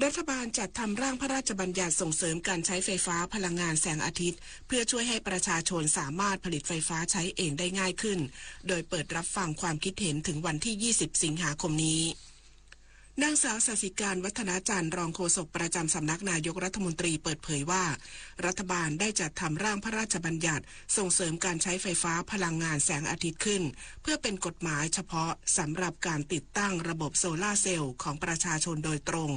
[SPEAKER 18] รัฐบาลจัดทำร่างพระราชบัญญัติส่งเสริมการใช้ไฟฟ้าพลังงานแสงอาทิตย์เพื่อช่วยให้ประชาชนสามารถผลิตไฟฟ้าใช้เองได้ง่ายขึ้นโดยเปิดรับฟังความคิดเห็นถึงวันที่ 20 สิงหาคมนี้นางสาวศศิการวัฒนาจันทร์รองโฆษกประจำสำนักนายกรัฐมนตรีเปิดเผยว่ารัฐบาลได้จัดทำร่างพระราชบัญญัติส่งเสริมการใช้ไฟฟ้าพลังงานแสงอาทิตย์ขึ้นเพื่อเป็นกฎหมายเฉพาะสำหรับการติดตั้งระบบโซลาร์เซลล์ของประชาชนโดยตรง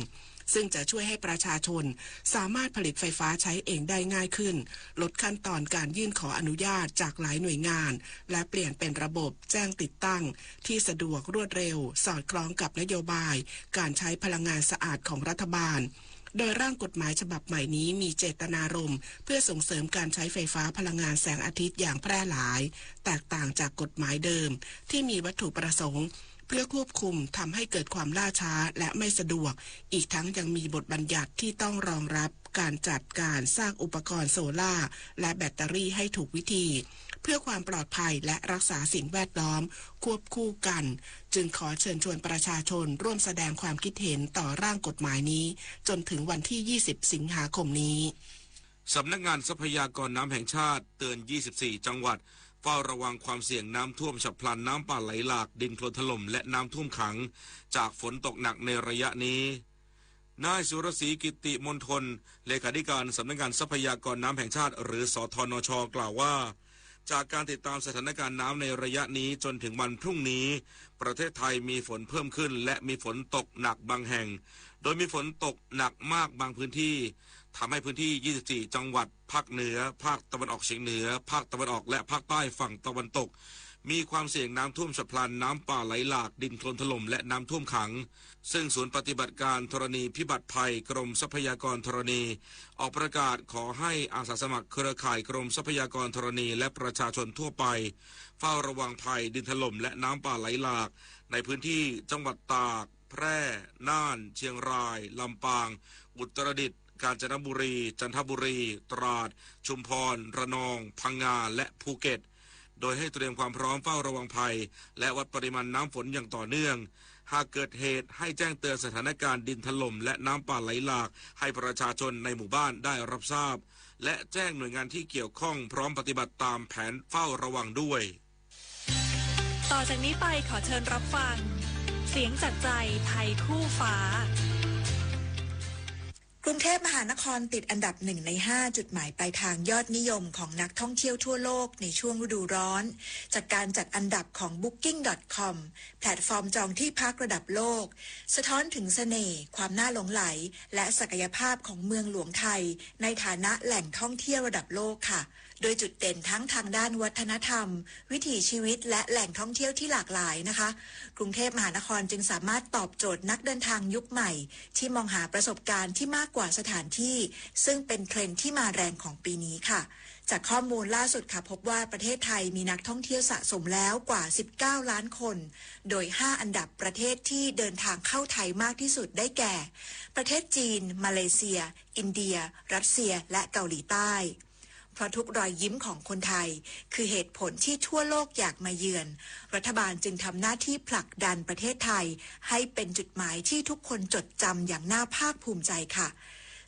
[SPEAKER 18] ซึ่งจะช่วยให้ประชาชนสามารถผลิตไฟฟ้าใช้เองได้ง่ายขึ้นลดขั้นตอนการยื่นขออนุญาตจากหลายหน่วยงานและเปลี่ยนเป็นระบบแจ้งติดตั้งที่สะดวกรวดเร็วสอดคล้องกับนโยบายการใช้พลังงานสะอาดของรัฐบาลโดยร่างกฎหมายฉบับใหม่นี้มีเจตนารมณ์เพื่อส่งเสริมการใช้ไฟฟ้าพลังงานแสงอาทิตย์อย่างแพร่หลายแตกต่างจากกฎหมายเดิมที่มีวัตถุประสงค์เพื่อควบคุมทำให้เกิดความล่าช้าและไม่สะดวกอีกทั้งยังมีบทบัญญัติที่ต้องรองรับการจัดการสร้างอุปกรณ์โซล่าร์และแบตเตอรี่ให้ถูกวิธีเพื่อความปลอดภัยและรักษาสิ่งแวดล้อมควบคู่กันจึงขอเชิญชวนประชาชนร่วมแสดงความคิดเห็นต่อร่างกฎหมายนี้จนถึงวันที่ 20 สิงหาคมนี้
[SPEAKER 13] สำนักงานทรัพยากรน้ำแห่งชาติเตือน 24 จังหวัดเฝ้าระวังความเสี่ยงน้ำท่วมฉับพลันน้ำป่าไหลหลากดินโคลนถล่มและน้ำท่วมขังจากฝนตกหนักในระยะนี้นายสุรศรีกิติมณฑลเลขาธิการสำนักงานทรัพยากรน้ำแห่งชาติหรือสทนช.กล่าวว่าจากการติดตามสถานการณ์น้ำในระยะนี้จนถึงวันพรุ่งนี้ประเทศไทยมีฝนเพิ่มขึ้นและมีฝนตกหนักบางแห่งโดยมีฝนตกหนักมากบางพื้นที่ทำให้พื้นที่ 24 จังหวัดภาคเหนือภาคตะวันออกเฉียงเหนือภาคตะวันออกและภาคใต้ฝั่งตะวันตกมีความเสี่ยงน้ำท่วมฉับพลันน้ำป่าไหลหลากดินโคลนถล่มและน้ำท่วมขังซึ่งศูนย์ปฏิบัติการธรณีพิบัติภัยกรมทรัพยากรธรณีออกประกาศขอให้อาสาสมัครเครือข่ายกรมทรัพยากรธรณีและประชาชนทั่วไปเฝ้าระวังภัยดินถล่มและน้ำป่าไหลหลากในพื้นที่จังหวัดตากแพร่น่านเชียงรายลำปางอุตรดิตถ์กาญจนบุรีจันทบุรีตราดชุมพรระนองพังงาและภูเก็ตโดยให้เตรียมความพร้อมเฝ้าระวังภัยและวัดปริมาณน้ำฝนอย่างต่อเนื่องหากเกิดเหตุให้แจ้งเตือนสถานการณ์ดินถล่มและน้ำป่าไหลหลากให้ประชาชนในหมู่บ้านได้รับทราบและแจ้งหน่วยงานที่เกี่ยวข้องพร้อมปฏิบัติตามแผนเฝ้าระวังด้วย
[SPEAKER 4] ต่อจากนี้ไปขอเชิญรับฟังเสียงจากใจไทยคู่ฟ้ากรุงเทพมหานครติดอันดับ1 ใน 5จุดหมายปลายทางยอดนิยมของนักท่องเที่ยวทั่วโลกในช่วงฤดูร้อนจากการจัดอันดับของ Booking.com แพลตฟอร์มจองที่พักระดับโลกสะท้อนถึงเสน่ห์ความน่าหลงไหลและศักยภาพของเมืองหลวงไทยในฐานะแหล่งท่องเที่ยวระดับโลกค่ะโดยจุดเด่นทั้งทางด้านวัฒนธรรมวิถีชีวิตและแหล่งท่องเที่ยวที่หลากหลายนะคะกรุงเทพมหานครจึงสามารถตอบโจทย์นักเดินทางยุคใหม่ที่มองหาประสบการณ์ที่มากกว่าสถานที่ซึ่งเป็นเทรนด์ที่มาแรงของปีนี้ค่ะจากข้อมูลล่าสุดค่ะพบว่าประเทศไทยมีนักท่องเที่ยวสะสมแล้วกว่า19ล้านคนโดย5อันดับประเทศที่เดินทางเข้าไทยมากที่สุดได้แก่ประเทศจีนมาเลเซียอินเดียรัสเซียและเกาหลีใต้เพราะทุกรอยยิ้มของคนไทยคือเหตุผลที่ทั่วโลกอยากมาเยือนรัฐบาลจึงทำหน้าที่ผลักดันประเทศไทยให้เป็นจุดหมายที่ทุกคนจดจำอย่างน่าภาคภูมิใจค่ะ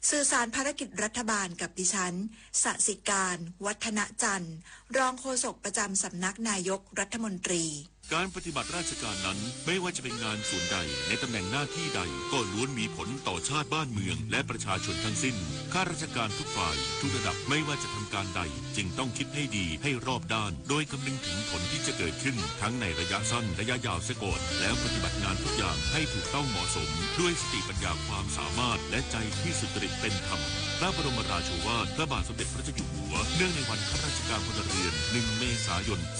[SPEAKER 4] สื่อสารภารกิจรัฐบาลกับดิฉันศศิการวัฒนจันทร์รองโฆษกประจำสำนักนายกรัฐมนตรี
[SPEAKER 5] การปฏิบัติราชการนั้นไม่ว่าจะเป็นงานส่วนใดในตำแหน่งหน้าที่ใดก็ล้วนมีผลต่อชาติบ้านเมืองและประชาชนทั้งสิ้นข้าราชการทุกฝ่ายทุกระดับไม่ว่าจะทำการใดจึงต้องคิดให้ดีให้รอบด้านโดยคำนึงถึงผลที่จะเกิดขึ้นทั้งในระยะสั้นระยะยาวเสียก่อนแล้วปฏิบัติงานทุกอย่างให้ถูกต้องเหมาะสมด้วยสติปัญญาความสามารถและใจที่สุจริตเป็นธรรมพระบรมราโชวาทพระบาทสมเด็จพระเจ้าอยู่หัวเนื่องในวันข้าราชการพลเรือน1 เมษายน 2568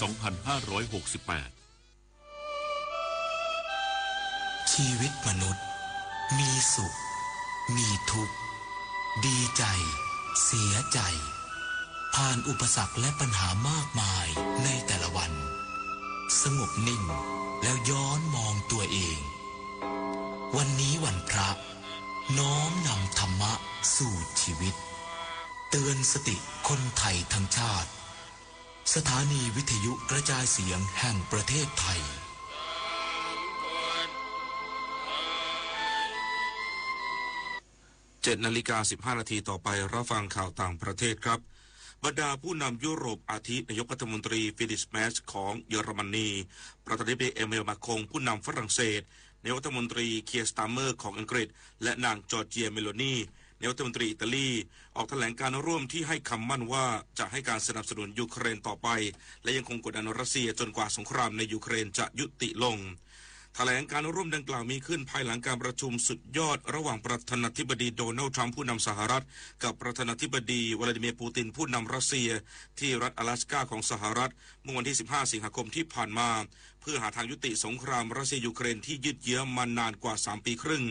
[SPEAKER 17] ชีวิตมนุษย์มีสุขมีทุกข์ดีใจเสียใจผ่านอุปสรรคและปัญหามากมายในแต่ละวันสงบนิ่งแล้วย้อนมองตัวเองวันนี้วันพระ น้อมนำธรรมะสู่ชีวิตเตือนสติคนไทยทั้งชาติสถานีวิทยุกระจายเสียงแห่งประเทศไทย
[SPEAKER 13] 7 นาฬิกา 15 นาทีต่อไปรับฟังข่าวต่างประเทศครับบรรดาผู้นำยุโรปอาทินายกรัฐมนตรีฟิลิปแมชของเยอรมนีประธานาธิบดีเอเมลมาคงผู้นำฝรั่งเศสนายกรัฐมนตรีเคียร์สตาร์เมอร์ของอังกฤษและนางจอร์เจียเมโลนีนายกรัฐมนตรีอิตาลีออกแถลงการร่วมที่ให้คำมั่นว่าจะให้การสนับสนุนยูเครนต่อไปและยังคงกดดันรัสเซียจนกว่าสงครามในยูเครนจะยุติลงแถลงการร่วมดังกล่าวมีขึ้นภายหลังการประชุมสุดยอดระหว่างประธานาธิบดีโดนัลด์ทรัมป์ผู้นำสหรัฐกับประธานาธิบดีวลาดิเมียร์ปูตินผู้นำรัสเซียที่รัฐ阿拉斯加ของสหรัฐเมื่อวันที่15 สิงหาคมที่ผ่านมาเพื่อหาทางยุติสงครามรัสเซียยูเครนที่ยืดเยื้อมานานกว่า3 ปีครึ่ง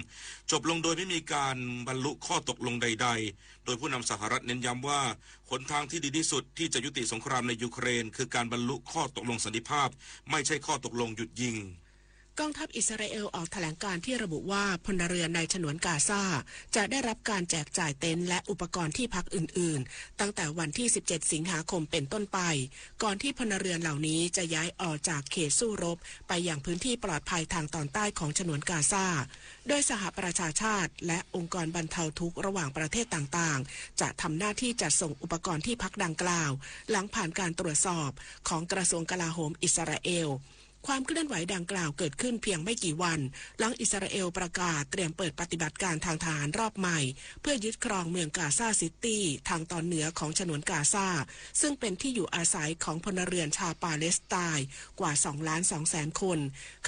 [SPEAKER 13] จบลงโดยไม่มีการบรรลุข้อตกลงใดๆโดยผู้นำสหรัฐเน้นย้ำว่าหนทางที่ดีที่สุดที่จะยุติสงครามในยูเครนคือการบรรลุข้อตกลงสันติภาพไม่ใช่ข้อตกลงหยุดยิง
[SPEAKER 18] กองทัพอิสราเอลออกแถลงการที่ระบุว่าพลเรือนในฉนวนกาซาจะได้รับการแจกจ่ายเต็นท์และอุปกรณ์ที่พักอื่นๆตั้งแต่วันที่17 สิงหาคมเป็นต้นไปก่อนที่พลเรือนเหล่านี้จะย้ายออกจากเขตสู้รบไปยังพื้นที่ปลอดภัยทางตอนใต้ของฉนวนกาซาโดยสหประชาชาติและองค์กรบรรเทาทุกข์ระหว่างประเทศต่างๆจะทำหน้าที่จัดส่งอุปกรณ์ที่พักดังกล่าวหลังผ่านการตรวจสอบของกระทรวงกลาโหมอิสราเอลความเคลื่อนไหวดังกล่าวเกิดขึ้นเพียงไม่กี่วันหลังอิสราเอลประกาศเตรียมเปิดปฏิบัติการทางทหารรอบใหม่เพื่อยึดครองเมืองกาซาซิตี้ทางตอนเหนือของฉนวนกาซาซึ่งเป็นที่อยู่อาศัยของพลเรือนชาวปาเลสไตน์กว่า 2,200,000 คน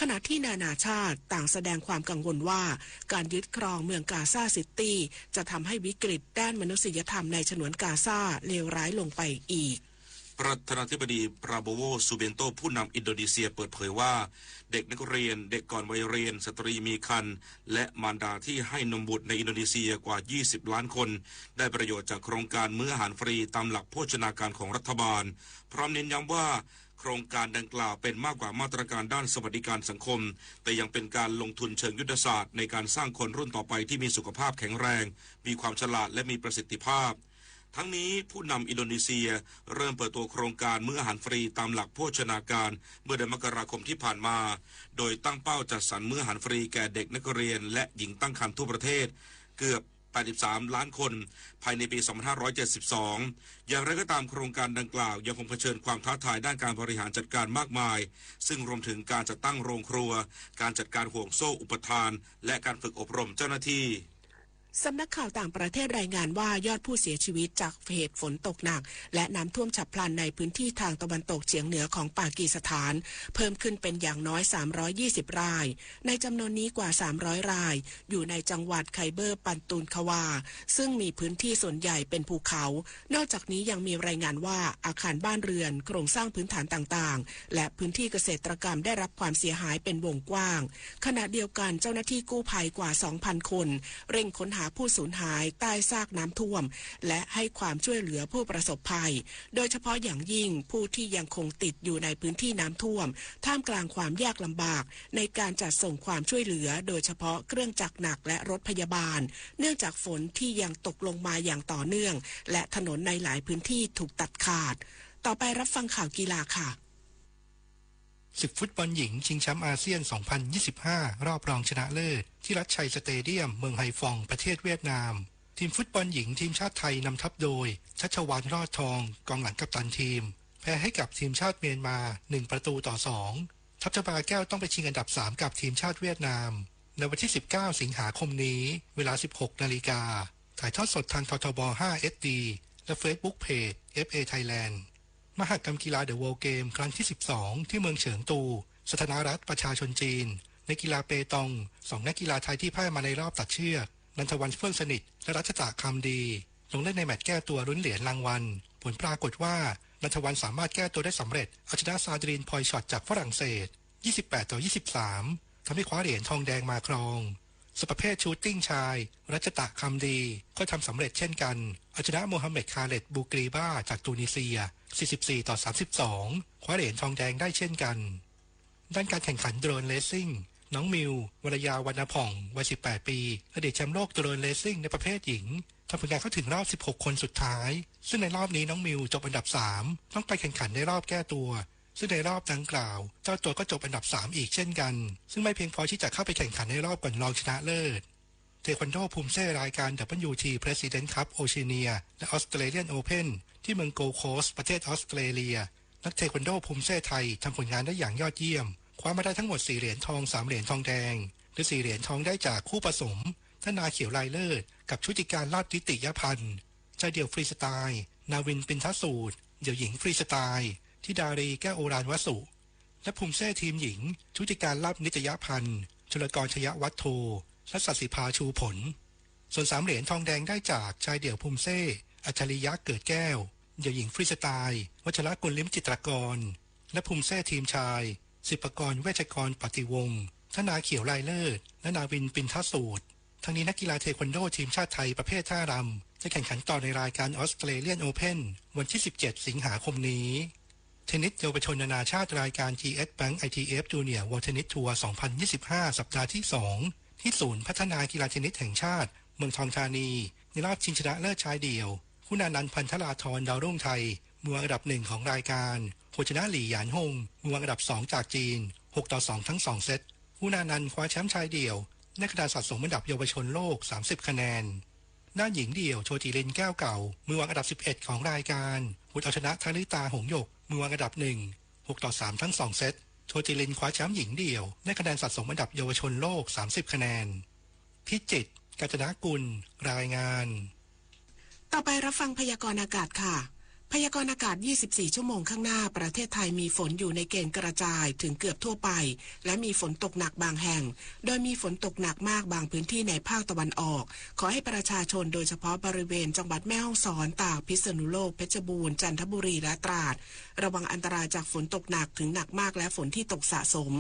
[SPEAKER 18] ขณะที่นานาชาติต่างแสดงความกังวลว่าการยึดครองเมืองกาซาซิตี้จะทำให้วิกฤตด้านมนุษยธรรมในฉนวนกาซาเลวร้ายลงไปอีก
[SPEAKER 13] ประธานาธิบดีปราโบโวซูเบนโตผู้นำอินโดนีเซียเปิดเผยว่าเด็กนักเรียนเด็กก่อนวัยเรียนสตรีมีครรภ์และมารดาที่ให้นมบุตรในอินโดนีเซียกว่า20 ล้านคนได้ประโยชน์จากโครงการมื้ออาหารฟรีตามหลักโภชนาการของรัฐบาลพร้อมเน้นย้ำว่าโครงการดังกล่าวเป็นมากกว่ามาตรการด้านสวัสดิการสังคมแต่ยังเป็นการลงทุนเชิงยุทธศาสตร์ในการสร้างคนรุ่นต่อไปที่มีสุขภาพแข็งแรงมีความฉลาดและมีประสิทธิภาพทั้งนี้ผู้นำอินโดนีเซียเริ่มเปิดตัวโครงการมื้ออาหารฟรีตามหลักโภชนาการเมื่อเดือนมกราคมที่ผ่านมาโดยตั้งเป้าจัดสรรมื้ออาหารฟรีแก่เด็กนักเรียนและหญิงตั้งครรภ์ทั่วประเทศเกือบ83 ล้านคนภายในปี 2572 อย่างไรก็ตามโครงการดังกล่าวยังคงเผชิญความท้าทายด้านการบริหารจัดการมากมายซึ่งรวมถึงการจัดตั้งโรงครัวการจัดการห่วงโซ่อุปทานและการฝึกอบรมเจ้าหน้าที่
[SPEAKER 18] สำนักข่าวต่างประเทศรายงานว่ายอดผู้เสียชีวิตจากเหตุฝนตกหนักและน้ำท่วมฉับพลันในพื้นที่ทางตะวันตกเฉียงเหนือของปากีสถานเพิ่มขึ้นเป็นอย่างน้อย320 รายในจำนวนนี้กว่า300 รายอยู่ในจังหวัดไคเบอร์ปันตูนควาซึ่งมีพื้นที่ส่วนใหญ่เป็นภูเขานอกจากนี้ยังมีรายงานว่าอาคารบ้านเรือนโครงสร้างพื้นฐานต่างๆและพื้นที่เกษตรกรรมได้รับความเสียหายเป็นวงกว้างขณะเดียวกันเจ้าหน้าที่กู้ภัยกว่า 2,000 คนเร่งค้นหาผู้สูญหายใต้ซากน้ำท่วมและให้ความช่วยเหลือผู้ประสบภัยโดยเฉพาะอย่างยิ่งผู้ที่ยังคงติดอยู่ในพื้นที่น้ำท่วมท่ามกลางความยากลำบากในการจัดส่งความช่วยเหลือโดยเฉพาะเครื่องจักรหนักและรถพยาบาลเนื่องจากฝนที่ยังตกลงมาอย่างต่อเนื่องและถนนในหลายพื้นที่ถูกตัดขาดต่อไปรับฟังข่าวกีฬาค่ะ
[SPEAKER 8] ศึกฟุตบอลหญิงชิงแชมป์อาเซียน 2025 รอบรองชนะเลิศที่รัชชัยสเตเดียมเมืองไฮฟองประเทศเวียดนามทีมฟุตบอลหญิงทีมชาติไทยนำทัพโดยชัชวาลรอดทองกองหลังกัปตันทีมแพ้ให้กับทีมชาติเมียนมา1-2ทัพชบาแก้วต้องไปชิงอันดับ3กับทีมชาติเวียดนามในวันที่19 สิงหาคมนี้เวลา 16 นาฬิกาถ่ายทอดสดทางททบ 5 SD และ Facebook Page FA Thailandมหกรรมกีฬาเดอะเวิลด์เกมครั้งที่12ที่เมืองเฉิงตูสาธารณรัฐประชาชนจีนในกีฬาเปตอง2นักกีฬาไทยที่พ่ายมาในรอบตัดเชือกนันทวันเฟื่องสนิทและรัชตะคำดีลงเล่นในแมตช์แก้ตัวลุ้นเหรียญรางวัลผลปรากฏว่านันทวันสามารถแก้ตัวได้สำเร็จเอาชนะซาดรินพอยช็อตจากฝรั่งเศส28-23ทำให้คว้าเหรียญทองแดงมาครองส่วนประเภทชูตติ้งชายรัชตะคำดีก็ทำสำเร็จเช่นกันเอาชนะโมฮัมเหม็ดคาเลตบูกรีบ้าจากตูนิเซีย44-32คว้าเหรียญทองแดงได้เช่นกันด้านการแข่งขันโดรนเลสซิ่ง น้องมิววรยาวรรณผ่องวัย 18 ปีอดีตแชมป์โลกตัวเดินเลสซิ่งในประเภทหญิงทำผลงานเข้าถึงรอบ 16 คนสุดท้ายซึ่งในรอบนี้น้องมิวจบอันดับ 3 ต้องไปแข่งขันในรอบแก้ตัวซึ่งในรอบดังกล่าวเจ้าตัวก็จบอันดับ 3 อีกเช่นกันซึ่งไม่เพียงพอที่จะเข้าไปแข่งขันในรอบก่อนรองชนะเลิศเทควันโดภูมิเซ่รายการ WT President Cup Oceania และ Australian Open ที่เมืองโกลด์โคสต์ประเทศออสเตรเลียนักเทควันโดภูมิเซ่ไทยทำผลงานได้อย่างยอดเยี่ยมคว้ามาได้ทั้งหมด4เหรียญทอง3เหรียญทองแดงหรือ4เหรียญทองได้จากคู่ผสมธนาเขียวลายเลิศกับชุติการลาดนิติยพันธ์ชายเดี่ยวฟรีสไตล์นาวินปินทสูตรเดี่ยวหญิงฟรีสไตล์ธิดารีแก้วโอรานวสุและภูมิเซ่ทีมหญิงชุติการลาดนิตยพันธ์ชลกรชยวัฒโธและสัตสิภาชูผลส่วน3เหรียญทองแดงได้จากชายเดี่ยวภูมิเซ่อัจฉริยะเกิดแก้วเดี่ยวหญิงฟรีสไตล์วัชรกุลลิ้มจิตรกรและภูมิเซ่ทีมชายศิปกรเวชกรปฏิวงศ์ธนาเขียวลายเลิศและนาวินปินทสูตรทั้งนี้นักกีฬาเทควันโดทีมชาติไทยประเภทท่ารำจะแข่งขันต่อในรายการออสเตรเลียนโอเพ่นวันที่17สิงหาคมนี้เทนนิสเยาวชนนานาชาติรายการ GS Bank ITF Junior World Tennis Tour 2025 สัปดาห์ที่2ที่ศูนย์พัฒนากีฬาเทนนิสแห่งชาติเมืองทองธานีในรอบชิงชนะเลิศชายเดี่ยวคุณานันท์พันธราธรดาวรุ่งไทยมืออันดับ1ของรายการโคชนะหลี่หยานฮงมืออันดับ2จากจีน6-2ทั้ง2เซตคุณานันท์คว้าแชมป์ชายเดี่ยวในคะแนนสะสมอันดับเยาวชนโลก30คะแนนด้านหญิงเดี่ยวโชติรินแก้วเก่ามือวางอันดับ11ของรายการหุดเอาชนะธนิตาหงหยกมือวางอันดับ1 6-3ทั้ง2เซตโชติรินคว้าแชมป์หญิงเดี่ยวในคะแนนสะสมอันดับเยาวชนโลก30คะแนนพิจิตรกาญจนกุลรายงาน
[SPEAKER 18] ต่อไปรับฟังพยากรณ์อากาศค่ะพยากรณ์อากาศ24ชั่วโมงข้างหน้าประเทศไทยมีฝนอยู่ในเกณฑ์กระจายถึงเกือบทั่วไปและมีฝนตกหนักบางแห่งโดยมีฝนตกหนักมากบางพื้นที่ในภาคตะวันออกขอให้ประชาชนโดยเฉพาะบริเวณจังหวัดแม่ฮ่องสอนตากพิษณุโลกเพชรบูรณ์จันทบุรีและตราดระวังอันตรายจากฝนตกหนักถึงหนักมากและฝนที่ตกสะสม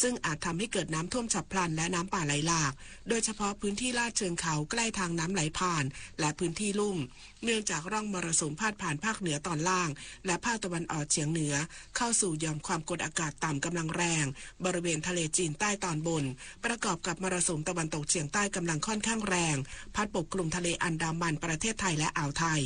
[SPEAKER 18] ซึ่งอาจทำให้เกิดน้ำท่วมฉับพลันและน้ำป่าไหลหลากโดยเฉพาะพื้นที่ลาดเชิงเขาใกล้ทางน้ำไหลผ่านและพื้นที่ลุ่มเนื่องจากร่องมรสุมพาดผ่านภาคเหนือตอนล่างและภาคตะวันออกเฉียงเหนือเข้าสู่หย่อมความกดอากาศต่ำกำลังแรงบริเวณทะเลจีนใต้ตอนบนประกอบกับมรสุมตะวันตกเฉียงใต้กำลังค่อนข้างแรงพัดปกคลุมทะเลอันดามันประเทศไทยและอ่าวไทย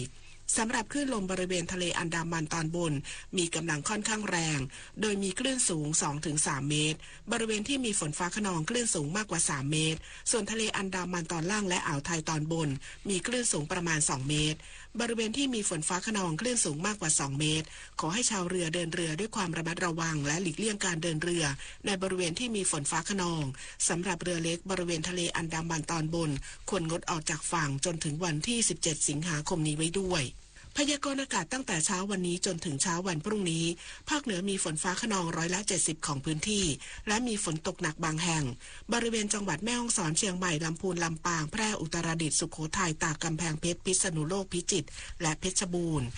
[SPEAKER 18] สำหรับคลื่นลมบริเวณทะเลอันดามันตอนบนมีกำลังค่อนข้างแรงโดยมีคลื่นสูง 2-3 เมตรบริเวณที่มีฝนฟ้าคะนองคลื่นสูงมากกว่า3เมตรส่วนทะเลอันดามันตอนล่างและอ่าวไทยตอนบนมีคลื่นสูงประมาณ2เมตรบริเวณที่มีฝนฟ้าคะนองคลื่นสูงมากกว่า2เมตรขอให้ชาวเรือเดินเรือด้วยความระมัดระวังและหลีกเลี่ยงการเดินเรือในบริเวณที่มีฝนฟ้าคะนองสำหรับเรือเล็กบริเวณทะเลอันดามันตอนบนควรงดออกจากฝั่งจนถึงวันที่17สิงหาคมนี้ไว้ด้วยพยากรณ์อากาศตั้งแต่เช้าวันนี้จนถึงเช้าวันพรุ่งนี้ภาคเหนือมีฝนฟ้าคะนอง70%ของพื้นที่และมีฝนตกหนักบางแห่งบริเวณจังหวัดแม่ฮ่องสอนเชียงใหม่ลำพูนลำปางแพร่อุตรดิตถ์สุโขทัยตากกำแพงเพชรพิษณุโลกพิจิตรและเพชรบูรณ์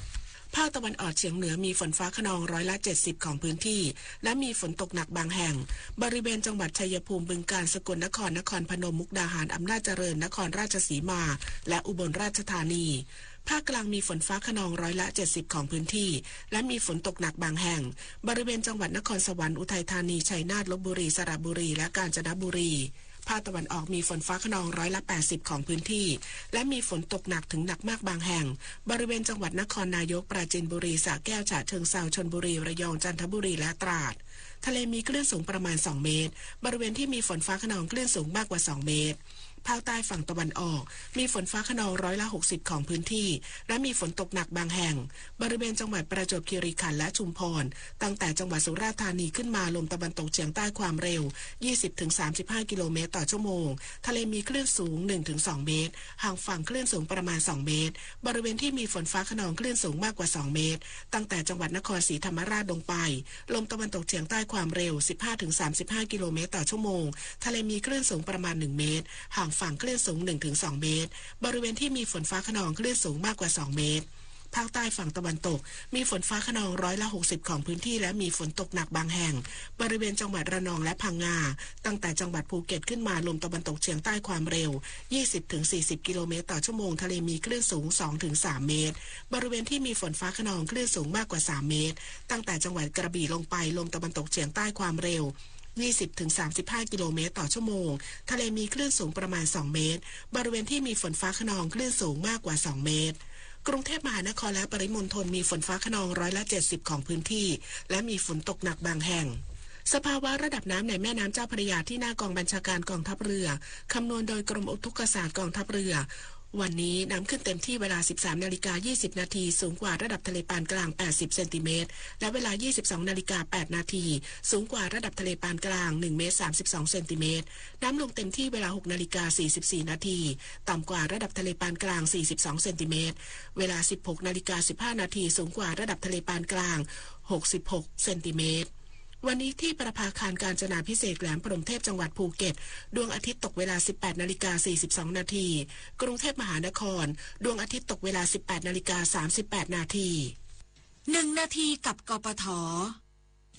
[SPEAKER 18] ภาคตะวันออกเฉียงเหนือมีฝนฟ้าคะนอง70%ของพื้นที่และมีฝนตกหนักบางแห่งบริเวณจังหวัดชัยภูมิบึงกาฬสกลนครนครพนมมุกดาหารอำนาจเจริญนครราชสีมาและอุบลราชธานีภาคกลางมีฝนฟ้าคะนอง70%ของพื้นที่และมีฝนตกหนักบางแห่งบริเวณจังหวัดนครสวรรค์อุทัยธานีชัยนาทลพบุรีสระบุรีและกาญจนบุรีภาคตะวันออกมีฝนฟ้าคะนอง80%ของพื้นที่และมีฝนตกหนักถึงหนักมากบางแห่งบริเวณจังหวัดนครนายกปราจีนบุรีสระแก้วฉะเชิงเทราชลบุรีระยองจันทบุรีและตราดทะเลมีคลื่นสูงประมาณ2เมตรบริเวณที่มีฝนฟ้าคะนองคลื่นสูงมากกว่า2เมตรภาคใต้ฝั่งตะวันออกมีฝนฟ้าคะนอง60%ของพื้นที่และมีฝนตกหนักบางแห่งบริเวณจังหวัดประจวบคีรีขันธ์และชุมพรตั้งแต่จังหวัดสุราษฎร์ธานีขึ้นมาลมตะวันตกเฉียงใต้ความเร็ว 20-35 กิโลเมตรต่อชั่วโมงทะเลมีคลื่นสูง 1-2 เมตรห่างฝั่งคลื่นสูงประมาณ2เมตรบริเวณที่มีฝนฟ้าคะนองคลื่นสูงมากกว่า2เมตรตั้งแต่จังหวัดนครศรีธรรมราชลงไปลมตะวันตกเฉียงใต้ความเร็ว 15-35 กิโลเมตรต่อชั่วโมงทะเลมีคลื่นสูงประมาณ1เมตรห่างฝั่งคลื่นสูง 1-2 เมตรบริเวณที่มีฝนฟ้าคะนองคลื่นสูงมากกว่า2เมตรภาคใต้ฝั่งตะวันตกมีฝนฟ้าคะนอง60%ของพื้นที่และมีฝนตกหนักบางแห่งบริเวณจังหวัดระนองและพังงาตั้งแต่จังหวัดภูเก็ตขึ้นมาลมตะวันตกเฉียงใต้ความเร็ว 20-40 กิโลเมตรต่อชั่วโมงทะเลมีคลื่นสูง 2-3 เมตรบริเวณที่มีฝนฟ้าคะนองคลื่นสูงมากกว่า3เมตรตั้งแต่จังหวัดกระบี่ลงไปลมตะวันตกเฉียงใต้ความเร็ว 20-35 กิโลเมตรต่อชั่วโมงทะเลมีคลื่นสูงประมาณ2เมตรบริเวณที่มีฝนฟ้าคะนองคลื่นสูงมากกว่า2เมตรกรุงเทพมหานครและปริมณฑลมีฝนฟ้าคะนอง70%ของพื้นที่และมีฝนตกหนักบางแห่งสภาวะระดับน้ำในแม่น้ำเจ้าพระยาที่หน้ากองบัญชาการกองทัพเรือคำนวณโดยกรมอุทกศาสตร์กองทัพเรือวันนี้น้ำขึ้นเต็มที่เวลา 13:20 นาทีสูงกว่าระดับทะเลปานกลาง80เซนติเมตรและเวลา 22:08 นาทีสูงกว่าระดับทะเลปานกลาง1เมตร32เซนติเมตรน้ำลงเต็มที่เวลา 6:44 นาทีต่ำกว่าระดับทะเลปานกลาง42เซนติเมตรเวลา 16:15 นาทีสูงกว่าระดับทะเลปานกลาง66เซนติเมตรวันนี้ที่ประภาคารกาญจนาภิเษกแหลมพรหมเทพจังหวัดภูเก็ตดวงอาทิตย์ตกเวลา 18:42 นาทีกรุงเทพมหานครดวงอาทิตย์ตกเวลา 18:38 นาที
[SPEAKER 20] 1 นาทีกับกปท.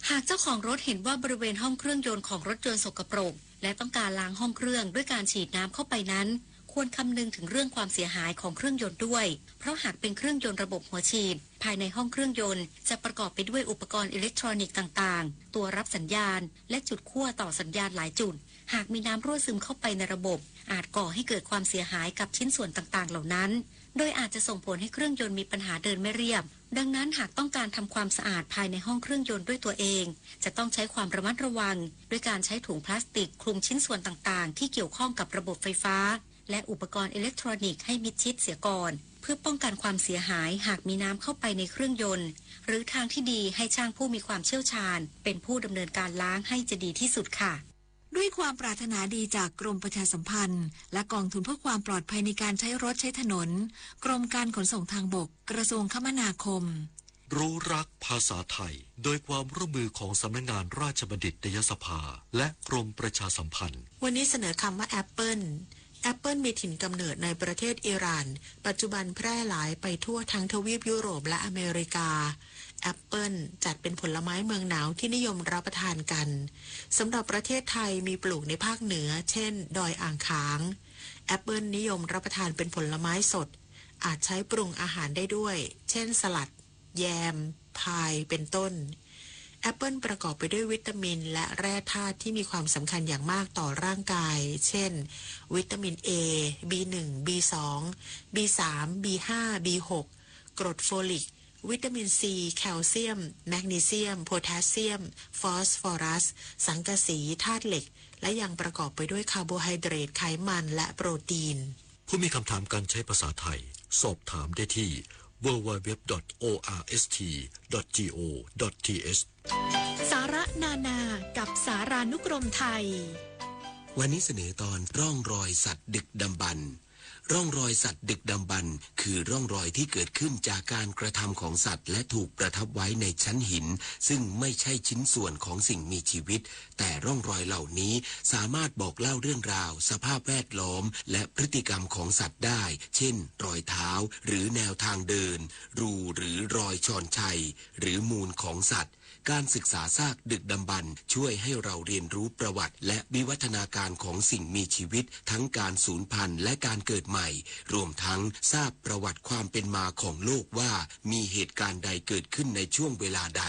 [SPEAKER 20] หากเจ้าของรถเห็นว่าบริเวณห้องเครื่องยนต์ของรถยนต์สกปรกและต้องการล้างห้องเครื่องด้วยการฉีดน้ำเข้าไปนั้นควรคำนึงถึงเรื่องความเสียหายของเครื่องยนต์ด้วยเพราะหากเป็นเครื่องยนต์ระบบหัวฉีดภายในห้องเครื่องยนต์จะประกอบไปด้วยอุปกรณ์อิเล็กทรอนิกส์ต่างๆตัวรับสัญญาณและจุดขั้วต่อสัญญาณหลายจุดหากมีน้ำรั่วซึมเข้าไปในระบบอาจก่อให้เกิดความเสียหายกับชิ้นส่วนต่างๆเหล่านั้นโดยอาจจะส่งผลให้เครื่องยนต์มีปัญหาเดินไม่เรียบดังนั้นหากต้องการทำความสะอาดภายในห้องเครื่องยนต์ด้วยตัวเองจะต้องใช้ความระมัดระวังด้วยการใช้ถุงพลาสติกคลุมชิ้นส่วนต่างๆที่เกี่ยวข้องกับระบบไฟฟ้าและอุปกรณ์อิเล็กทรอนิกส์ให้มิดชิดเสียก่อนเพื่อป้องกันความเสียหายหากมีน้ำเข้าไปในเครื่องยนต์หรือทางที่ดีให้ช่างผู้มีความเชี่ยวชาญเป็นผู้ดำเนินการล้างให้จะดีที่สุดค่ะด้วยความปรารถนาดีจากกรมประชาสัมพันธ์และกองทุนเพื่อความปลอดภัยในการใช้รถใช้ถนนกรมการขนส่งทางบกกระทรวงคมนาคม
[SPEAKER 21] รู้รักภาษาไทยโดยความร่วมมือของสำนักงานราชบัณฑิตยสภาและกรมประชาสัมพันธ์
[SPEAKER 18] วันนี้เสนอคำว่าแอปเปิลมีถิ่นกำเนิดในประเทศอิหร่านปัจจุบันแพร่หลายไปทั่วทั้งทวีปยุโรปและอเมริกาแอปเปิลจัดเป็นผลไม้เมืองหนาวที่นิยมรับประทานกันสำหรับประเทศไทยมีปลูกในภาคเหนือเช่นดอยอ่างขางแอปเปิลนิยมรับประทานเป็นผลไม้สดอาจใช้ปรุงอาหารได้ด้วยเช่นสลัดแยมพายเป็นต้นแอปเปิลประกอบไปด้วยวิตามินและแร่ธาตุที่มีความสำคัญอย่างมากต่อร่างกายเช่นวิตามิน A B1 B2 B3 B5 B6 กรดโฟลิกวิตามิน C แคลเซียมแมกนีเซียมโพแทสเซียมฟอสฟอรัสสังกะสีธาตุเหล็กและยังประกอบไปด้วยคาร์โบไฮเดรตไขมันและโปรตีน
[SPEAKER 21] ผู้มีคำถามการใช้ภาษาไทยสอบถามได้ที่ www.orst.go.th
[SPEAKER 20] สาระนานากับสารานุกรมไทย
[SPEAKER 17] วันนี้เสนอตอนร่องรอยสัตว์ดึกดำบรรพ์ร่องรอยสัตว์ดึกดำบรรพ์คือร่องรอยที่เกิดขึ้นจากการกระทำของสัตว์และถูกประทับไว้ในชั้นหินซึ่งไม่ใช่ชิ้นส่วนของสิ่งมีชีวิตแต่ร่องรอยเหล่านี้สามารถบอกเล่าเรื่องราวสภาพแวดล้อมและพฤติกรรมของสัตว์ได้เช่นรอยเท้าหรือแนวทางเดินรูหรือรอยชอนชัยหรือมูลของสัตว์การศึกษาซากดึกดำบรรพ์ช่วยให้เราเรียนรู้ประวัติและวิวัฒนาการของสิ่งมีชีวิตทั้งการสูญพันธุ์และการเกิดใหม่รวมทั้งทราบประวัติความเป็นมาของโลกว่ามีเหตุการณ์ใดเกิดขึ้นในช่วงเวลาใด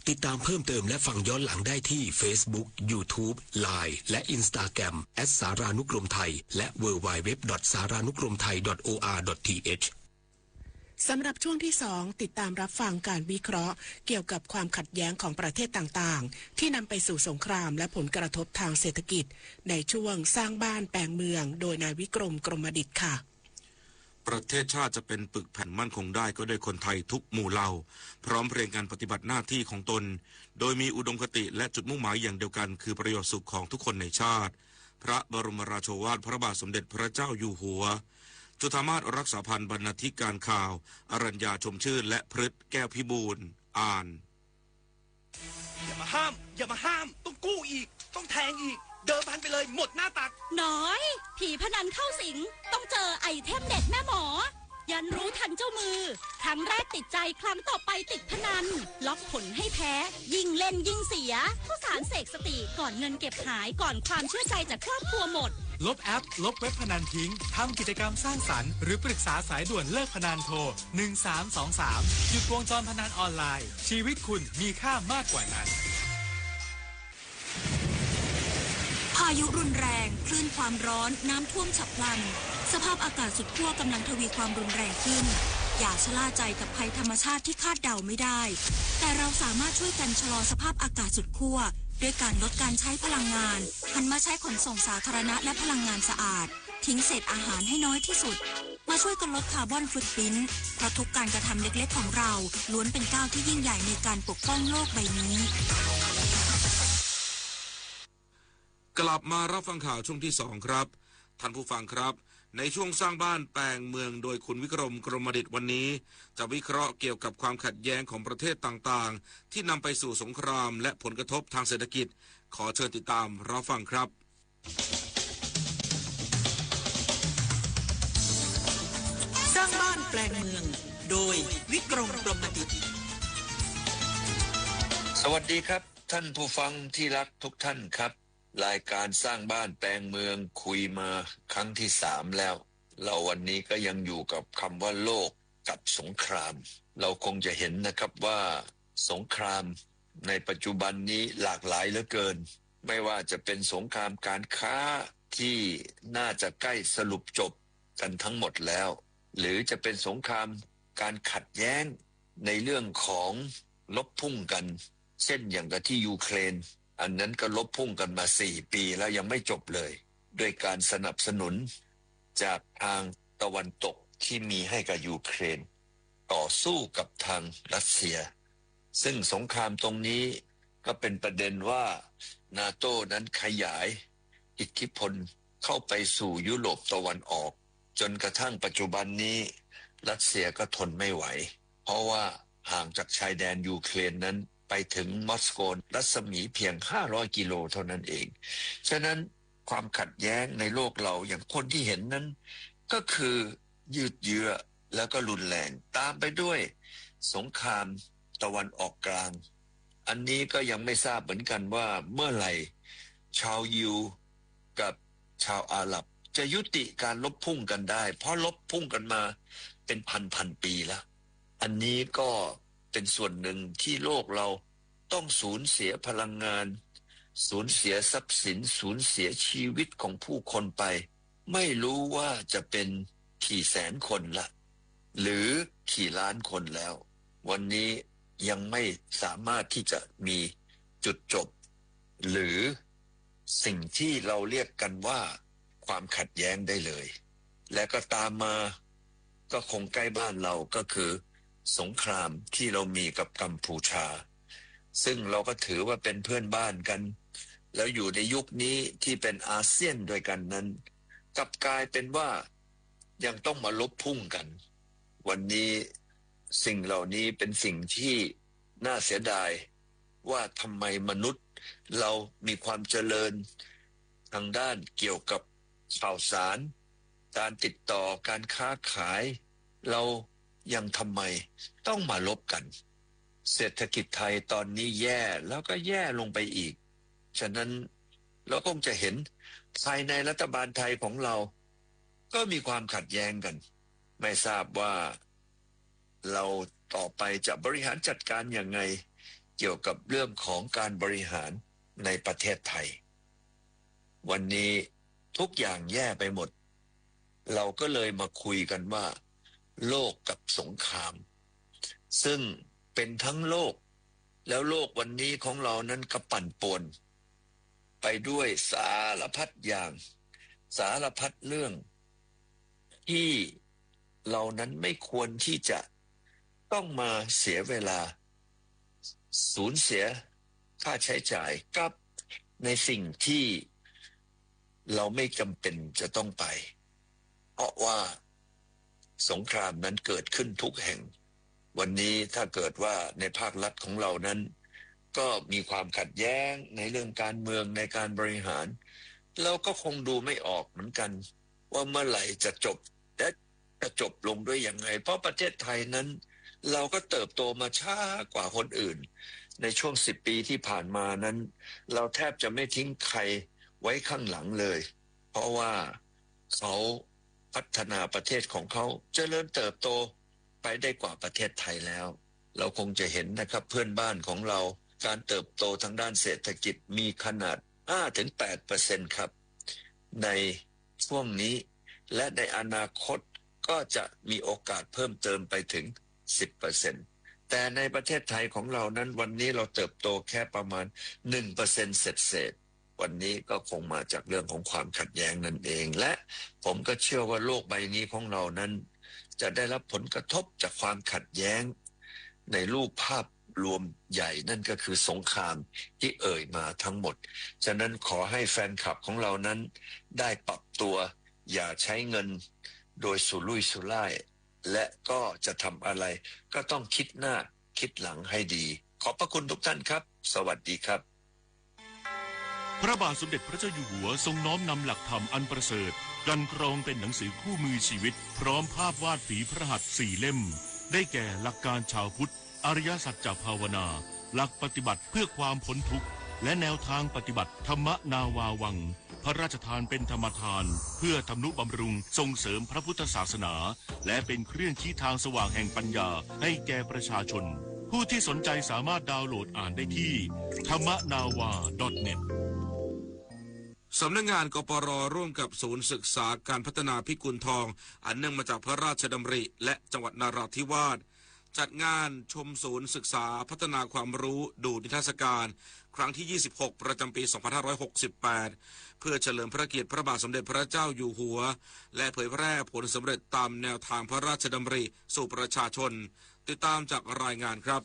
[SPEAKER 17] ติดตามเพิ่มเติมและฟังย้อนหลังได้ที่ Facebook YouTube Line และ Instagram @ สารานุกรมไทยและ www.saranukromthai.or.th
[SPEAKER 18] สำหรับช่วงที่2ติดตามรับฟังการวิเคราะห์เกี่ยวกับความขัดแย้งของประเทศต่างๆที่นำไปสู่สงครามและผลกระทบทางเศรษฐกิจในช่วงสร้างบ้านแปลงเมืองโดยนายวิกรมกรมดิษฐ์ค่ะ
[SPEAKER 13] ประเทศชาติจะเป็นปึกแผ่นมั่นคงได้ก็โดยคนไทยทุกหมู่เหล่าพร้อมเพรียงกันปฏิบัติหน้าที่ของตนโดยมีอุดมคติและจุดมุ่งหมายอย่างเดียวกันคือประโยชน์สุขของทุกคนในชาติพระบรมราโชวาทพระบาทสมเด็จพระเจ้าอยู่หัวจุฑามาสรักษาพันธ์บรรณาธิการข่าวอรัญญาชมชื่นและพฤทธิ์แก้วพิบูลอ่าน
[SPEAKER 22] อย่ามาห้ามต้องกู้อีกต้องแทงอีกเดิมพันไปเลยหมดหน้าตัก
[SPEAKER 23] น้อยผีพนันเข้าสิงต้องเจอไอเทมเด็ดแม่หมอยันรู้ทันเจ้ามือครั้งแรกติดใจครั้งต่อไปติดพนันล็อกผลให้แพ้ยิ่งเล่นยิ่งเสียผู้สารเสกสติก่อนเงินเก็บหายก่อนความเชื่อใจจากครอบครัวหมด
[SPEAKER 25] ลบแอปลบเว็บพนันทิ้งทำกิจกรรมสร้างสรรค์หรือปรึกษาสายด่วนเลิกพนันโทร1323หยุดวงจรพนันออนไลน์ชีวิตคุณมีค่ามากกว่านั้น
[SPEAKER 23] ายุรุนแรงคลื่นความร้อนน้ำท่วมฉับพลันสภาพอากาศสุดขั้วกำลังทวีความรุนแรงขึ้นอย่าชะล่าใจกับภัยธรรมชาติที่คาดเดาไม่ได้แต่เราสามารถช่วยกันชะลอสภาพอากาศสุดขั้วด้วยการลดการใช้พลังงานหันมาใช้ขนส่งสาธารณะและพลังงานสะอาดทิ้งเศษอาหารให้น้อยที่สุดมาช่วยกันลดคาร์บอนฟุตพริ้นท์เพราะทุกการกระทำเล็กๆของเราล้วนเป็นก้าวที่ยิ่งใหญ่ในการปกป้องโลกใบนี้
[SPEAKER 13] กลับมารับฟังข่าวช่วงที่2ครับท่านผู้ฟังครับในช่วงสร้างบ้านแปลงเมืองโดยคุณวิกรมกรมดิษฐ์วันนี้จะวิเคราะห์เกี่ยวกับความขัดแย้งของประเทศต่างๆที่นำไปสู่สงครามและผลกระทบทางเศรษฐกิจขอเชิญติดตามรับฟังครับ
[SPEAKER 24] สร้างบ้านแปลงเมืองโดยวิกรมกรมดิษฐ์
[SPEAKER 3] สวัสดีครับท่านผู้ฟังที่รักทุกท่านครับรายการสร้างบ้านแปลงเมืองคุยมาครั้งที่3แล้วเราวันนี้ก็ยังอยู่กับคำว่าโลกกับสงครามเราคงจะเห็นนะครับว่าสงครามในปัจจุบันนี้หลากหลายเหลือเกินไม่ว่าจะเป็นสงครามการค้าที่น่าจะใกล้สรุปจบกันทั้งหมดแล้วหรือจะเป็นสงครามการขัดแย้งในเรื่องของลบพุ่งกันเช่นอย่างกับที่ยูเครนอันนั้นก็ลบพุ่งกันมา4 ปีแล้วยังไม่จบเลยด้วยการสนับสนุนจากทางตะวันตกที่มีให้กับยูเครนต่อสู้กับทางรัสเซียซึ่งสงครามตรงนี้ก็เป็นประเด็นว่าNATOนั้นขยายอิทธิพลเข้าไปสู่ยุโรปตะวันออกจนกระทั่งปัจจุบันนี้รัสเซียก็ทนไม่ไหวเพราะว่าห่างจากชายแดนยูเครนนั้นไปถึงมอสโกรัศมีเพียง500 กิโลเท่านั้นเองฉะนั้นความขัดแย้งในโลกเราอย่างคนที่เห็นนั้นก็คือยืดเยื้อแล้วก็รุนแรงตามไปด้วยสงครามตะวันออกกลางอันนี้ก็ยังไม่ทราบเหมือนกันว่าเมื่อไหร่ชาวยิวกับชาวอาหรับจะยุติการลบพุ่งกันได้เพราะลบพุ่งกันมาเป็นพันปีแล้วอันนี้ก็เป็นส่วนหนึ่งที่โลกเราต้องสูญเสียพลังงานสูญเสียทรัพย์สินสูญเสียชีวิตของผู้คนไปไม่รู้ว่าจะเป็นกี่แสนคนละหรือกี่ล้านคนแล้ววันนี้ยังไม่สามารถที่จะมีจุดจบหรือสิ่งที่เราเรียกกันว่าความขัดแย้งได้เลยและก็ตามมาก็คงใกล้บ้านเราก็คือสงครามที่เรามีกับกัมพูชาซึ่งเราก็ถือว่าเป็นเพื่อนบ้านกันแล้วอยู่ในยุคนี้ที่เป็นอาเซียนด้วยกันนั้นกลับกลายเป็นว่ายังต้องมาลบพุ่งกันวันนี้สิ่งเหล่านี้เป็นสิ่งที่น่าเสียดายว่าทำไมมนุษย์เรามีความเจริญทางด้านเกี่ยวกับข่าวสารการติดต่อการค้าขายเรายังทำไมต้องมาลบกันเศรษฐกิจไทยตอนนี้แย่แล้วก็แย่ลงไปอีกฉะนั้นเราคงจะเห็นภายในรัฐบาลไทยของเราก็มีความขัดแย้งกันไม่ทราบว่าเราต่อไปจะบริหารจัดการอย่างไงเกี่ยวกับเรื่องของการบริหารในประเทศไทยวันนี้ทุกอย่างแย่ไปหมดเราก็เลยมาคุยกันว่าโลกกับสงครามซึ่งเป็นทั้งโลกแล้วโลกวันนี้ของเรานั้นก็ปั่นป่วนไปด้วยสารพัดอย่างสารพัดเรื่องที่เรานั้นไม่ควรที่จะต้องมาเสียเวลาสูญเสียค่าใช้จ่ายกับในสิ่งที่เราไม่จำเป็นจะต้องไปเพราะว่าสงครามนั้นเกิดขึ้นทุกแห่งวันนี้ถ้าเกิดว่าในภาครัฐของเรานั้นก็มีความขัดแย้งในเรื่องการเมืองในการบริหารเราก็คงดูไม่ออกเหมือนกันว่าเมื่อไหร่จะจบและจะจบลงด้วยยังไงเพราะประเทศไทยนั้นเราก็เติบโตมาช้ากว่าคนอื่นในช่วง10 ปีที่ผ่านมานั้นเราแทบจะไม่ทิ้งใครไว้ข้างหลังเลยเพราะว่าเขาพัฒนาประเทศของเขาเจริญเติบโตไปได้กว่าประเทศไทยแล้วเราคงจะเห็นนะครับเพื่อนบ้านของเราการเติบโตทางด้านเศรษฐกิจมีขนาด 5-8% ครับในช่วงนี้และในอนาคตก็จะมีโอกาสเพิ่มเติมไปถึง 10%แต่ในประเทศไทยของเรานั้นวันนี้เราเติบโตแค่ประมาณ 1% เศษวันนี้ก็คงมาจากเรื่องของความขัดแย้งนั่นเองและผมก็เชื่อว่าโลกใบนี้ของเรานั้นจะได้รับผลกระทบจากความขัดแย้งในรูปภาพรวมใหญ่นั่นก็คือสงครามที่เอ่ยมาทั้งหมดฉะนั้นขอให้แฟนคลับของเรานั้นได้ปรับตัวอย่าใช้เงินโดยสุรุ่ยสุร่ายและก็จะทำอะไรก็ต้องคิดหน้าคิดหลังให้ดีขอบพระคุณทุกท่านครับสวัสดีครับ
[SPEAKER 5] พระบาทสมเด็จพระเจ้าอยู่หัวทรงน้อมนำหลักธรรมอันประเสริฐกันกรองเป็นหนังสือคู่มือชีวิตพร้อมภาพวาดฝีพระหัตถ์4 เล่มได้แก่หลักการชาวพุทธอริยสัจจภาวนาหลักปฏิบัติเพื่อความพ้นทุกข์และแนวทางปฏิบัติธรรมนาวาวังพระราชทานเป็นธรรมทานเพื่อทำนุบำรุงส่งเสริมพระพุทธศาสนาและเป็นเครื่องชี้ทางสว่างแห่งปัญญาให้แก่ประชาชนผู้ที่สนใจสามารถดาวน์โหลดอ่านได้ที่ thammanava.net
[SPEAKER 13] สำนักงานกปร.ร่วมกับศูนย์ศึกษาการพัฒนาพิกุลทองอันเนื่องมาจากพระราชดำริและจังหวัดนราธิวาสจัดงานชมศูนย์ศึกษาพัฒนาความรู้ดูนิทรรศการครั้งที่ 26 ประจำปี 2568 เพื่อเฉลิมพระเกียรติพระบาทสมเด็จพระเจ้าอยู่หัวและเผยแพร่ผลสำเร็จตามแนวทางพระราชดำริสู่ประชาชนติดตามจากรายงานครับ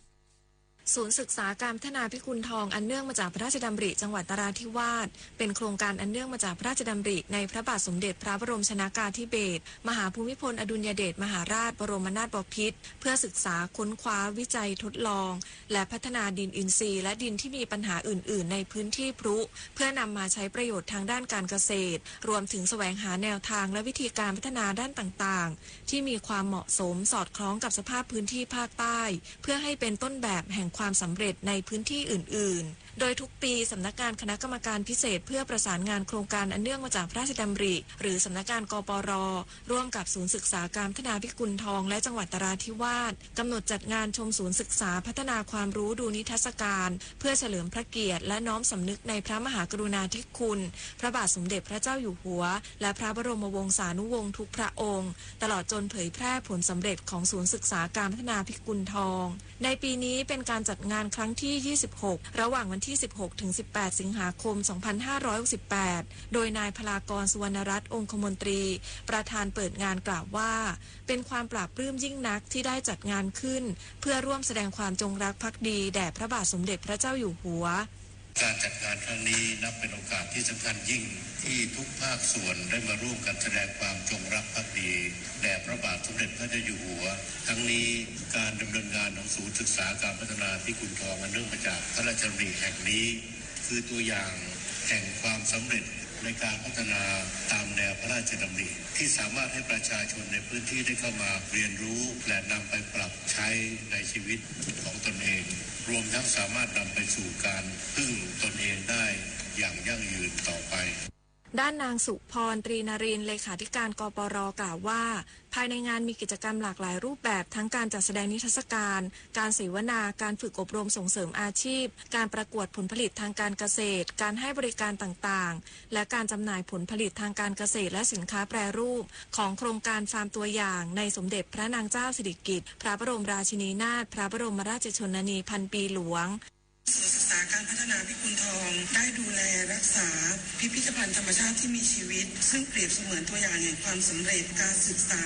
[SPEAKER 6] ศูนย์ศึกษาการพัฒนาพิกุลทองอันเนื่องมาจากพระราชดำริจังหวัดนราธิวาสเป็นโครงการอันเนื่องมาจากพระราชดำริในพระบาทสมเด็จพระบรมชนกาธิเบศรมหาภูมิพลอดุลยเดชมหาราชบรมนาถบพิตรเพื่อศึกษาค้นคว้าวิจัยทดลองและพัฒนาดินอินทรีย์และดินที่มีปัญหาอื่นๆในพื้นที่พรุเพื่อนำมาใช้ประโยชน์ทางด้านการเกษตรรวมถึงแสวงหาแนวทางและวิธีการพัฒนาด้านต่างๆที่มีความเหมาะสมสอดคล้องกับสภาพพื้นที่ภาคใต้เพื่อให้เป็นต้นแบบแห่งความสำเร็จในพื้นที่อื่นๆโดยทุกปีสำนักงานคณะกรรมการพิเศษเพื่อประสานงานโครงการอันเนื่องมาจากพระราชดำริหรือสำนักงานกปร.ร่วมกับศูนย์ศึกษาการพัฒนาพิกุลทองและจังหวัดนราธิวาสกำหนดจัดงานชมศูนย์ศึกษาพัฒนาความรู้ดูนิทรรศการเพื่อเฉลิมพระเกียรติและน้อมสำนึกในพระมหากรุณาธิคุณพระบาทสมเด็จพระเจ้าอยู่หัวและพระบรมวงศานุวงศ์ทุกพระองค์ตลอดจนเผยแพร่ผลสำเร็จของศูนย์ศึกษาการพัฒนาพิกุลทองในปีนี้เป็นการจัดงานครั้งที่ 26 ระหว่างวันที่ 16 ถึง 18 สิงหาคม 2568 โดยนายพลากร สุวรรณรัตน์องคมนตรีประธานเปิดงานกล่าวว่าเป็นความปราบปลื้มยิ่งนักที่ได้จัดงานขึ้นเพื่อร่วมแสดงความจงรักภักดีแด่พระบาทสมเด็จพระเจ้าอยู่หัว
[SPEAKER 7] การจัดงานครั้งนี้นับเป็นโอกาสที่สำคัญยิ่งที่ทุกภาคส่วนได้มาร่วมกันแสดงความจงรักภักดีแด่พระบาทสมเด็จพระเจ้าอยู่หัวทั้งนี้การดำเนินงานของศูนย์ศึกษาการพัฒนาพิกุลทองอันเนื่องมาจากพระราชดำริแห่งนี้คือตัวอย่างแห่งความสำเร็จในการพัฒนาตามแนวพระราชดำริที่สามารถให้ประชาชนในพื้นที่ได้เข้ามาเรียนรู้และนำไปปรับใช้ในชีวิตของตนเองรวมทั้งสามารถนำไปสู่การพึ่งตนเองได้อย่างยั่งยืนต่อไป
[SPEAKER 6] ด้านนางสุพร ตรีนรินทร์เลขาธิการกปร.กล่าวว่าภายในงานมีกิจกรรมหลากหลายรูปแบบทั้งการจัดแสดงนิทรรศการการเสวนาการฝึกอบรมส่งเสริมอาชีพการประกวดผลผลิตทางการเกษตรการให้บริการต่างๆและการจำหน่ายผลผลิตทางการเกษตรและสินค้าแปรรูปของโครงการฟาร์มตัวอย่างในสมเด็จพระนางเจ้าสิริกิติ์พระบรมราชินีนาถพระบรมราชชนนีพันปีหลวง
[SPEAKER 24] ศูนย์ศึกษาการพัฒนาพิกุลทองได้ดูแลรักษาพิพิธภัณฑ์ธรรมชาติที่มีชีวิตซึ่งเปรียบเสมือนตัวอย่างแห่งความสำเร็จการศึกษา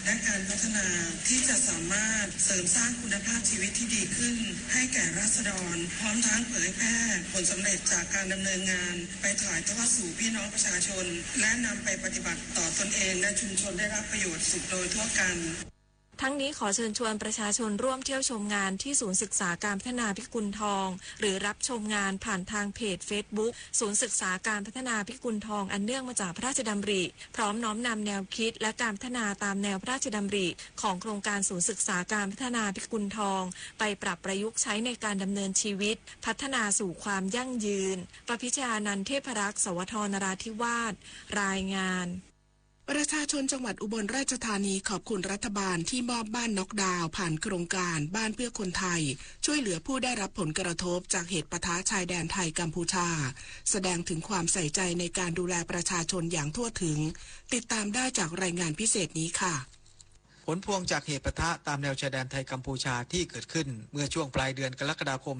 [SPEAKER 24] และการพัฒนาที่จะสามารถเสริมสร้างคุณภาพชีวิตที่ดีขึ้นให้แก่ราษฎรพร้อมทั้งเผยแพร่ผลสำเร็จจากการดำเนินงานไปถ่ายทอดสู่พี่น้องประชาชนและนำไปปฏิบัติต่อตนเองและชุมชนได้รับประโยชน์สุขโดยทั่วกัน
[SPEAKER 6] ทั้งนี้ขอเชิญชวนประชาชนร่วมเที่ยวชมงานที่ศูนย์ศึกษาการพัฒนาพิกุลทองหรือรับชมงานผ่านทางเพจ Facebook ศูนย์ศึกษาการพัฒนาพิกุลทองอันเนื่องมาจากพระราชดำริพร้อมน้อมนำแนวคิดและการพัฒนาตามแนวพระราชดำริของโครงการศูนย์ศึกษาการพัฒนาพิกุลทองไปปรับประยุกต์ใช้ในการดำเนินชีวิตพัฒนาสู่ความยั่งยืนประพิชานันท์เทพรักษ์สวท นราธิวาสรายงาน
[SPEAKER 18] ประชาชนจังหวัดอุบลราชธานีขอบคุณรัฐบาลที่มอบบ้านน็อกดาวน์ผ่านโครงการบ้านเพื่อคนไทยช่วยเหลือผู้ได้รับผลกระทบจากเหตุปะทะชายแดนไทยกัมพูชาแสดงถึงความใส่ใจในการดูแลประชาชนอย่างทั่วถึงติดตามได้จากรายงานพิเศษนี้ค่ะ
[SPEAKER 2] ผลพวงจากเหตุปะทะตามแนวชายแดนไทยกัมพูชาที่เกิดขึ้นเมื่อช่วงปลายเดือนกรกฎาคม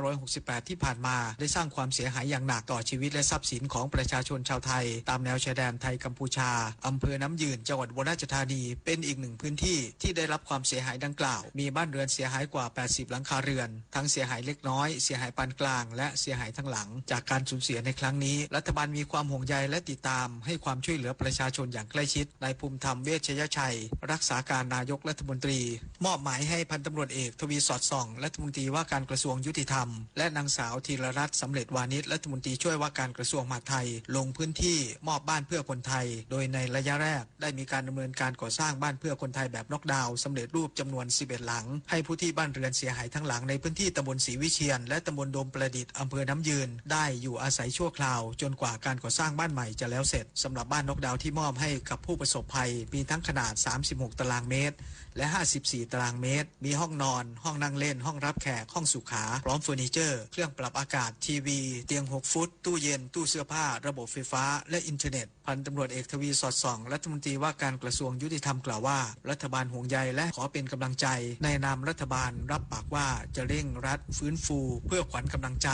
[SPEAKER 2] 2568 ที่ผ่านมาได้สร้างความเสียหายอย่างหนักต่อชีวิตและทรัพย์สินของประชาชนชาวไทยตามแนวชายแดนไทยกัมพูชาอำเภอน้ำยืนจังหวัดอุบลราชธานีเป็นอีกหนึ่งพื้นที่ที่ได้รับความเสียหายดังกล่าวมีบ้านเรือนเสียหายกว่า 80 หลังคาเรือนทั้งเสียหายเล็กน้อยเสียหายปานกลางและเสียหายทั้งหลังจากการสูญเสียในครั้งนี้รัฐบาลมีความห่วงใยและติดตามให้ความช่วยเหลือประชาชนอย่างใกล้ชิดนายภูมิธรรมเวชยชัยรักษาการนายกรัฐมนตรีมอบหมายให้พันตำรวจเอกทวีสอดส่องรัฐมนตรีว่าการกระทรวงยุติธรรมและนางสาวธีรรัตน์สำเร็จวานิชรัฐมนตรีช่วยว่าการกระทรวงมหาดไทยลงพื้นที่มอบบ้านเพื่อคนไทยโดยในระยะแรกได้มีการดำเนินการก่อสร้างบ้านเพื่อคนไทยแบบน็อกดาวน์สำเร็จรูปจำนวน11หลังให้ผู้ที่บ้านเรือนเสียหายทั้งหลังในพื้นที่ตำบลศรีวิเชียรและตำบลโดมประดิษฐ์อำเภอน้ำยืนได้อยู่อาศัยชั่วคราวจนกว่าการก่อสร้างบ้านใหม่จะแล้วเสร็จสำหรับบ้านน็อกดาวน์ที่มอบให้กับผู้ประสบภัยมีทั้งขนาด36ตารางเมตรและ54ตารางเมตรมีห้องนอนห้องนั่งเล่นห้องรับแขกห้องสุขาพร้อมเฟอร์นิเจอร์เครื่องปรับอากาศทีวีเตียง6ฟุตตู้เย็นตู้เสื้อผ้าระบบไฟฟ้าและอินเทอร์เน็ตพันตำรวจเอกทวีสอดส่องรัฐมนตรีว่าการกระทรวงยุติธรรมกล่าวว่ารัฐบาลห่วงใยและขอเป็นกำลังใจในนามรัฐบาลรับปากว่าจะเร่งรัดฟื้นฟูเพื่อขวัญกำลังใจ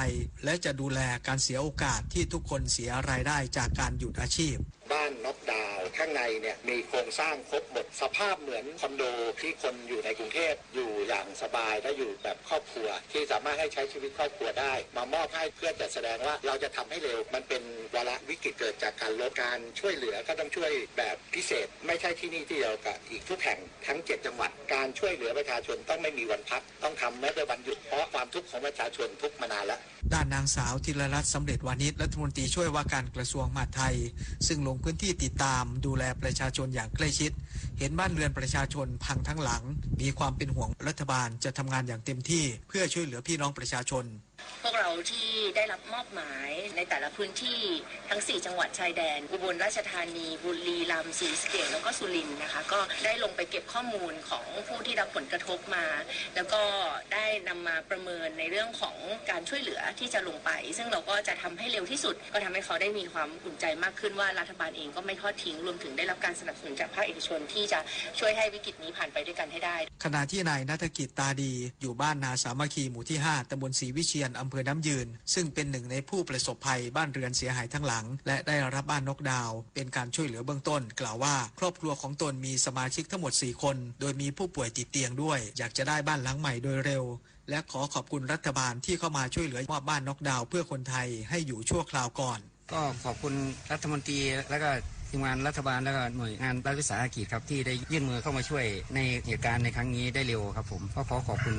[SPEAKER 2] และจะดูแลการเสียโอกาสที่ทุกคนเสียรายได้จากการหยุดอาชีพ
[SPEAKER 9] บ้านน็อกดาวน์ข้างในเนี่ยมีโครงสร้างครบหมดสภาพเหมือนคอนโดที่คนอยู่ในกรุงเทพอยู่อย่างสบายและอยู่แบบครอบครัวที่สามารถให้ใช้ชีวิตครอบครัวได้มามอบให้เพื่อจะแสดงว่าเราจะทำให้เร็วมันเป็นวาระวิกฤตเกิดจากการลดการช่วยเหลือก็ต้องช่วยแบบพิเศษไม่ใช่ที่นี่ที่เดียวกับอีกทุกแห่งทั้ง7จังหวัดการช่วยเหลือประชาชนต้องไม่มีวันพักต้องทำแม้แต่วันหยุดเพราะความทุกข์ของประชาชนทุกมานานแล้ว
[SPEAKER 2] ด้านนางสาวธีรรัตน์สำเร็จวานิชรัฐมนตรีช่วยว่าการกระทรวงมหาดไทยซึ่งลงพื้นที่ติดตามดูแลประชาชนอย่างใกล้ชิดเห็นบ้านเรือนประชาชนพังทั้งหลังมีความเป็นห่วงรัฐบาลจะทำงานอย่างเต็มที่เพื่อช่วยเหลือพี่น้องประชาชน
[SPEAKER 10] พวกเราที่ได้รับมอบหมายในแต่ละพื้นที่ทั้ง4จังหวัดชายแดนอุบลราชธานีบุรีรัมย์ศรีสะเกษแล้วก็สุรินทร์นะคะก็ได้ลงไปเก็บข้อมูลของผู้ที่รับผลกระทบมาแล้วก็ได้นำมาประเมินในเรื่องของการช่วยเหลือที่จะลงไปซึ่งเราก็จะทำให้เร็วที่สุดก็ทำให้เขาได้มีความอุ่นใจมากขึ้นว่ารัฐบาลเองก็ไม่ทอดทิ้งรวมถึงได้รับการสนับสนุนจากภาคเอกชนที่จะช่วยให้วิกฤตนี้ผ่านไปด้วยกันให้ได้
[SPEAKER 2] ขณะที่นายณัฐกิจตาดีอยู่บ้านนาสามัคคีหมู่ที่5ตำบลศรีวิเชียรอำเภอน้ำยืนซึ่งเป็นหนึ่งในผู้ประสบภัยบ้านเรือนเสียหายทั้งหลังและได้รับบ้านน็อกดาวน์เป็นการช่วยเหลือเบื้องต้นกล่าวว่าครอบครัวของตนมีสมาชิกทั้งหมด4คนโดยมีผู้ป่วยติดเตียงด้วยอยากจะได้บ้านหลังใหม่โดยเร็วและขอขอบคุณรัฐบาลที่เข้ามาช่วยเหลือมอบบ้านน็อกดาวน์เพื่อคนไทยให้อยู่ชั่วคราวก่อน
[SPEAKER 11] ก็ขอบคุณรัฐมนตรีและก็ทีมงานรัฐบาลและก็หน่วยงานรัฐวิสาหกิจครับที่ได้ยื่นมือเข้ามาช่วยในเหตุการณ์ในครั้งนี้ได้เร็วครับผมก็ขอขอบคุณ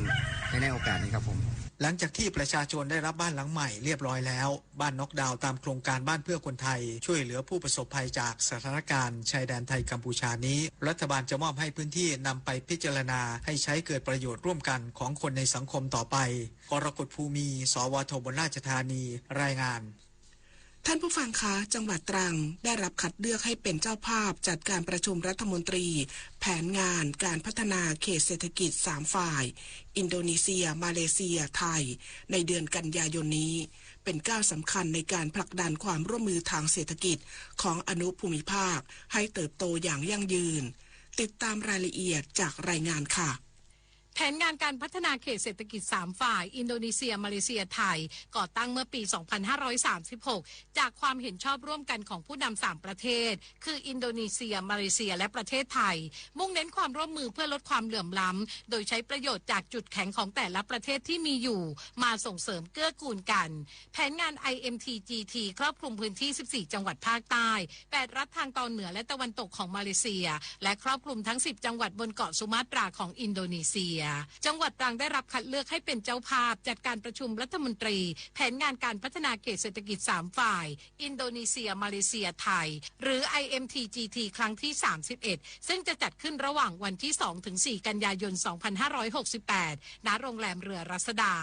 [SPEAKER 11] ในโอกาสนี้ครับผม
[SPEAKER 2] หลังจากที่ประชาชนได้รับบ้านหลังใหม่เรียบร้อยแล้วบ้านน็อกดาวน์ตามโครงการบ้านเพื่อคนไทยช่วยเหลือผู้ประสบภัยจากสถานการณ์ชายแดนไทยกัมพูชานี้รัฐบาลจะมอบให้พื้นที่นำไปพิจารณาให้ใช้เกิดประโยชน์ร่วมกันของคนในสังคมต่อไปกรกฎภูมิสวทบลราชธานีรายงาน
[SPEAKER 18] ท่านผู้ฟังคะจังหวัดตรังได้รับคัดเลือกให้เป็นเจ้าภาพจัดการประชุมรัฐมนตรีแผนงานการพัฒนาเขตเศรษฐกิจ3ฝ่ายอินโดนีเซียมาเลเซียไทยในเดือนกันยายนนี้เป็นก้าวสำคัญในการผลักดันความร่วมมือทางเศรษฐกิจของอนุภูมิภาคให้เติบโตอย่างยั่งยืนติดตามรายละเอียดจากรายงานค่ะ
[SPEAKER 12] แผนงานการพัฒนาเขตเศรษฐกิจ3ฝ่ายอินโดนีเซียมาเลเซียไทยก่อตั้งเมื่อปี 2536 จากความเห็นชอบร่วมกันของผู้นำ3ประเทศคืออินโดนีเซียมาเลเซียและประเทศไทยมุ่งเน้นความร่วมมือเพื่อลดความเหลื่อมล้ำโดยใช้ประโยชน์จากจุดแข็งของแต่ละประเทศที่มีอยู่มาส่งเสริมเกื้อกูลกันแผนงาน IMTGT ครอบคลุมพื้นที่14จังหวัดภาคใต้8รัฐทางตอนเหนือและตะวันตกของมาเลเซียและครอบคลุมทั้ง10จังหวัดบนเกาะสุมาตราของอินโดนีเซีย จังหวัดตรังได้รับคัดเลือกให้เป็นเจ้าภาพจัดการประชุมรัฐมนตรีแผนงานการพัฒนาเขตเศรษฐกิจ3ฝ่ายอินโดนีเซียมาเลเซียไทยหรือ IMTGT ครั้งที่31ซึ่งจะจัดขึ้นระหว่างวันที่2ถึง4กันยายน2568ณโรงแรมเรือรัศดา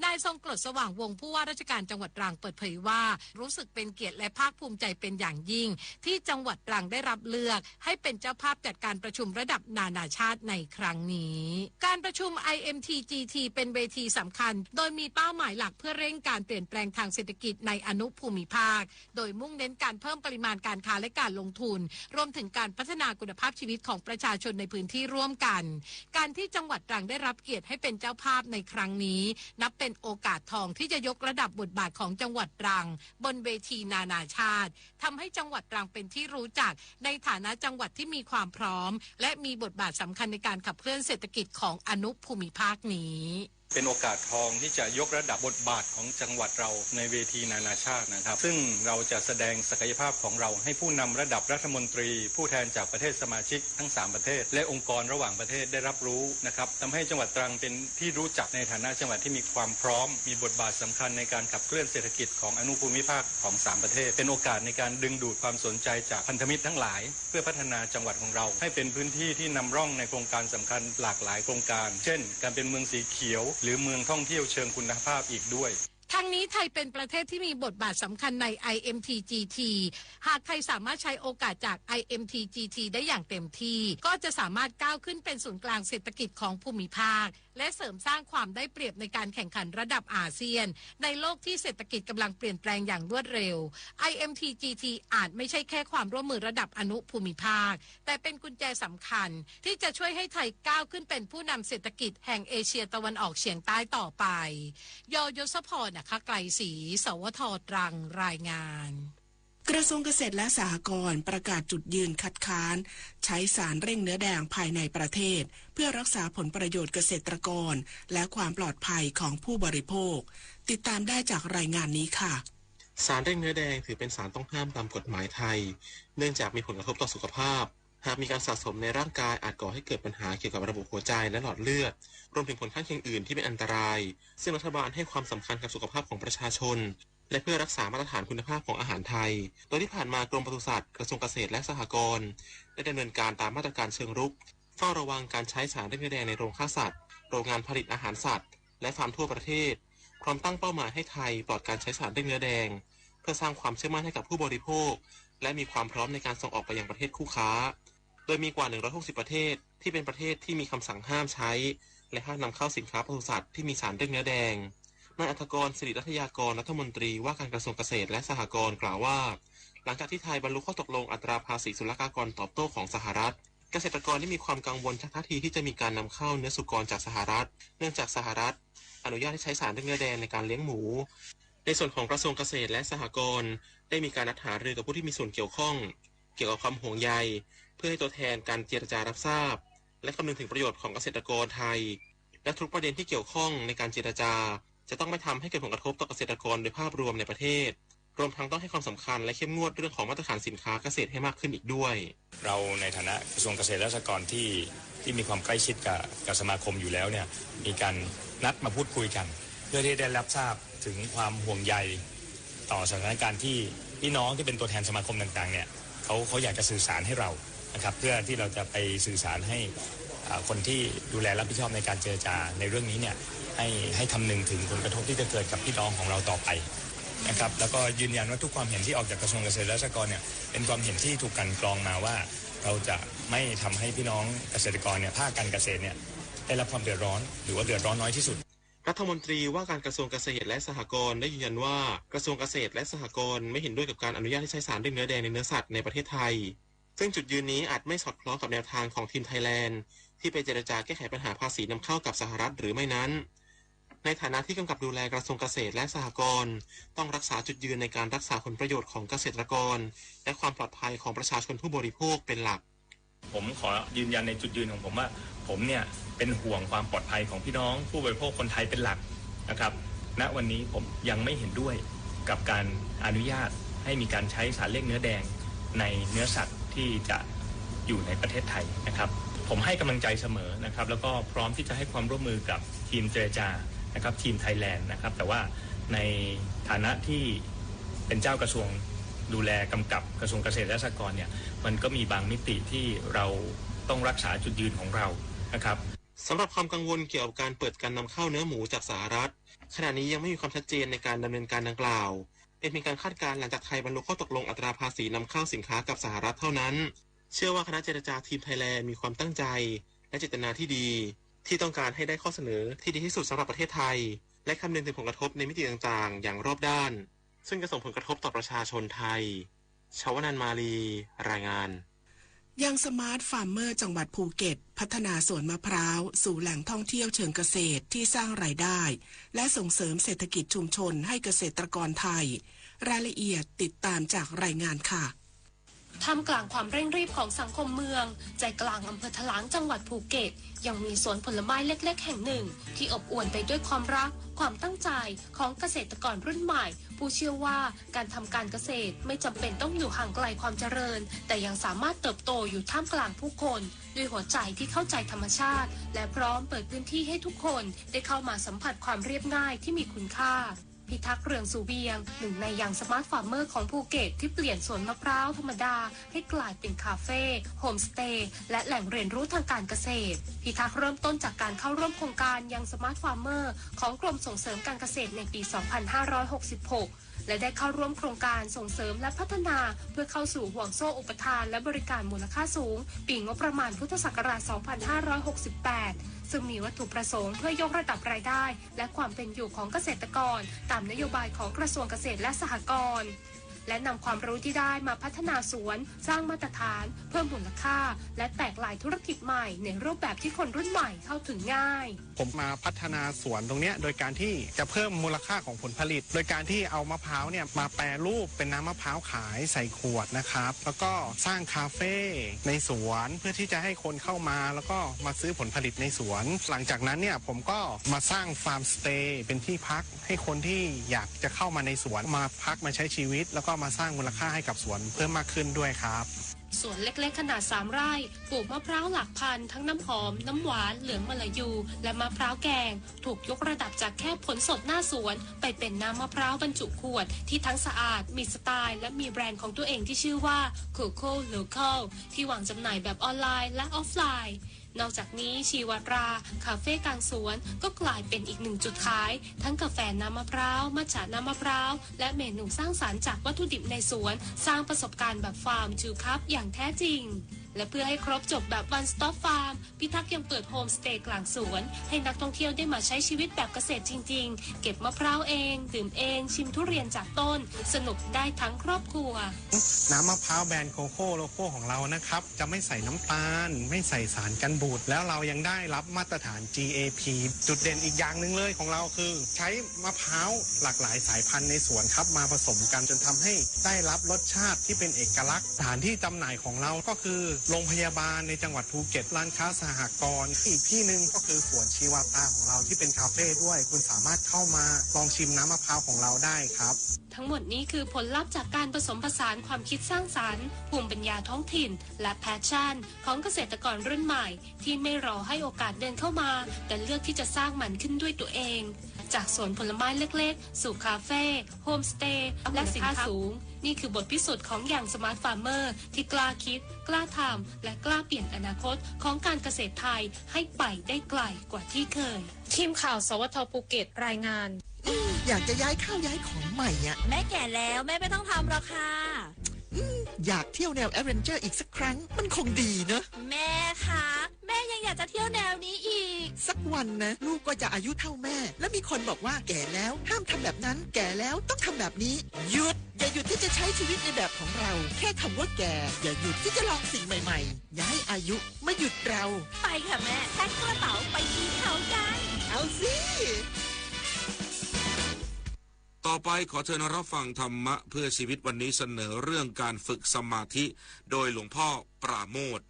[SPEAKER 12] นายทรงกลดสว่างวงศ์ผู้ว่าราชการจังหวัดตรังเปิดเผยว่ารู้สึกเป็นเกียรติและภาคภูมิใจเป็นอย่างยิ่งที่จังหวัดตรังได้รับเลือกให้เป็นเจ้าภาพจัดการประชุมระดับนานาชาติในครั้งนี้การประชุม IMTGT เป็นเวทีสำคัญโดยมีเป้าหมายหลักเพื่อเร่งการเปลี่ยนแปลงทางเศรษฐกิจในอนุภูมิภาคโดยมุ่งเน้นการเพิ่มปริมาณการค้าและการลงทุนรวมถึงการพัฒนาคุณภาพชีวิตของประชาชนในพื้นที่ร่วมกันการที่จังหวัดตรังได้รับเกียรติให้เป็นเจ้าภาพในครั้งนี้นับเป็นโอกาสทองที่จะยกระดับบทบาทของจังหวัดตรังบนเวทีนานาชาติทำให้จังหวัดตรังเป็นที่รู้จักในฐานะจังหวัดที่มีความพร้อมและมีบทบาทสำคัญในการขับเคลื่อนเศรษฐกิจของอนุภูมิภาคนี้
[SPEAKER 1] เป็นโอกาสทองที่จะยกระดับบทบาทของจังหวัดเราในเวทีนานาชาตินะครับซึ่งเราจะแสดงศักยภาพของเราให้ผู้นำระดับรัฐมนตรีผู้แทนจากประเทศสมาชิกทั้ง3ประเทศและองค์กรระหว่างประเทศได้รับรู้นะครับทำให้จังหวัดตรังเป็นที่รู้จักในฐานะจังหวัดที่มีความพร้อมมีบทบาทสำคัญในการขับเคลื่อนเศรษฐกิจของอนุภูมิภาคของ3ประเทศเป็นโอกาสในการดึงดูดความสนใจจากพันธมิตรทั้งหลายเพื่อพัฒนาจังหวัดของเราให้เป็นพื้นที่ที่นำร่องในโครงการสำคัญหลากหลายโครงการเช่นการเป็นเมืองสีเขียวหรือเมืองท่องเที่ยวเชิงคุณภาพอีกด้วย
[SPEAKER 12] ทั้งนี้ไทยเป็นประเทศที่มีบทบาทสำคัญใน IMTGT หากไทยสามารถใช้โอกาสจาก IMTGT ได้อย่างเต็มที่ก็จะสามารถก้าวขึ้นเป็นศูนย์กลางเศรษฐกิจของภูมิภาคและเสริมสร้างความได้เปรียบในการแข่งขันระดับอาเซียนในโลกที่เศรษฐกิจกำลังเปลี่ยนแปลงอย่างรวดเร็ว IMTGT อาจไม่ใช่แค่ความร่วมมือระดับอนุภูมิภาคแต่เป็นกุญแจสำคัญที่จะช่วยให้ไทยก้าวขึ้นเป็นผู้นำเศรษฐกิจแห่งเอเชียตะวันออกเฉียงใต้ต่อไปยศพรไกลศรีสวทตรังรายงาน
[SPEAKER 18] กระทรวงเกษตรและสหกรณ์ประกาศจุดยืนคัดค้านใช้สารเร่งเนื้อแดงภายในประเทศเพื่อรักษาผลประโยชน์เกษตรกรและความปลอดภัยของผู้บริโภคติดตามได้จากรายงานนี้ค่ะ
[SPEAKER 14] สารเร่งเนื้อแดงถือเป็นสารต้องห้ามตามกฎหมายไทยเนื่องจากมีผลกระทบต่อสุขภาพหากมีการสะสมในร่างกายอาจก่อให้เกิดปัญหาเกี่ยวกับระบบหัวใจและหลอดเลือดรวมถึงผลข้างเคียงอื่นที่เป็นอันตรายซึ่งรัฐบาลให้ความสำคัญกับสุขภาพของประชาชนและเพื่อรักษามาตรฐานคุณภาพของอาหารไทยโดยที่ผ่านมากรมปศุสัตว์กระทรวงเกษตรและสหกรณ์ได้ดำเนินการตามมาตรการเชิงรุกเฝ้าระวังการใช้สารเร่งเนื้อแดงในโรงฆ่าสัตว์โรงงานผลิตอาหารสัตว์และฟาร์มทั่วประเทศพร้อมตั้งเป้าหมายให้ไทยปลอดการใช้สารเร่งเนื้อแดงเพื่อสร้างความเชื่อมั่นให้กับผู้บริโภคและมีความพร้อมในการส่งออกไปยังประเทศคู่ค้าโดยมีกว่า160ประเทศที่เป็นประเทศที่มีคำสั่งห้ามใช้และห้ามนำเข้าสินค้าปศุสัตว์ที่มีสารเร่งเนื้อแดงนายอัธกร ศิริรัตยากรรัฐมนตรีว่าการกระทรวงเกษตรและสหกรณ์กล่าวว่าหลังจากที่ไทยบรรลุข้อตกลงอัตราภาษีศุลกากรตอบโต้ของสหรัฐเกษตรกรได้มีความกังวลจากท่าทีที่จะมีการนำเข้าเนื้อสุกรจากสหรัฐเนื่องจากสหรัฐอนุญาตให้ใช้สารเร่งเนื้อแดงในการเลี้ยงหมูในส่วนของกระทรวงเกษตรและสหกรณ์ได้มีการนัดหารือกับผู้ที่มีส่วนเกี่ยวข้องเกี่ยวกับความห่วงใยเพื่อให้ตัวแทนการเจรจารับทราบและคำนึงถึงประโยชน์ของเกษตรกรไทยและทุกประเด็นที่เกี่ยวข้องในการเจรจาจะต้องไม่ทำให้เกิดผลกระทบต่อเกษตรกรโดยภาพรวมในประเทศรวมทั้งต้องให้ความสำคัญและเข้มงวดเรื่องของมาตรฐานสินค้าเกษตรให้มากขึ้นอีกด้วย
[SPEAKER 15] เราในฐานะกระทรวงเกษตรและสหกรณ์ที่มีความใกล้ชิดกับสมาคมอยู่แล้วเนี่ยมีการนัดมาพูดคุยกันเพื่อที่ได้รับทราบถึงความห่วงใยต่อสถานการณ์ที่พี่น้องที่เป็นตัวแทนสมาคมต่างๆเนี่ยเขาอยากจะสื่อสารให้เรานะครับเพื่อที่เราจะไปสื่อสารให้คนที่ดูแลรับผิดชอบในการเจรจาในเรื่องนี้เนี่ยให้คำนึงถึงผลกระทบที่จะเกิดกับพี่น้องของเราต่อไปนะครับแล้วก็ยืนยันว่าทุกความเห็นที่ออกจากกระทรวงเกษตรและสหกรณ์เนี่ยเป็นความเห็นที่ถูกกันกรองมาว่าเราจะไม่ทำให้พี่น้องเกษตรกรเนี่ยภาคการเกษตรเนี่ยได้รับความเดือดร้อนหรือว่าเดือดร้อนน้อยที่สุด
[SPEAKER 14] รัฐมนตรีว่าการกระทรวงเกษตรและสหกรณ์ได้ยืนยันว่ากระทรวงเกษตรและสหกรณ์ไม่เห็นด้วยกับการอนุญาตให้ใช้สารเร่งเนื้อแดงในเนื้อสัตว์ในประเทศไทยซึ่งจุดยืนนี้อาจไม่สอดคล้องกับแนวทางของทีมไทยแลนด์ที่ไปเจรจาแก้ไขปัญหาภาษีนำเข้ากับสหรัฐหรือไม่นั้นในฐานะที่กำกับดูแลกระทรวงเกษตรและสหกรณ์ต้องรักษาจุดยืนในการรักษาผลประโยชน์ของเกษตรกรและความปลอดภัยของประชาชนผู้บริโภคเป็นหลัก
[SPEAKER 15] ผมขอยืนยันในจุดยืนของผมว่าผมเนี่ยเป็นห่วงความปลอดภัยของพี่น้องผู้บริโภคคนไทยเป็นหลักนะครับณวันนี้ผมยังไม่เห็นด้วยกับการอนุญาตให้มีการใช้สารเร่งเนื้อแดงในเนื้อสัตว์ที่จะอยู่ในประเทศไทยนะครับ ผมให้กำลังใจเสมอนะครับแล้วก็พร้อมที่จะให้ความร่วมมือกับทีมเจรจานะครับทีมไทยแลนด์นะครับแต่ว่าในฐานะที่เป็นเจ้ากระทรวงดูแลกำกับกระทรวงเกษตรและสหกรณ์เนี่ยมันก็มีบางมิติที่เราต้องรักษาจุดยืนของเรานะครับ
[SPEAKER 14] สำหรับความกังวลเกี่ยวกับการเปิดการนำเข้าเนื้อหมูจากสหรัฐขณะนี้ยังไม่มีความชัดเจนในการดำเนินการดังกล่าวเป็นเพียงการคาดการณ์หลังจากไทยบรรลุข้อตกลงอัตราภาษีนำเข้าสินค้ากับสหรัฐเท่านั้นเชื่อว่าคณะเจรจาทีมไทยแลนด์มีความตั้งใจและเจตนาที่ดีที่ต้องการให้ได้ข้อเสนอที่ดีที่สุดสำหรับประเทศไทยและคำนึงถึงผลกระทบในมิติต่างๆอย่างรอบด้านซึ่งจะส่งผลกระทบต่อประชาชนไทยชวนันท์มาลีรายงาน
[SPEAKER 18] ยังสมาร์ทฟาร์มเมอร์จังหวัดภูเก็ตพัฒนาสวนมะพร้าวสู่แหล่งท่องเที่ยวเชิงเกษตรที่สร้างรายได้และส่งเสริมเศรษฐกิจชุมชนให้เกษตรกรไทยรายละเอียดติดตามจากรายงานค่ะ
[SPEAKER 6] ท่ามกลางความเร่งรีบของสังคมเมืองใจกลางอำเภอถลางจังหวัดภูเก็ตยังมีสวนผลไม้เล็กๆแห่งหนึ่งที่อบอวลไปด้วยความรักความตั้งใจของเกษตรกรรุ่นใหม่ผู้เชื่อว่าการทำการเกษตรไม่จำเป็นต้องอยู่ห่างไกลความเจริญแต่ยังสามารถเติบโตอยู่ท่ามกลางผู้คนด้วยหัวใจที่เข้าใจธรรมชาติและพร้อมเปิดพื้นที่ให้ทุกคนได้เข้ามาสัมผัสความเรียบง่ายที่มีคุณค่าพิทักษ์เรืองสุเวียงหนึ่งในยังสมาร์ทฟาร์มเมอร์ของภูเก็ตที่เปลี่ยนสวนมะพร้าวธรรมดาให้กลายเป็นคาเฟ่โฮมสเตย์และแหล่งเรียนรู้ทางการเกษตรพิทักษ์เริ่มต้นจากการเข้าร่วมโครงการยังสมาร์ทฟาร์มเมอร์ของกรมส่งเสริมการเกษตรในปี 2566 และได้เข้าร่วมโครงการส่งเสริมและพัฒนาเพื่อเข้าสู่ห่วงโซ่อุปทานและบริการมูลค่าสูงปีงบประมาณพุทธศักราช 2568 ซึ่งมีวัตถุประสงค์เพื่อยกระดับรายได้และความเป็นอยู่ของเกษตรกรตามนโยบายของกระทรวงเกษตรและสหกรณ์และนำความรู้ที่ได้มาพัฒนาสวนสร้างมาตรฐานเพิ่มมูลค่าและแตกลายธุรกิจใหม่ในรูปแบบที่คนรุ่นใหม่เข้าถึงง่าย
[SPEAKER 4] ผมมาพัฒนาสวนตรงนี้โดยการที่จะเพิ่มมูลค่าของผลผลิตโดยการที่เอามะพร้าวเนี่ยมาแปรรูปเป็นน้ำมะพร้าวขายใส่ขวดนะครับแล้วก็สร้างคาเฟ่ในสวนเพื่อที่จะให้คนเข้ามาแล้วก็มาซื้อผลผลิตในสวนหลังจากนั้นเนี่ยผมก็มาสร้างฟาร์มสเตย์เป็นที่พักให้คนที่อยากจะเข้ามาในสวนมาพักมาใช้ชีวิตแล้วก็มาสร้างมูลค่าให้กับสวนเพิ่มมากขึ้นด้วยครับ
[SPEAKER 6] สวนเล็กๆขนาด3 ไร่ปลูกมะพร้าวหลักพันทั้งน้ำหอมน้ำหวานเหลืองมะละยูและมะพร้าวแกงถูกยกระดับจากแค่ผลสดหน้าสวนไปเป็นน้ำมะพร้าวบรรจุขวดที่ทั้งสะอาดมีสไตล์และมีแบรนด์ของตัวเองที่ชื่อว่า Coco Local ที่วางจำหน่ายแบบออนไลน์และออฟไลน์นอกจากนี้ชีวราคาเฟ่กลางสวนก็กลายเป็นอีกหนึ่งจุดขายทั้งกาแฟน้ำมะพร้าวมัทฉะน้ำมะพร้าวและเมนูสร้างสรรค์จากวัตถุดิบในสวนสร้างประสบการณ์แบบฟาร์มทูคัพอย่างแท้จริงและเพื่อให้ครบจบแบบ One Stop Farm พิทักษ์ยังเปิดโฮมสเตย์กลางสวนให้นักท่องเที่ยวได้มาใช้ชีวิตแบบเกษตรจริงๆเก็บมะพร้าวเองดื่มเองชิมทุเรียนจากต้นสนุกได้ทั้งครอบครัว
[SPEAKER 4] น้ำมะพร้าวแบรนด์โคโค่โลโก้ของเรานะครับจะไม่ใส่น้ำตาลไม่ใส่สารกันบูดแล้วเรายังได้รับมาตรฐาน GAP จุดเด่นอีกอย่างหนึ่งเลยของเราคือใช้มะพร้าวหลากหลายสายพันธุ์ในสวนครับมาผสมกันจนทำให้ได้รับรสชาติที่เป็นเอกลักษณ์สถานที่จำหน่ายของเราก็คือโรงพยาบาลในจังหวัดภูเก็ตร้านค้าสหกรณ์อีกที่หนึ่งก็คือสวนชีวาตาของเราที่เป็นคาเฟ่ด้วยคุณสามารถเข้ามาลองชิมน้ำมะพร้าวของเราได้ครับ
[SPEAKER 6] ทั้งหมดนี้คือผลลัพธ์จากการผสมผสานความคิดสร้างสรรค์ภูมิปัญญาท้องถิ่นและแพชชั่นของเกษตรกรรุ่นใหม่ที่ไม่รอให้โอกาสเดินเข้ามาแต่เลือกที่จะสร้างมันขึ้นด้วยตัวเองจากสวนผลไม้เล็กๆสู่คาเฟ่โฮมสเตย์และสินค้าสูงนี่คือบทพิสูจน์ของอย่างสมาร์ทฟาร์มเมอร์ที่กล้าคิดกล้าทำและกล้าเปลี่ยนอนาคตของการเกษตรไทยให้ไปได้ไกลกว่าที่เคยทีมข่าวสวทภูเก็ตรายงาน
[SPEAKER 8] อยากจะย้ายข้าวย้ายของใหม่อ่ะ
[SPEAKER 23] แม่แก่แล้วแม่ไม่ต้องทำหรอกค่ะ
[SPEAKER 8] อยากเที่ยวแนวแอดเวนเจอร์อีกสักครั้งมันคงดีเนอะ
[SPEAKER 23] แม่คะแม่ยังอยากจะเที่ยวแนวนี้อีก
[SPEAKER 8] สักวันนะลูกก็จะอายุเท่าแม่แล้วมีคนบอกว่าแก่แล้วห้ามทำแบบนั้นแก่แล้วต้องทำแบบนี้หยุดอย่าหยุดที่จะใช้ชีวิตในแบบของเราแค่คำว่าแก่อย่าหยุดที่จะลองสิ่งใหม่ๆอย่าให้อายุมาหยุดเรา
[SPEAKER 23] ไปค่ะแม่แพ็คกระเป๋าไปที่เขากัน
[SPEAKER 8] เอาสิ
[SPEAKER 13] ต่อไปขอเชิญรับฟังธรรมะเพื่อชีวิตวันนี้เสนอเรื่องการฝึกสมาธิโดยหลวงพ่อปราโมทย์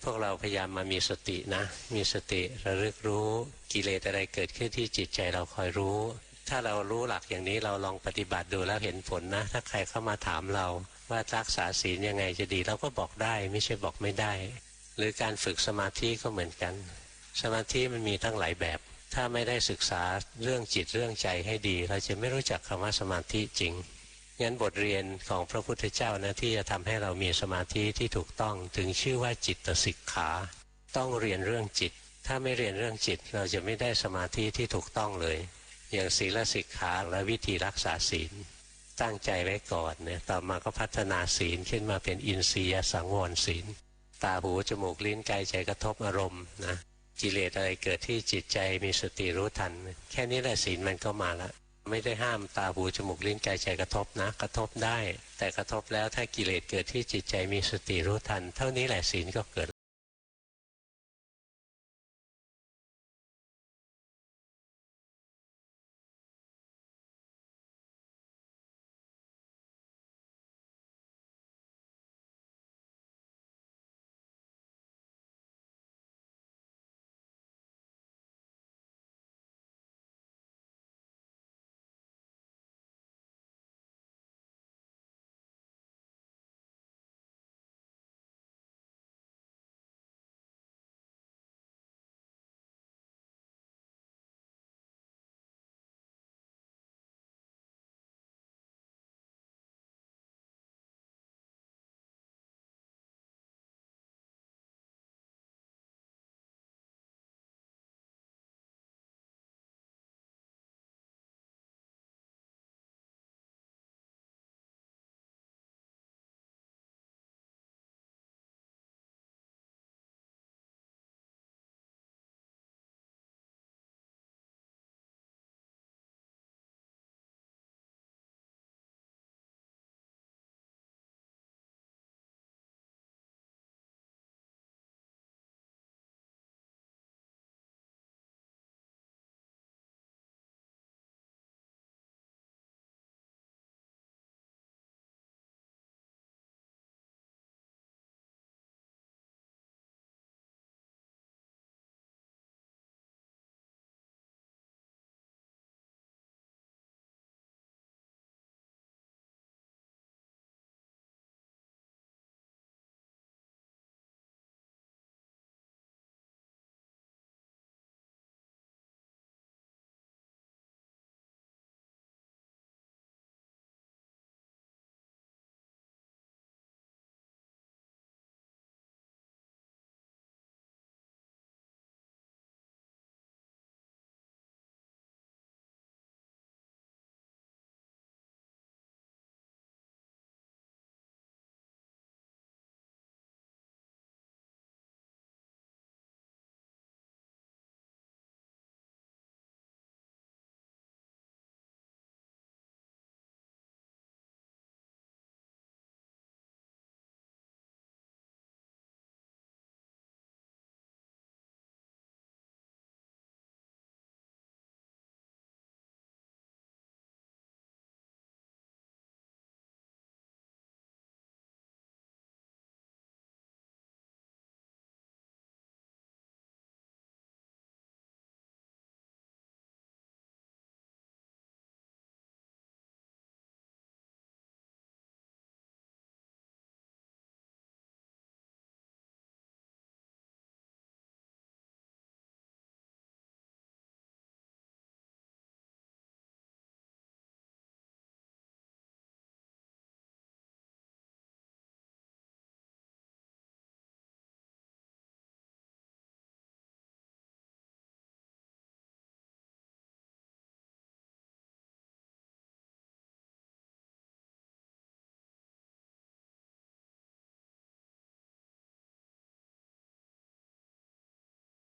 [SPEAKER 16] พวกเราพยายามมามีสตินะมีสติระลึกรู้กิเลสอะไรเกิดขึ้นที่จิตใจเราคอยรู้ถ้าเรารู้หลักอย่างนี้เราลองปฏิบัติดูแล้วเห็นผลนะถ้าใครเข้ามาถามเราว่ารักษาศีลยังไงจะดีเราก็บอกได้ไม่ใช่บอกไม่ได้ หรือการฝึกสมาธิก็เหมือนกันสมาธิมันมีตั้งหลายแบบถ้าไม่ได้ศึกษาเรื่องจิตเรื่องใจให้ดีเราจะไม่รู้จักคำว่าสมาธิจริงงั้นบทเรียนของพระพุทธเจ้านะที่จะทำให้เรามีสมาธิที่ถูกต้องถึงชื่อว่าจิตสิกขาต้องเรียนเรื่องจิตถ้าไม่เรียนเรื่องจิตเราจะไม่ได้สมาธิที่ถูกต้องเลยอย่างศีลสิกขาและวิธีรักษาศีลตั้งใจไว้ก่อนเนี่ยต่อมาก็พัฒนาศีลขึ้นมาเป็นอินทรียสังวรศีลตาหูจมูกลิ้นกายใจกระทบอารมณ์นะกิเลสอะไรเกิดที่จิตใจมีสติรู้ทันแค่นี้แหละศีลมันก็มาละไม่ได้ห้ามตาหูจมูกลิ้นกายใจกระทบนะกระทบได้แต่กระทบแล้วถ้ากิเลสเกิดที่จิตใจมีสติรู้ทันเท่านี้แหละศีลก็เกิด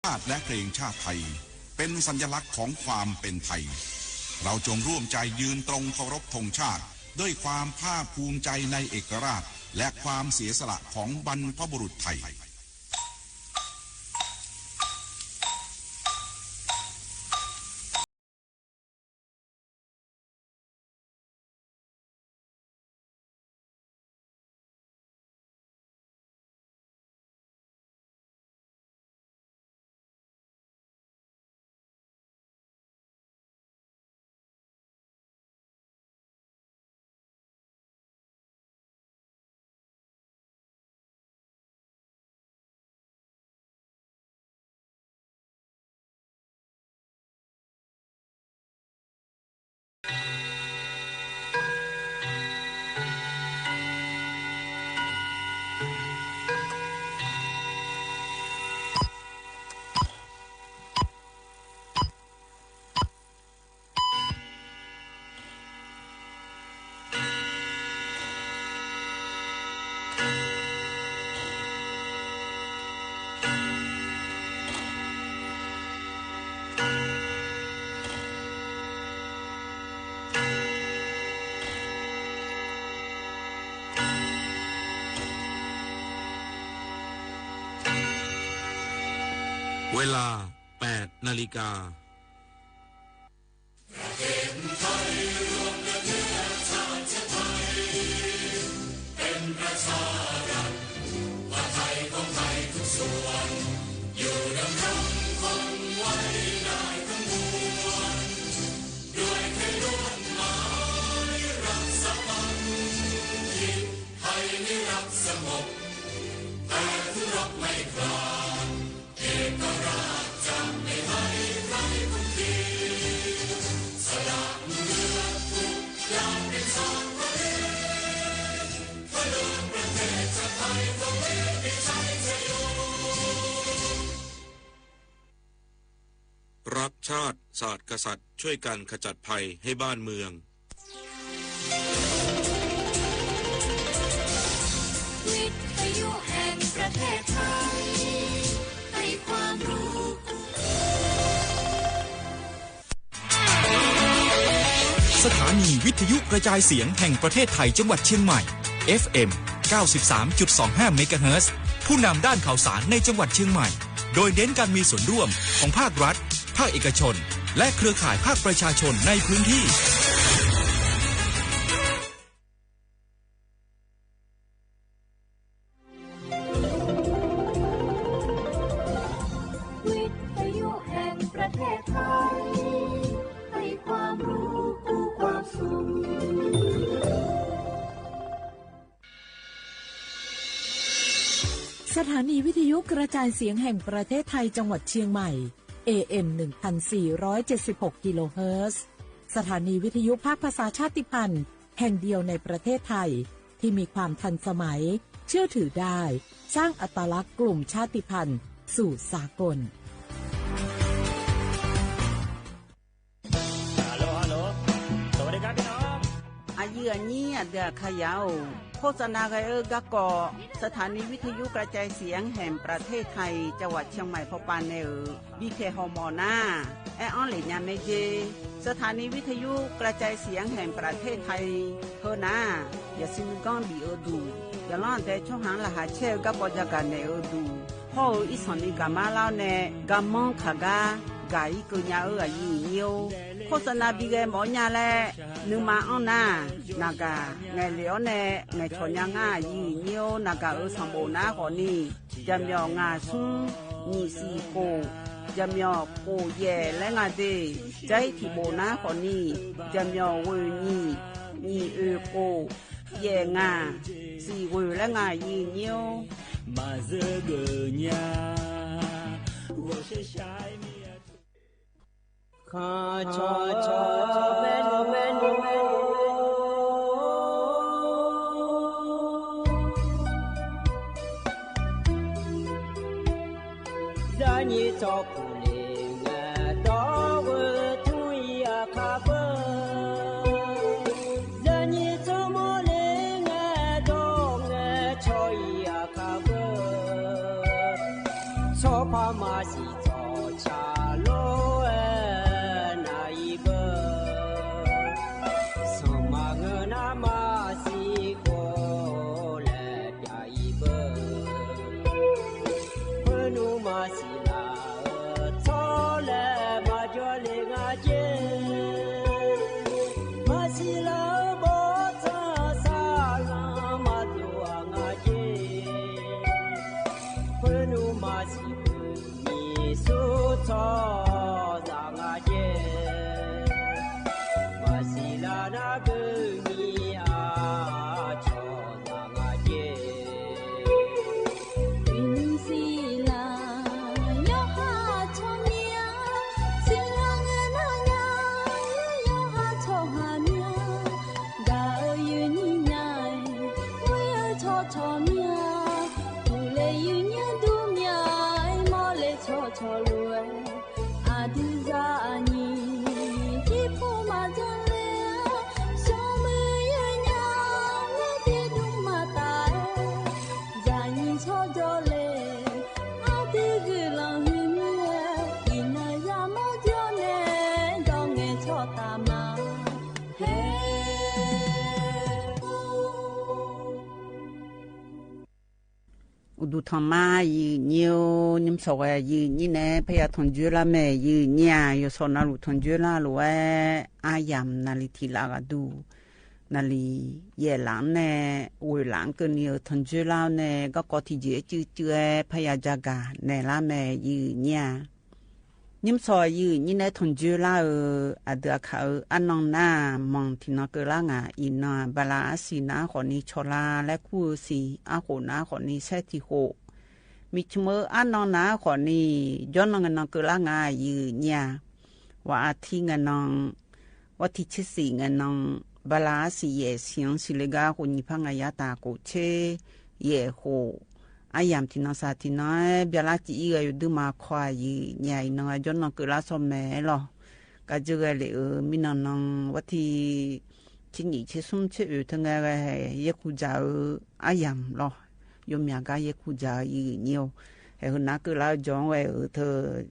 [SPEAKER 17] ชาติและเพลงชาติไทยเป็นสัญลักษณ์ของความเป็นไทยเราจงร่วมใจยืนตรงเคารพธงชาติด้วยความภาคภูมิใจในเอกราชและความเสียสละของบรรพบุรุษไทย
[SPEAKER 13] ลา 8 นาฬิการักชาติศาสตร์กษัตริย์ช่วยกันขจัดภัยให้บ้านเมือง
[SPEAKER 19] วิทยุแห่งประเทศไทยให้ความรู้
[SPEAKER 20] สถานีวิทยุกระจายเสียงแห่งประเทศไทยจังหวัดเชียงใหม่ FM 93.25 เมกะเฮิรตซ์ผู้นำด้านข่าวสารในจังหวัดเชียงใหม่โดยเน้นการมีส่วนร่วมของภาครัฐภาคเอกชนและเครือข่ายภาคประชาชนในพื้นที่
[SPEAKER 19] วิทยุแห่งประเทศไทยให้ความรู้คู่ความสุข
[SPEAKER 21] สถานีวิทยุกระจายเสียงแห่งประเทศไทยจังหวัดเชียงใหม่ AM 1476 กิโลเฮิรตซ์สถานีวิทยุภาคภาษาชาติพันธุ์แห่งเดียวในประเทศไทยที่มีความทันสมัยเชื่อถือได้สร้างอัตลักษณ์กลุ่มชาติพันธุ์สู่สากล
[SPEAKER 22] ฮัลโหลสวัสดีครับพี่น้องอายุอันนี้เดือขยาวโฆษณาไกกะกอสถานีวิทยุกระจายเสียงแห่งประเทศไทยจังหวัดเชียงใหม่พบปานเนอบีเคฮอมอนาแอออนเหลียนเมเจสถานีวิทยุกระจายเสียงแห่งประเทศไทยเฮอนาอย่าซิงก้อนบีเอดูอย่าล่อนแต่ช่องหางละหาเชลกับปอจากกันเนอดูฮออีสอนีกามาลาวเนกามองขากากาอีกุญญาอายุเนียวโฆษณาบีเกหมอญาแลนึมาอ้อนานากาไงเหลียวเนไงชอนยางายีเนียวนากาสัมโบนาขอนี่จำยองาซุงนี่สีโกจำยอโกเย่และงาเดใจที่โบนาขอนี่จำยอเวนี่นี่โกเย่งาสีเวและงายีเนียวมาเซเกญา我是下面看cha cha menu menu za ni cho pu le nga do wo tu ya ka ba za ni cho mo le nga do nga cho ya ka ba cho pa ma si cho cha lo thằng ma y nhiều nhím sầu y như nè bây giờ thằng dưa la mẹ y nhà y sau nào lụt thằng dưa la lụa ai yam nali thì là cái du nali ye lãng nè uổng lãng cái nhiều thằng dưa la nè có thì dễ chứ bây giờ jaga nè la mẹ y nhà nhím sầu y như nè thằng dưa la ở đượcเขาanh nong na mong thì nó cứ là ngà in na bala xì naคนนี้ชลาและคู่สีอาโหนาคนนี้เสถิโหมิชเมออันนองนาคนนี้ย้อนนองก็ละงายืญาว่าที่งนองว่าที่ชื่อสีงนองบาลาสีเยเสียงสิเลกาคนนี้พังอายาตาโกเชเยโหอายามที่นองสาที่น้อยเบลาจีอีอยู่ดูมาควายยืญาน้องย้อนนองก็ละสมแม่หรอก็จะเลยมินนองว่าที่ที่นี่ที่สุ่มที่อยู่ทั้งไงเยกูจะอายามหรอยมยากายกูจะยืนnhiều hay hơn nãy cứ lao gió về ở thờ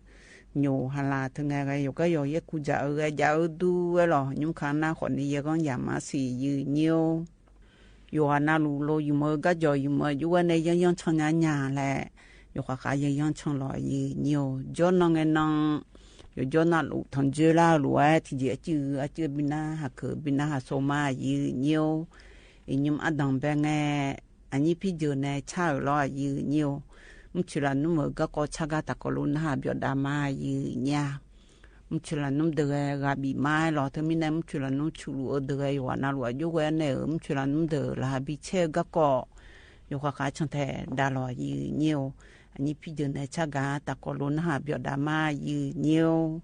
[SPEAKER 22] nhiều hà la thằng ngày cái có nhiềuกูจะcái giáo du cái lo nhưng khả năng còn đi con giảm mà xìยืนnhiềuอยู่hà na lu loอยู่mà cái giờอยู่màอยู่cái nàyยังchọn nhà lẹอยู่cả cáiยังchọn lo nhiều cho nó nghe nóอยู่cho nó lu thằng chưa la lu thì dễ chưa bên na hà cửa bên na hà số mà nhiều nhưng mà đồng bên nghe anh ấy bây giờ này cha lo nhiều mình chỉ là nó mới có cha gà ta có luôn ha biểu đam mai nhà mình chỉ là nó được gà bị mai lo thôi mình em chỉ là nó chịu lúa được cái quả nào lúa vô cái này mình chỉ là nó được là bị che gà cọ vô cái chẳng thể đa lo nhiều anh ấy bây giờ này cha gà ta có luôn ha biểu đam mai nhiều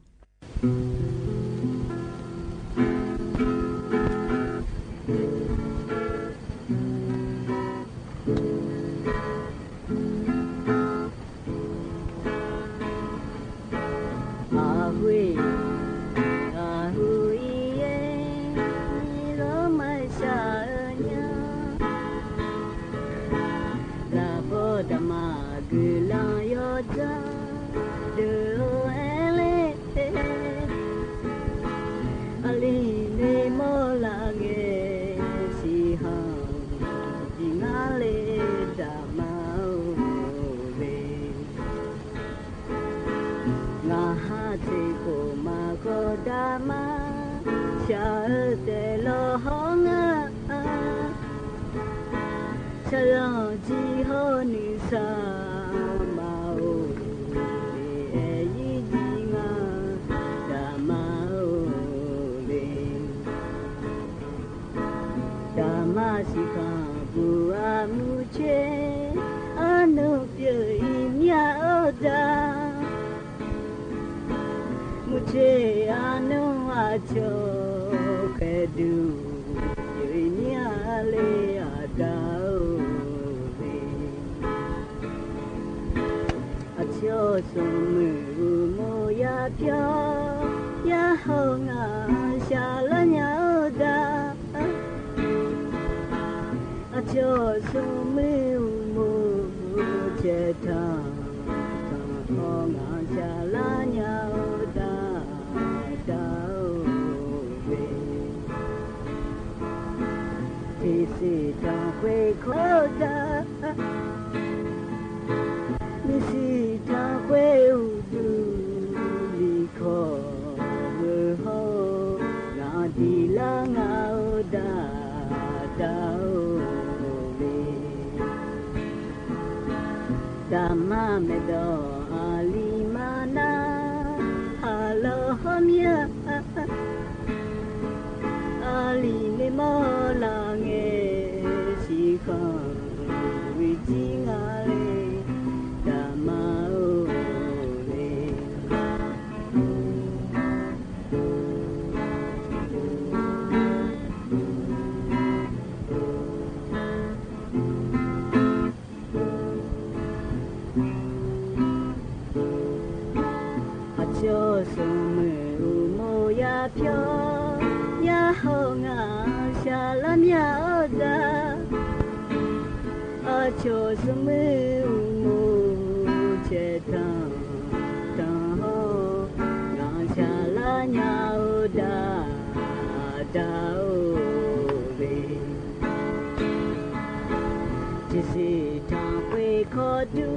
[SPEAKER 19] ขอดู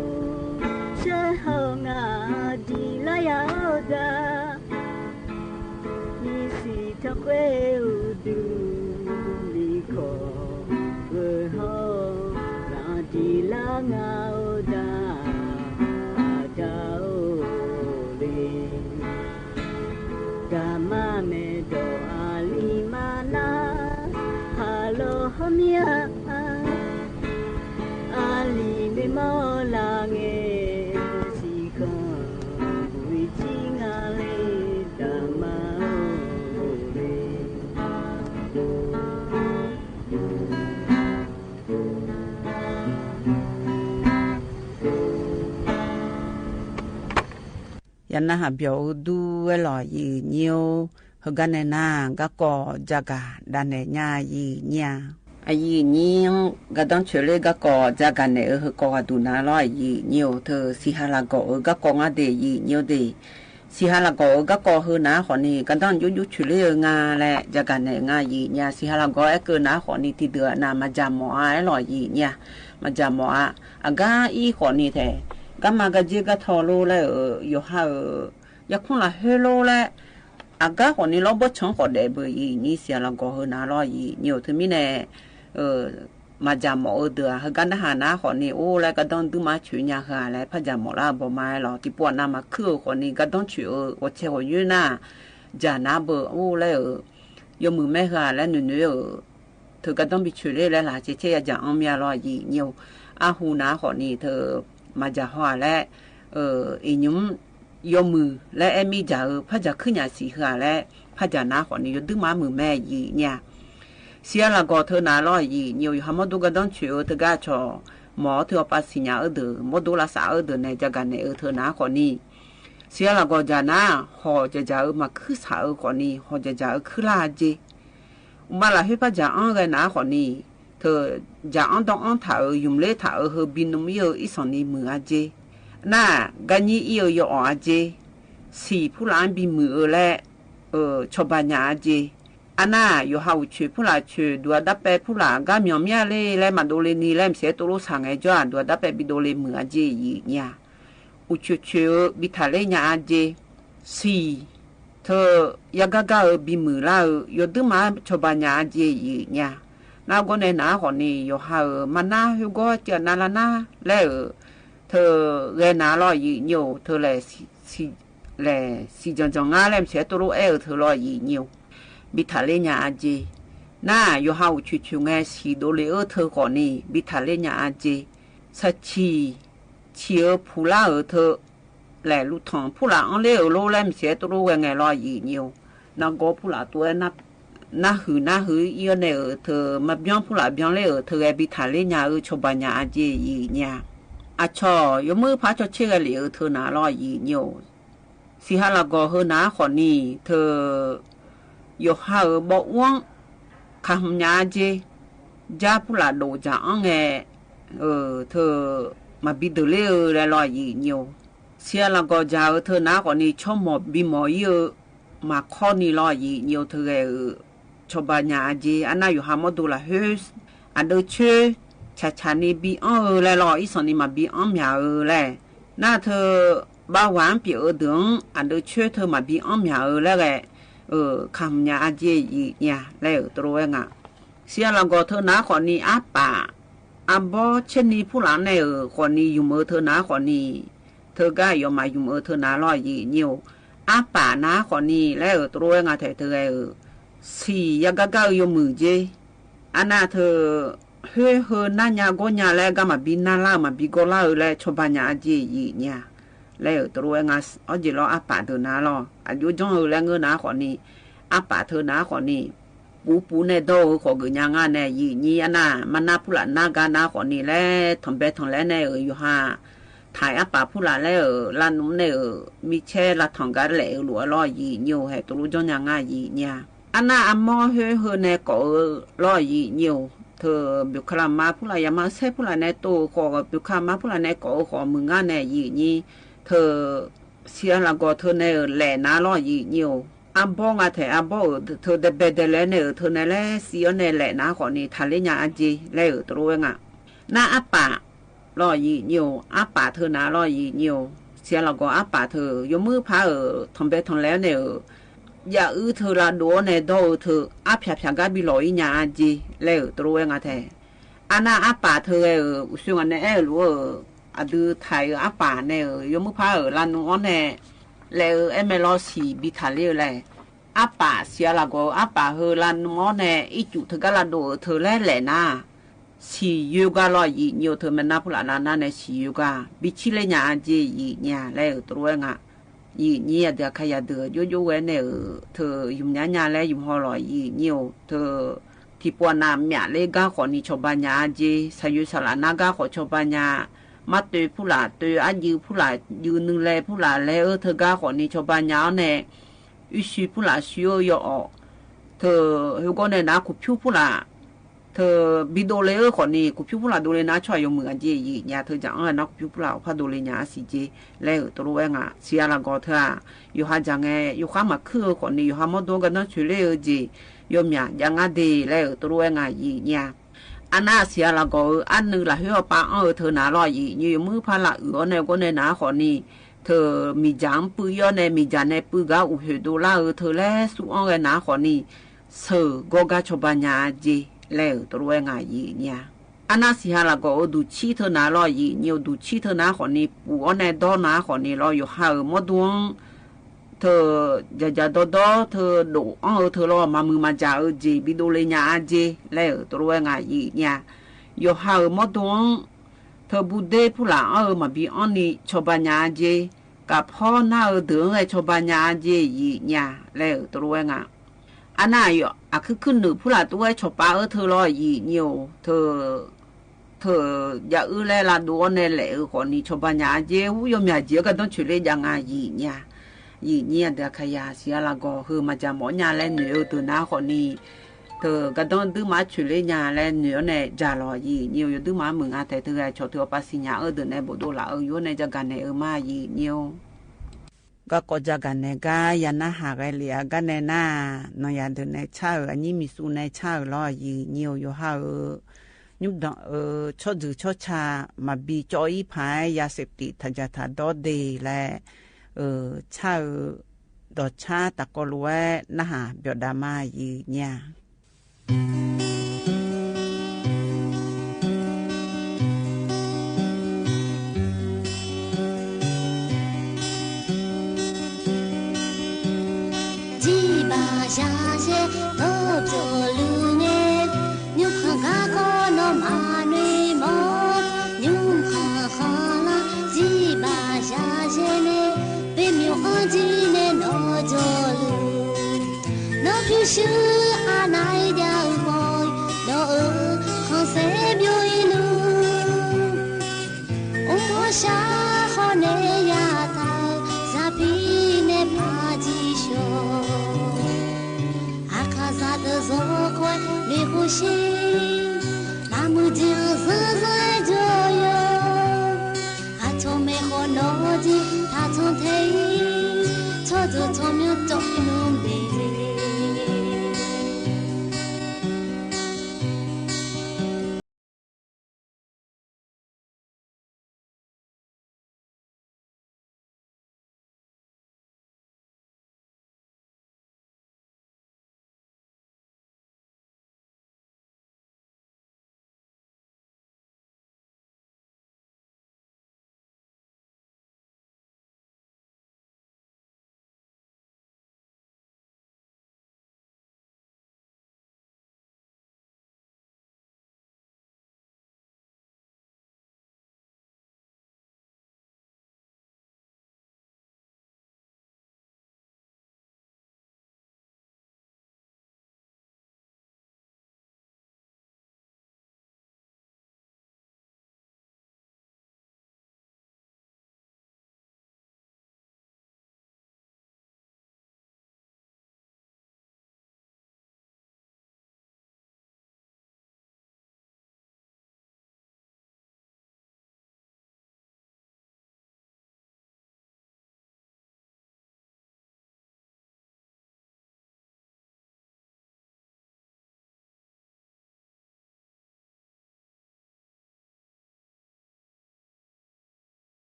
[SPEAKER 19] เชื่อเฮางาดีละยาดามีสิทะเววดูลีขอเวเฮางาดีละงาดาดาโอเลกามาเมโดอาลีมานาฮัลโลฮเมียอาลีเมมอลาเงสิกาวิจิงาเลดามาโอเล
[SPEAKER 22] ยันนะหาเบียวดูเวลอยีเนียวฮกันเนนากะกอจากาดันเนญายีเนียอายีเนียกะต้องเฉลกะกอจากาเนฮกอดูนาลอยีเนียวเธอสิฮาลากอกะกองาเดยีเนียวเดสิฮาลากอกะกอฮนาขอนี่กะต้องยุเฉลงาและจากาเนงายีเนียสิฮาลากอเอเกนาขอนี่ติเดือนามาจามออาลอยีเนียมาจามออาอากาอีขอนี่แท้กามากะจิกะทอโลและยอฮายะคุละเฮโลและอากาขอนี่ลอบ่ชองขอได้เบอีนี่เสียละก็ฮนาลอยีเหนียวถึงมีแน่มาจามอเดือฮกันหานาขอนี่โอ้และก็ต้องดูมาฉุญญาหาและพะจามอลาบ่มาหรอที่ปวนามาคือขอนี่ก็ต้องฉุโอเชโอยูนาจานาเบโอ้และยมือแม่หาและหนูเธอก็ต้องไปฉุเลยและล่ะเชยจะเอาเมียลอยีเหนียวอาหูนาขอนี่เธอมาจาฮวาและอียุมยมือและเอมีจ่าพระจะขึ้นอย่างสีหาและพระจะนาขอนี่ยดึงมามือแม่ยีเนี่ยเสียละก็เธอนาลอยยีอยู่หามดูก็ต้องช่วยเธอก็ชอหมอเธอปัสสิญญาเดือมดูละสาเดือในจากกันในเธอนาขอนี่เสียละก็จะนาหอจะจ่ามาคือสาขอนี่หอจะจ่าคือลาเจมาละให้พระจะอังกันนาขอนี่เธอจะอังต้องอังถ่ายุ่มเล่ถ่าเฮบินมีอีสอนี่มือเจน่ากันยี่อียออาเจสีผู้หลานบีมือและชบานยาเจอันน่าอยู่หาช่วยผู้หลานช่วยดัวดับเปผู้หลานก็มีเมียเล่และมาดูเลนี่และเสียตัวรู้สั่งไอ้จ้าดัวดับเปบิโดเลมือเจยีเนี่ยอุช่วยบิทาเลญาเจสีเธอยากกะบีมือแล้วอยู่ดึงมาชบานยาเจยีเนี่ยน่าก็ในหน้าคนนี้อยู่หามันน่าอยู่ก็จะนาลานาแล้วเธอเรียนนาลอยยีเหนียวเธอเลยจังงาเล่มเสียตัวรู้เธอลอยยีเหนียวบิทาเลญาเจน่าอยู่หาช่วยไงสีโดเลเธอก่อนนี่บิทาเลญาเจสัชชีผู้ลาเธอแหล่ลุทองผู้ลาอันเล่โลเล่มเสียตัวรู้ไงลอยยีเหนียวนั่งก็ผู้ลาตัวน่าหืออีเนี่ยเธอมาเบี้ยผู้ลาเบี้ยเล่เธอบิทาเลญาชบญาเจยีเนี่ยอาชอยมือพระเจ้าเชื่อเหลียวเธอหนาลอยยีเหนียวสิฮาลากอเฮนาขอนี่เธอยกหาบอกว่างคำยาเจจ้าผู้หลาโดจ้าอังเเธอมาบิดเลี้ยวและลอยยีเหนียวเสียลากอจ้าเธอหนาขอนี่ชอบหมอบบิมอยมาข้อนี่ลอยยีเหนียวเธอชบญาเจอันน่าอยู่หามดูละเฮสอันเดเชชานี่บีและรออีสนี่มาบีมีและน่าเธอบ้าหวานปีเดืองอันเดช่วยเธอมาบีมีแล้วแหละคำยาเจยีเนี่ยแล้วตัวเองเสียแล้วก็เธอหน้าขอนี้อาป่าอาบอเช่นนี้ผู้หลานในขอนี้อยู่มือเธอหน้าขอนี้เธอก็ยอมมาอยู่มือเธอหน้าลอยยีเนี่ยวอาป่าหน้าขอนี้แล้วตัวเองเธอสี่ยากก็อยู่มือเจอันน่าเธอเฮ้นั่นยาก็ยาแล้วก็มาบินน่าล่ามาบิโกล่าแล้วชบญาเจยีเนี่ยแล้วตัวเองเอาจีเราอาป่าเธอหน้าล่ออายุจงแล้วเงินหน้าขอนี้อาป่าเธอหน้าขอนี้ปูในโตขอเกินยังไงยีนี่อันน่ะมันน่าผู้หลานน่าการน่าขอนี้แล้วทำไปทำแล้วเนี่ยอยู่ห่าถ่ายอาป่าผู้หลานแล้วลานนุ่มเนี่ยมีแช่ละทองกันแล้วหลัวล่อยีnhiềuให้ตัวรู้จงยังไงยีเนี่ยอันน่ะอันมอเฮ้เนี่ยก็ล่อยีnhiềuเธอบุคลามาผู้หลานมาเซ่ผู้หลานในโตขอบุคลามาผู้หลานในก็ขอมึงงานเนี่ยยีนี่เธอเสียแล้วก็เธอเนี่ยแหล่น่าล่อยีnhiềuอันบ้องเธออันบ้องเธอเดบเดลเนี่ยเธอเนี่ยแหละเสียเนี่ยแหละนะขอนี่ทะเลญาจีแล้วตัวเองน่าอาป่า รอยีเหนียวอาป่าเธอนะรอยีเหนียวเสียเราก็อาป่าเธอยมือพาทำไปทำแล้วเนี่ยอย่าเธอละดัวเนี่ยโดเธออาเพียเพียก็บิลอยญาจีแล้วตัวเองอะแท้อันน่ะอาป่าเธอช่วงนั้นรู้อะดูไทยอาป่าเนี่ยยมือพาละนัวเนี่ยแล้วไม่รอสีบิทาเลียวเลยอาป่าเสียละก็อาป่าละนัวเนี่ยอีจุดเธอก็ละดัวเธอแล่แหล่นะสียูกาลอยเหนียวเธอมันนับละนานาเนี่ยสียูกาบิชิเลญาจีญาแล้วตัวเองอะยีเนี่ยเดี๋ยวขยันเดือดยุ่ยๆเว้นเนี่ยเธอยุ่มยาแล้วยุ่มหัวลอยยีเนี่ยเธอที่ปวน้ำเนี่ยเล็กก็ขอนิชบัญญาจีสายุสลานาก็ขอชบัญญามาตัวผู้หลาตัวอายุผู้หลายืนหนึ่งเลยผู้หลาแล้วเธอก็ขอนิชบัญญาเนี่ยอุชิผู้หลาชิโยยอเธอเฮก็เนี่ยนะคุพิวผู้หลาเธอบิโดเลขอนี่คุพิวผู้หลาดูเลยนะช่วยยมมือจียีเนี่ยเธอจะนักคุพิวผู้หลาพาดูเลยนะสิจีแล้วตัวเองอ่ะเสียละก็เธออยู่หาจังอยู่ข้ามาคือขอนี่อยู่หามาดูกันนั่นช่วยเลยจียมเนี่ยยังดีแล้วตัวเองอ่ะยีเนี่ยอันน่าเสียละก็อันนึงละเฮาป้าเธอหนาลอยยีมือพาละเนี่ยก็เนี่ยนะขอนี่เธอมีจังปุยเนี่ยมีจังเนี่ยปุยก็อุเหดูละเธอแล้วสู้นะขอนี่เสือก็กะชบัญญาจีแล้วตัวเองอ่ะยีเนี่ยอันน่าเสียละก็ดูชีเธอหนาลอยยีดูชีเธอหนาขอนี่ปูเนี่ยดอหนาขอนี่เราอยู่หาหมดดวงเธอจะดอเธอดูเธอรอมามือมาจ่าจีบิดูเลยญาจีแล้วตัวเองอ่ะยีเนี่ยอยู่หาหมดดวงเธอบุเดผู้หลามาบีอันนี้ชบัญญาจีกับพ่อหน้าเดือชบัญญาจียีเนี่ยแล้วตัวเองอ่ะอันน่ะอยู่คือขึ้นหนึ่งผู้หลาตัวชป้าเธอรอยีเนี่ยเธออย่าแลละดูเนี่ยแหละคนนี้ชบัญญาจียมยาจีก็ต้องช่วยเลยยังไงยีเนี่ยยีเนี่ยเดี๋ยวขยะเสียละก็คือมาจะหมอนยาและเหนือตัวน้าคนนี้เธอก็ต้องดื้อมาช่วยเลยยาและเหนือเนี่ยจะรอยีเนี่ยอยู่ดื้อมาเหมือนแต่เธอชอบเธอปัสสิญญาเดินในบุตรละอยู่ในจะกันในมายีเนี่ยก็จะกันในกายานาหาไกเลียกันในหน้านอยาเดินในเช้าอันนี้มีสูในเช้ารอยีเนี่ยอยู่หายุบดชดจือชดชามาบีจอยพายยาเสพติดทันจะทัดดอดีและชาดอชาตะกอลเวนะฮะเบียดามายีเนี่ย
[SPEAKER 3] จีบาชาเชโตโจลูเนยุคกาโกโนมานุยโมยุคาคาลาจีบาชาเชเนจีเนโนโจลูโนพิชูอาไนเดียวบอยโนคอนเซบิวอินูอุโมชาฮอเนยาตาซาพีเนพาจิโชอาคาซาเตโซควยลิฮูชิมามูจิซาซาโจโยอาโทเมโคโนจิทาทอนเท저도 처면 쫓기는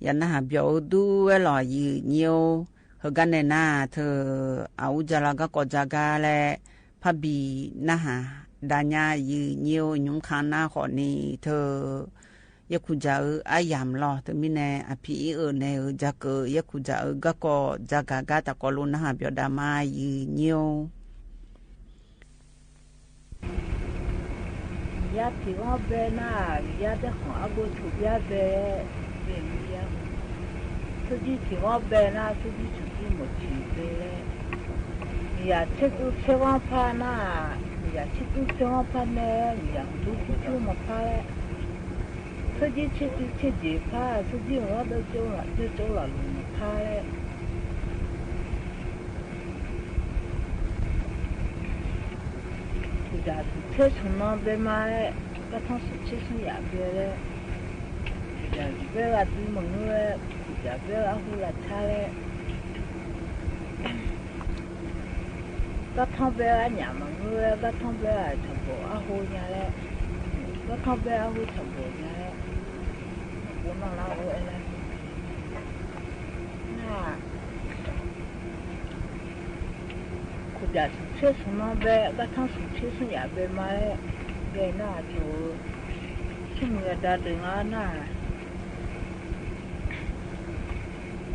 [SPEAKER 22] ยันนะหาเบียวดูเวลายืเนียวเฮกันในหน้าเธอเอาจะละก็กอจากาและพบีนะหาดาญายืเนียวยุงคานาขอนี่เธอยาคุจาอายามรอเธอมิแนอภิเนจักยาคุจาก็กอจากากาตะกอลุนะหาเบียวดามายืเนียวยาที่ว่าเบน่ายาได้ของอาบุตุยาเบเบียสุดที่ว่าเบน่าสุดที่หมดชีวิตเลยยาเช็ดเชื่อว่าพาน่ายาเช็ดเชื่อว่าพาเนี่ยยาดูดูมาพาเลยสุดที่เช็ดพาสุดที่ว่าได้เจ้าละลุมาพาเลยจะเชื่อชนน้องไปมาเลยก็ต้องเชื่อชนอยากไปเลยจะไปว่าดูมึงเลยจะไปว่าหูละชาเลยก็ต้องไปว่าหยามึงเลยก็ต้องไปว่าชมพูอาหูเนี่ยเลยก็ต้องไปว่าหูชมพูเนี่ยเลยกูนั่งเล่าเลยน่าจะเชื่อสมองแบบก็ทั้งสุดเชื่อสัญญาแบบมาเลยน่าจะชื่อมือดาดึงอ่ะน่า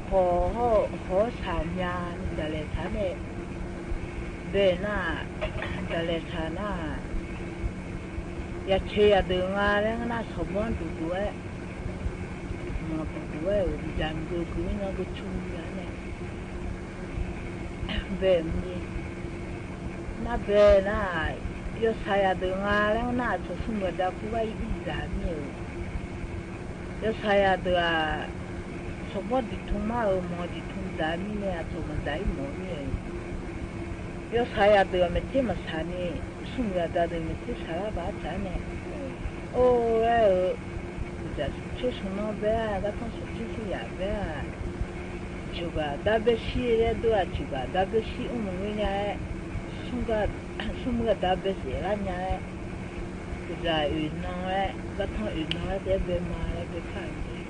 [SPEAKER 22] ขอสามยานจะเลยท่านเนี่ยเบน่าจะเลยท่านน่าอย่าเชื่อดึงอ่ะแล้วน่าสมบูรณ์ตัวด้วยมาตัวด้วยจันกูคือน่าก็ชุ่มยาเนี่ยเบมีน่าเบน่ายศยาดึงอ่ะแล้วน่าจะสมบูรณ์ได้คุยอีกอย่างเนี่ยยศยาดึงสมบูรณ์ดิทุ่มมาหมอดิทุ่มได้เนี่ยสมบูรณ์ได้หมอเนี่ยยศยาดึงไม่ที่มาสานี่สมบูรณ์ได้ไม่ที่สารบ้าจ้าเนี่ยโอ้จะชื่อสมองเบก็ต้องชื่ออยากเบจูบดับเบิลชีเรด้วยจูบดับเบิลชีมึงเนี่ยสมก็ดับเบิลเสียแล้วเนี่ยจะอื่นน้อยก็ต้องอื่นน้อยแต่เบมาเลยเบข้างนี้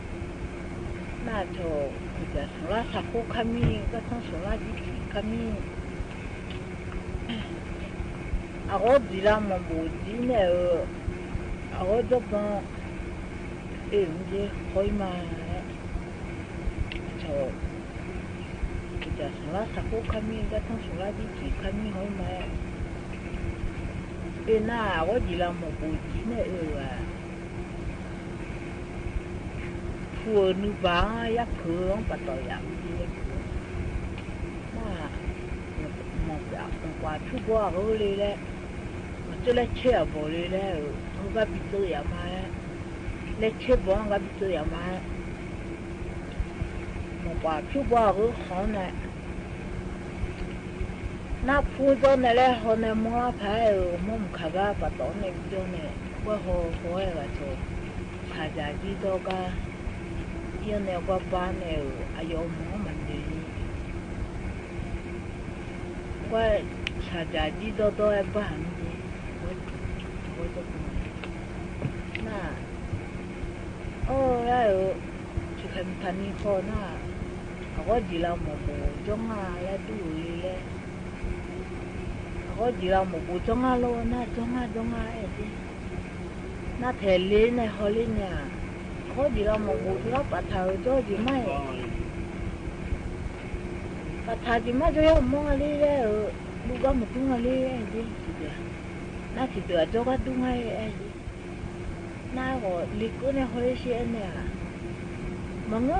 [SPEAKER 22] น่าโชว์จะสละสักคู่ขมิ้นก็ต้องสละดิบขมิ้นเอาดีละมันบูดีเนี่ยเอาจะบ้อง이제 거의만 저 진짜 살아사고 카미 같은 소라지지 카미 거의만 이나 어디라 뭐 보지네 의와 부어누 바야 그런 빠떠야 나 뭐야 과 투보아 걸리래 어쩌래 채야 버리래 누가 비도야 마야เล็กเชื่อบ้องกับตัวอย่างมาหมอกว่าชื่อบ้าก็เขาเนี่ยนับพูดตอนนี้แหละเขาเนี่ยมัวแพ้มุ่งขาบ้าปะตอนนี้เดียวเนี่ยว่าเขาอะไรก็ชาจาจีโตก็ยังเนี่ยก็บ้านเนี่ยอายุมัวมันดีว่าชาจาจีโตตัวบ้านดีว่าจะน่าโอ้แล้วชิคกี้พายนี่คนน่ะเขาก็จีเราหมดจ้องอะไรดูเลยเขาก็จีเราหมดจ้องอะไรน่ะจ้องอะไรน่ะเทลีเนี่ยฮอลลีเนี่ยเขาก็จีเราหมดรับปัทธาจ้อจีไม่ปัทธาจีไม่จะยังมองอะไรเลยลูกก็ไม่ดูอะไรเลยน่ะที่ตัวจ้อก็ดูอะไรน่าก็ลิกุเนี่ยเขาเชื่อเนี่ยมังเง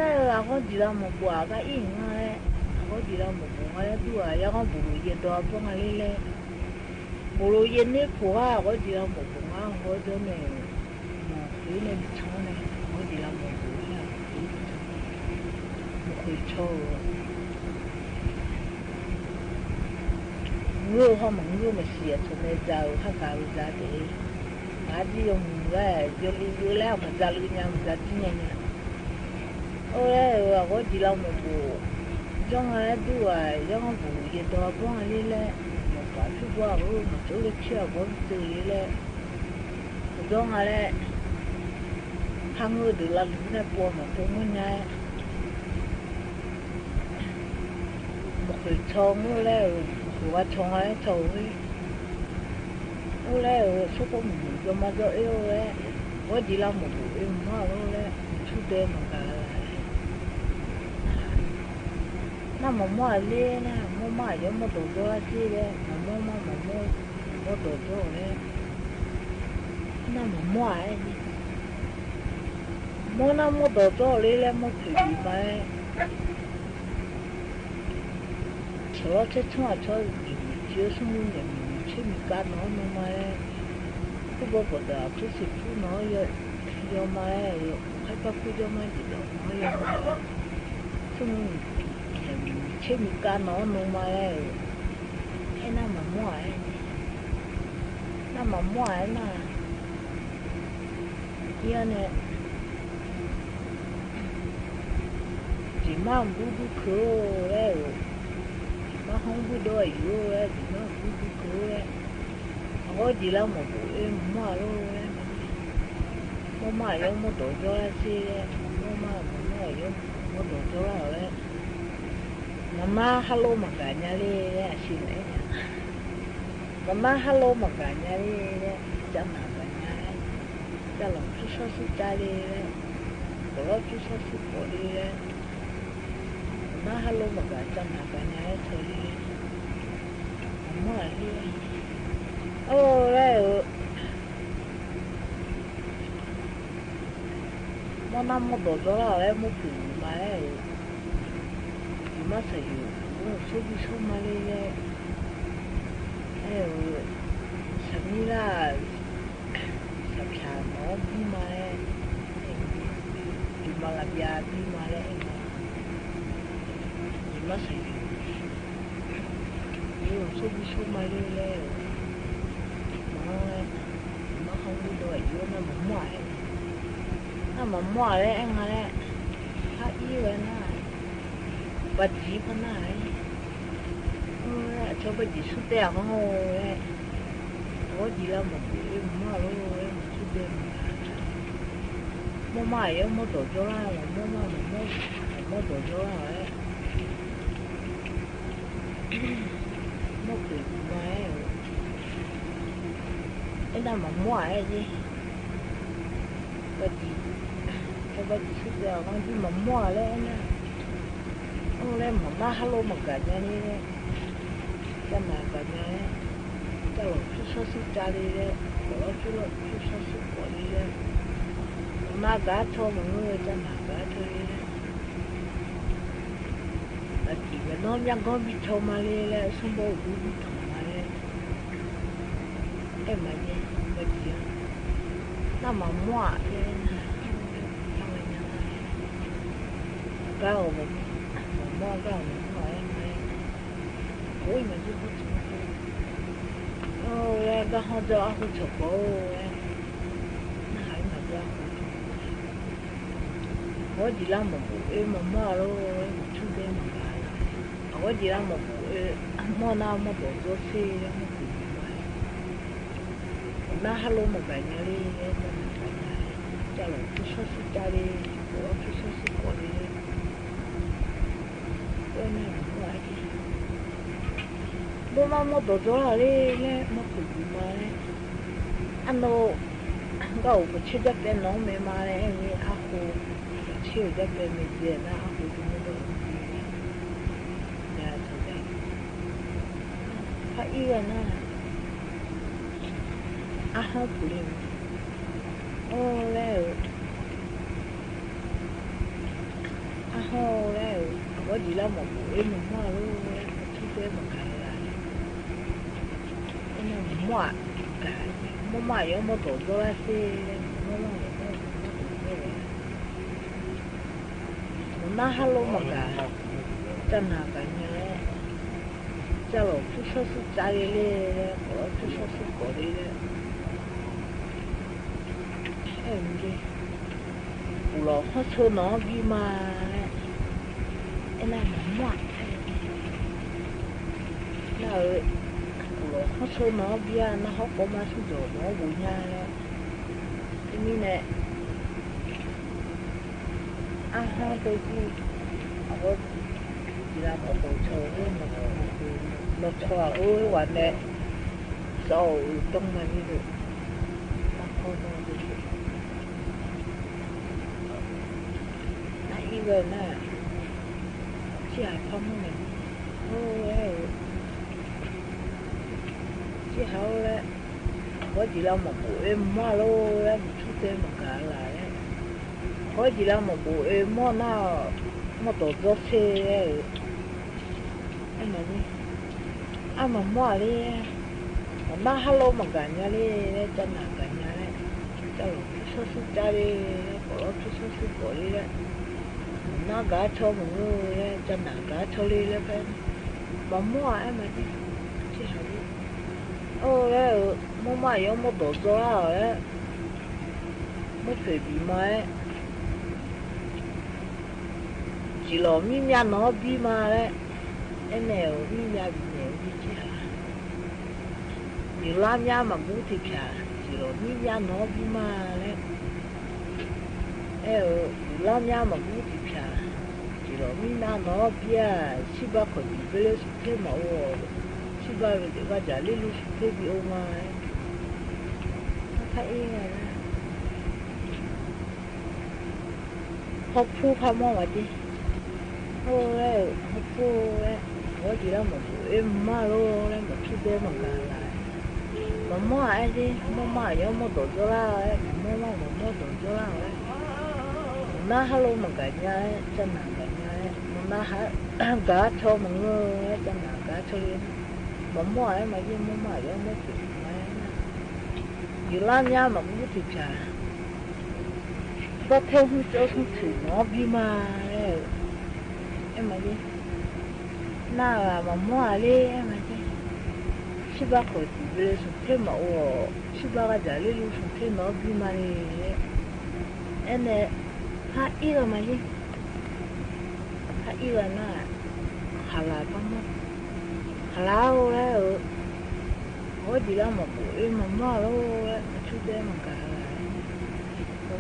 [SPEAKER 22] ยเขาจีเราหมดบัวก็อิงเลยเขาจีเราหมดบัวก็ดูอ่ะยังเขาบุรุษเย็นตัวพวกอะไรเลยบุรุษเย็นนี่ผัวเขาจีเราหมดบัวเขาจะเนี่ยหมดคือเนี่ยช่องเนี่ยเขาจีเราหมดบัวเนี่ยไม่เคยช่วยเงยเขามังเงยไม่เสียชนในเจ้าข้าการุจ้าเดอาจียงเว้ยยูแล้วมันจะลุยยังมันจะทิ้งยังโอ้ยว่าก็จีเราไม่บูจ้องอะไรดูอ่ะจ้องบูเย็นตัวบ้องอะไรเลยมันก็ชุบว่ามันจะเลือกเชื่อบ้องตัวเลยจ้องอะไร
[SPEAKER 5] hàng người được làm này buồn mà tôi muốn nhai một người chồng nó leo qua chồng ấy chồng ấy nó leo số có một người mà cho yêu ấy có gì làm một buổi mà nó leo chút đêm mà cả na mama le na mama yo mo do la ti le mama mo do le na mama ai mo na mo do le mo tu bi mai cho che cho je su mu ne che mi ka no no mai ku bo da ku si tu no yo mai yo kai pa ku yo mai di do no yo su che mi ka no no mai e na mama ai na ia ne chỉ mang bút khô đấy mà không bút đôi vô đấy chỉ mang bút khô đấy có gì đâu mà bút em mà luôn đấy mà giống một tổ cho là gì đấy mà giống một tổ cho là đấy mama hello mà cả nhà đi đấy xin đấy mama hello mà cả nhà đi đấy chẳng nào cả nhà đấy cho lòng chú sao chú cha đi đấy có chú sao chú bỏ đi đấy mà hello mà cả chẳng nào cả nhà đấy thôi đi mama đi ô đấy mà năm một tổ cho là đấy một thứ mà đấy mà sẽ hiểu số đi số mà đi sắp đi là sắp chả nó đi mà đi mà làm gì đi mà đấy mà sẽ hiểu số đi số mà đi mà không đi đuổi vô nó mà mua đấy anh ấy hả yêu vậy nè bà chỉ con này cho bà chỉ số tiền không rồi có gì là một cái mà rồi số tiền mua mày mua đồ cho ra là mua đồ cho ra đấy mua cái máy em đang mà mua cái gì bà chỉ cho bà chỉ số tiền con chứ mà mua lên nè lên mà hello mà cả nhà đi cho mà cả nhà cho chú sao chú cha đi đấy có chú sao chú bỏ đi đấy mà cả cho mọi người cho mà cả thôi là chỉ là nó nhang con bị thâu mà đi là xong bộ cũng bị thâu mà đấy em mà đi mà chỉ nó mà mua vậy nè cái một mua cái một loại này ôi mà chứ không chịu ôi cái họ cho ăn chụp bố nó hay mà cho có gì làm một buổi mà mua luôn một chút đêm mà có gì làm một buổi mua nào mà bỏ vô xe mà cũng nó hello mà cả nhà đi cho là chú sao chú cha đi có chú sao chú bỏ đi bố mà một tổ cho là đi nè mà cũng mà anh đâu gấu có chơi đẹp bên nó mới mà này em nghĩ à cô chơi đẹp bên mình tiền à cô cũng muốn được nhà thôi đấy phải yêu nè à không phụ liền ô leo à không leo có gì là một buổi mình mua luôn chút thế mà cái là nó mua cái mua yếu mua tổ cho là xe nó hello mà cả chân là cái nhà cho là chút số số trái lên có chút số số có đi em đi là hết số nó đi mà em làm mua là nó số nó bia nó học có mà số đồ nó bùi nha cái như này aha tôi chỉ có chỉ là một bộ chơi một trò ơi hoàn đẹp sau trong mà đi được không được nãy giờ nè chỉ là không này ôi chỉ hao đấy có chỉ là một bộ em mua lô đấy một chút tiền mà cả lại có chỉ là một bộ em mua nào mà tổ chức xe em mà đi mà mua đi mà hello mà cả nhà đi chân là cả nhà đấy cho nó chút chút cha đi có chút chút có đi đấy nó cả cho một người đấy chân là cả cho đi đấy phải mà mua em mà đi chỉ hao đi đấy mua mà yêu mua tổ chức đấy mua phải bị mà chỉ lo mi nhà nó bị mà đấy em này mi nhà bị nhiều đi chứ nhiều làm nhà mà bố thì cả chỉ lo mi nhà nó bị mà đấy làm nhà mà bố thì cả chỉ lo mi nhà nó bị à chỉ ba còn bị bê thế mà chỉ ba về cái giá lý lúc thế bị ôm mà thấy nghe học phu pha mò vậy đi ôi học phu có gì đâu mà em mà luôn em mà chút đêm mà cả lại mà mò ai đi mò giống mò tổ cho la ấy mò tổ cho la ấy na hello mà cả nhà chân là cả nhà na cá cho mọi người chân là cá cho lên mà mò ấy mà đi mò giống mò thịt mà làm nhà mà cũng thịt chả có theo không cho không thử nó bị mà em mà đi nào là mà mua đi em mà đi si ba khỏi thì bây giờ thêm mà si ba cái giá lên luôn thêm nó bị mà đi em này ha ít rồi mà đi ha ít rồi nè hà la bao nhiêu hà la rồi có gì đâu mà bụi mà mua rồi mà chút đấy mà cả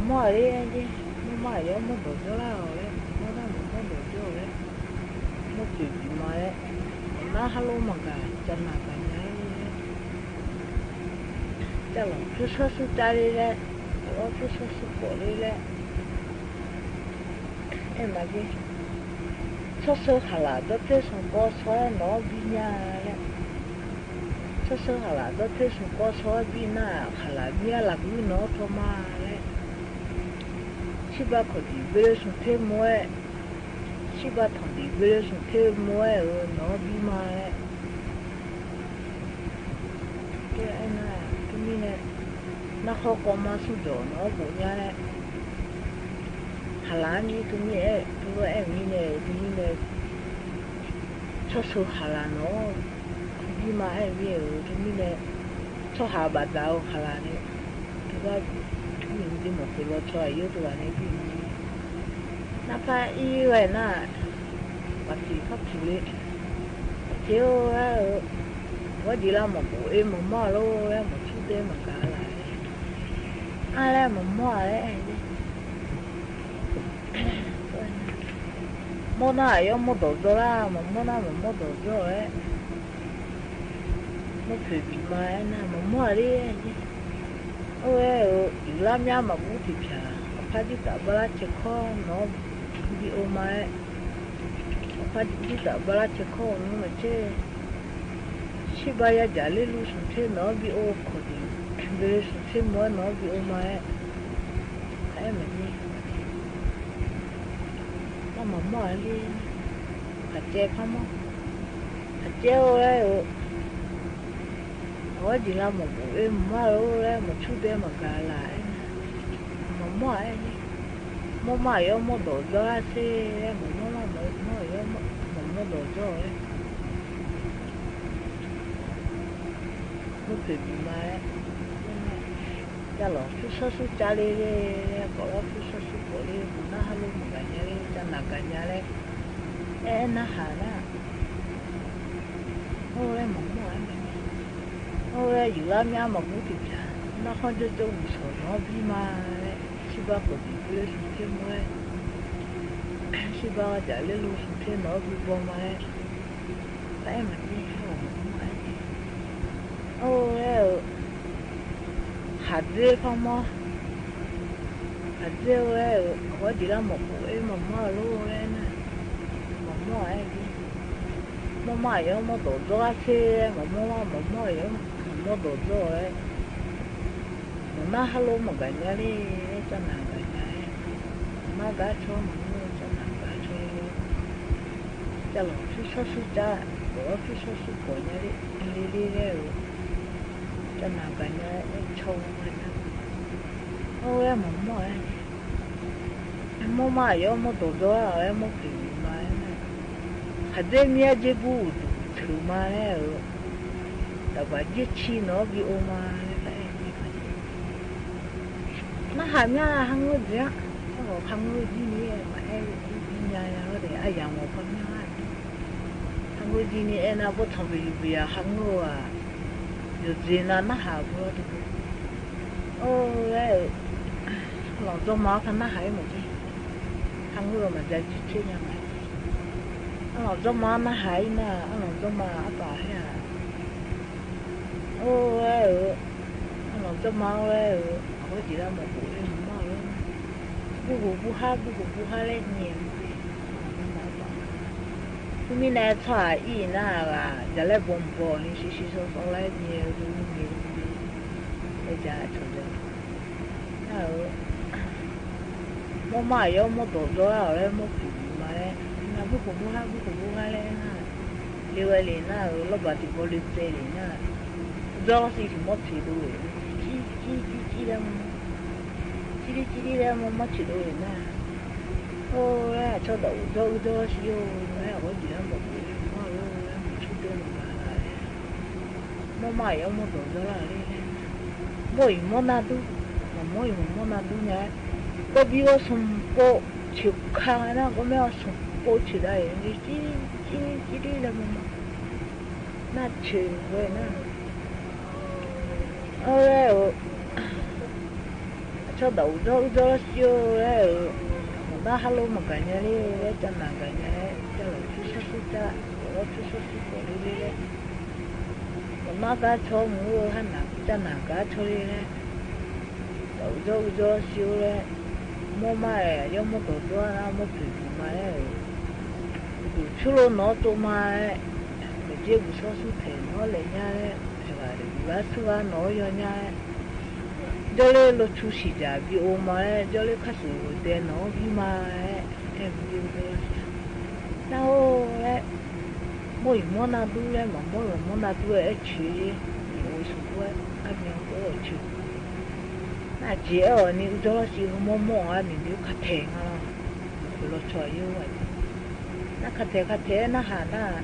[SPEAKER 5] mua đi anh đi mua giờ mua đồ cho là rồi mua đồ cho đấy mua chuyện gì mà đấy nó hello mà cả chân là cả nhà chắc là cứ sơ sơ cha đi đấy có cứ sơ sơ cổ đi đấy em mà đi sơ sơ hà là đó thế xong có xóa nó bị nhà đấy sơ sơ hà là đó thế xong có xóa bị na hà là bia là bị nó thôi mà đấy si ba có đi về xuống thêm mua si ba thằng đi về xuống thêm mua nó bị mà cái anh này cái mi này nó khó có mà số chỗ nó bổ nhà này hà lan như cái mi ấy cái em mi này cho số hà lan nó bị mà em mi cái mi này cho hà bà đào hà lan này cái mình đi một cái lô chơi yếu tố này thì nó phải ý vậy nè bác sĩ khóc chịu đi thiếu có gì là một bộ em một mò lô em một chút đêm mà cả lại ai là một mò đấy mò này em mò đồ rồi là một mò nào một mò đồ rồi ấy nó phải bị mai nè một mò đi ôi làm nhà mà cũng thịt chả phải đi tập bala chơi con nó bị ôm mai phải đi tập bala chơi con nó mà chơi si bây giờ trả lên luôn xuống thế nó bị ôm còn đi về xuống thế mới nó bị ôm mai em mà đi nó mà mỏi đi hạt chè không hạt chè ơi có gì là một bộ em mà rồi một chút đêm mà cả lại mà mỏi mua mày ông mua đồ cho xe mua đồ cho ấy mua thịt mà cha lo chút sốt cha đi có chút sốt có đi nó hello một cái nhà đi cha là cái nhà đấy em nó hả đó ôi em mỏng mỏi ôi dù làm nhà mà cũng thịt chả nó không cho một số nó bị mà chỉ ba có bị bê xuống thêm mới 西巴家里路是偏老比多嘛嘞，来嘛你好嘛，哦嘞，孩子方嘛，孩子嘞，我记得冇不诶冇嘛路嘞呢，冇嘛诶，冇嘛有冇多做啊些，冇嘛有冇多做嘞，冇嘛哈路冇干家哩，真难干家，冇干错冇。叫老师说是这，我是说是过年的，哩，这哪个呢？抽嘛呢？我也冇么哎，冇嘛有冇多多啊？也冇给嘛呢？还在面这不抽嘛呢？那把这气那比我嘛呢？那还面还我这样，我还我今年嘛哎，今年我得哎呀我方面。我今年那不同不呀，韩国啊，有这那还不的。哦哎，老早嘛看那还没的，韩国嘛在这样哎，老早嘛那还呢，老早嘛阿爸呀，哦哎，老早嘛哎，我记得没不的嘛了，不哈嘞年。mi này thà y na là giờ lại bom bò ni xí số lại nhiều bây giờ thôi rồi mua mai yo mua đồ rồi lại mua gì mà đấy na bu ha lên na liu lên na lo bà thì có liu tê lên na do gì thì mất thì đuổi chi ra mất thì đuổi na ô là cho đậu do siêu我记得冇不嘛咯，出多了嘛嘞，冇买有冇多咗啦嘞，冇那都，冇那都呢，我比我送包去看那我们要送包去的，你几了嘛？那去回那，后来我，cho đậu do siêu嘞，那哈喽嘛干呢嘞，真难干呢。我出去过哩，我妈家炒我很难，真难家炒哩嘞，做烧嘞，冇买有冇多多啊，冇皮买嘞，出了拿做买，这不说是赔拿来伢嘞，是吧？你说啊拿要伢，这里落出去家比我买，这里开始电脑比买，哎不就这些。然后嘞，冇那多嘞，冇那多嘞，去，我说过，阿明我去，那姐哦，你做了时候冇啊，你就卡停啊啦，去了错有啊，那卡停那下那，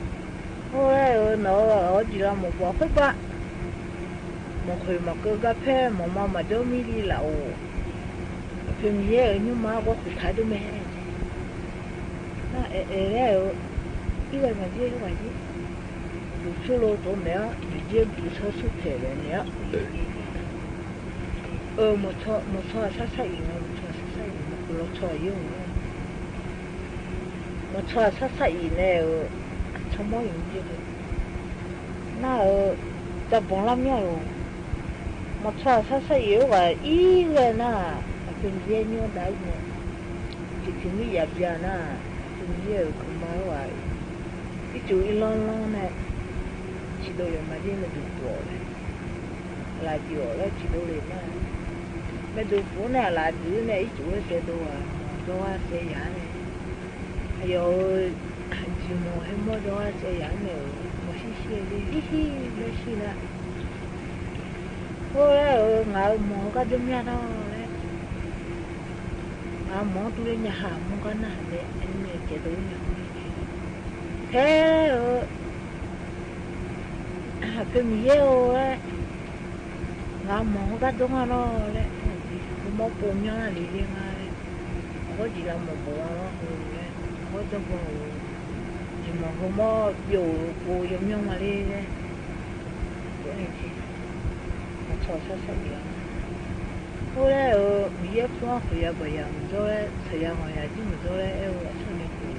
[SPEAKER 5] 后来我知道冇过去吧，冇去嘛个个拍，冇嘛就米哩啦哦，平时你妈我去睇都没。嘞，一个问题，就出了做咩？已经不超出太了了。没错，啥用啊？不落错用啊。没错，啥用嘞？什么用这个？那在帮拉面咯。没错，啥用啊？一个那，平时你带呢，就你也别那。nhiều không bao vậy cái chú lon này chỉ đồ lên mà đi là được bỏ này là chỗ là chỉ đồ lên này mấy đồ phố này là thứ này chú sẽ đồ sẽ giá này rồi chỉ mua hay mua đồ sẽ giá này mà xí đi nó xí là ôi ngài mua cái giống nhau đó đấy mua tôi nhà hàng mua cái nào đấy cái đồ nhỏ thế cái nhiều ấy ngắm món cái đồ nó đấy một bộ nhỏ là đi đi mà có chỉ là một bộ nó đấy có cho bộ chỉ mà không có nhiều bộ giống nhau mà đi đấy cái này thì nó cho sát gì后来我毕业不好回来不一样，做嘞这样好像就没做嘞，我说你。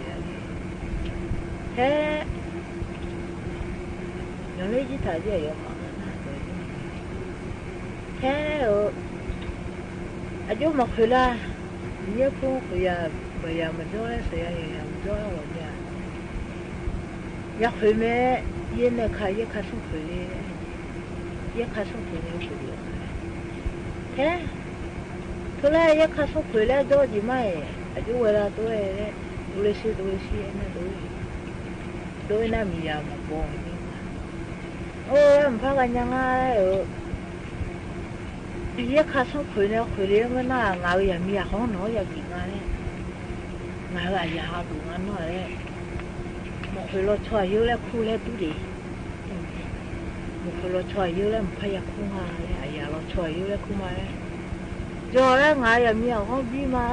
[SPEAKER 5] 嘿，用来吉他就有好的那嘿哦，啊就没回来，你也不回呀，不呀没做了谁呀也没做了我家，要回没也那看也看送回来，也看送回来回来，嘿，后来也看送回来多几买，啊就为了多嘞，多了些那多那米呀嘛不。唔怕กันยังไงเยอะข้าส่งคุยเนี่ยคุยเรื่องมันน่ะงาอย่ามีห้องน้อยอย่ากินงาเนี่ยงาอย่าหาดูงานน้อยเลยมันคุยรถช่วยเยอะแล้วคู่แล้วดูดิมันคุยรถช่วยเยอะแล้วมันพยายามคู่งาเลยอย่ารถช่วยเยอะแล้วคู่มาเลยจอแล้วงาอย่ามีห้องบีมา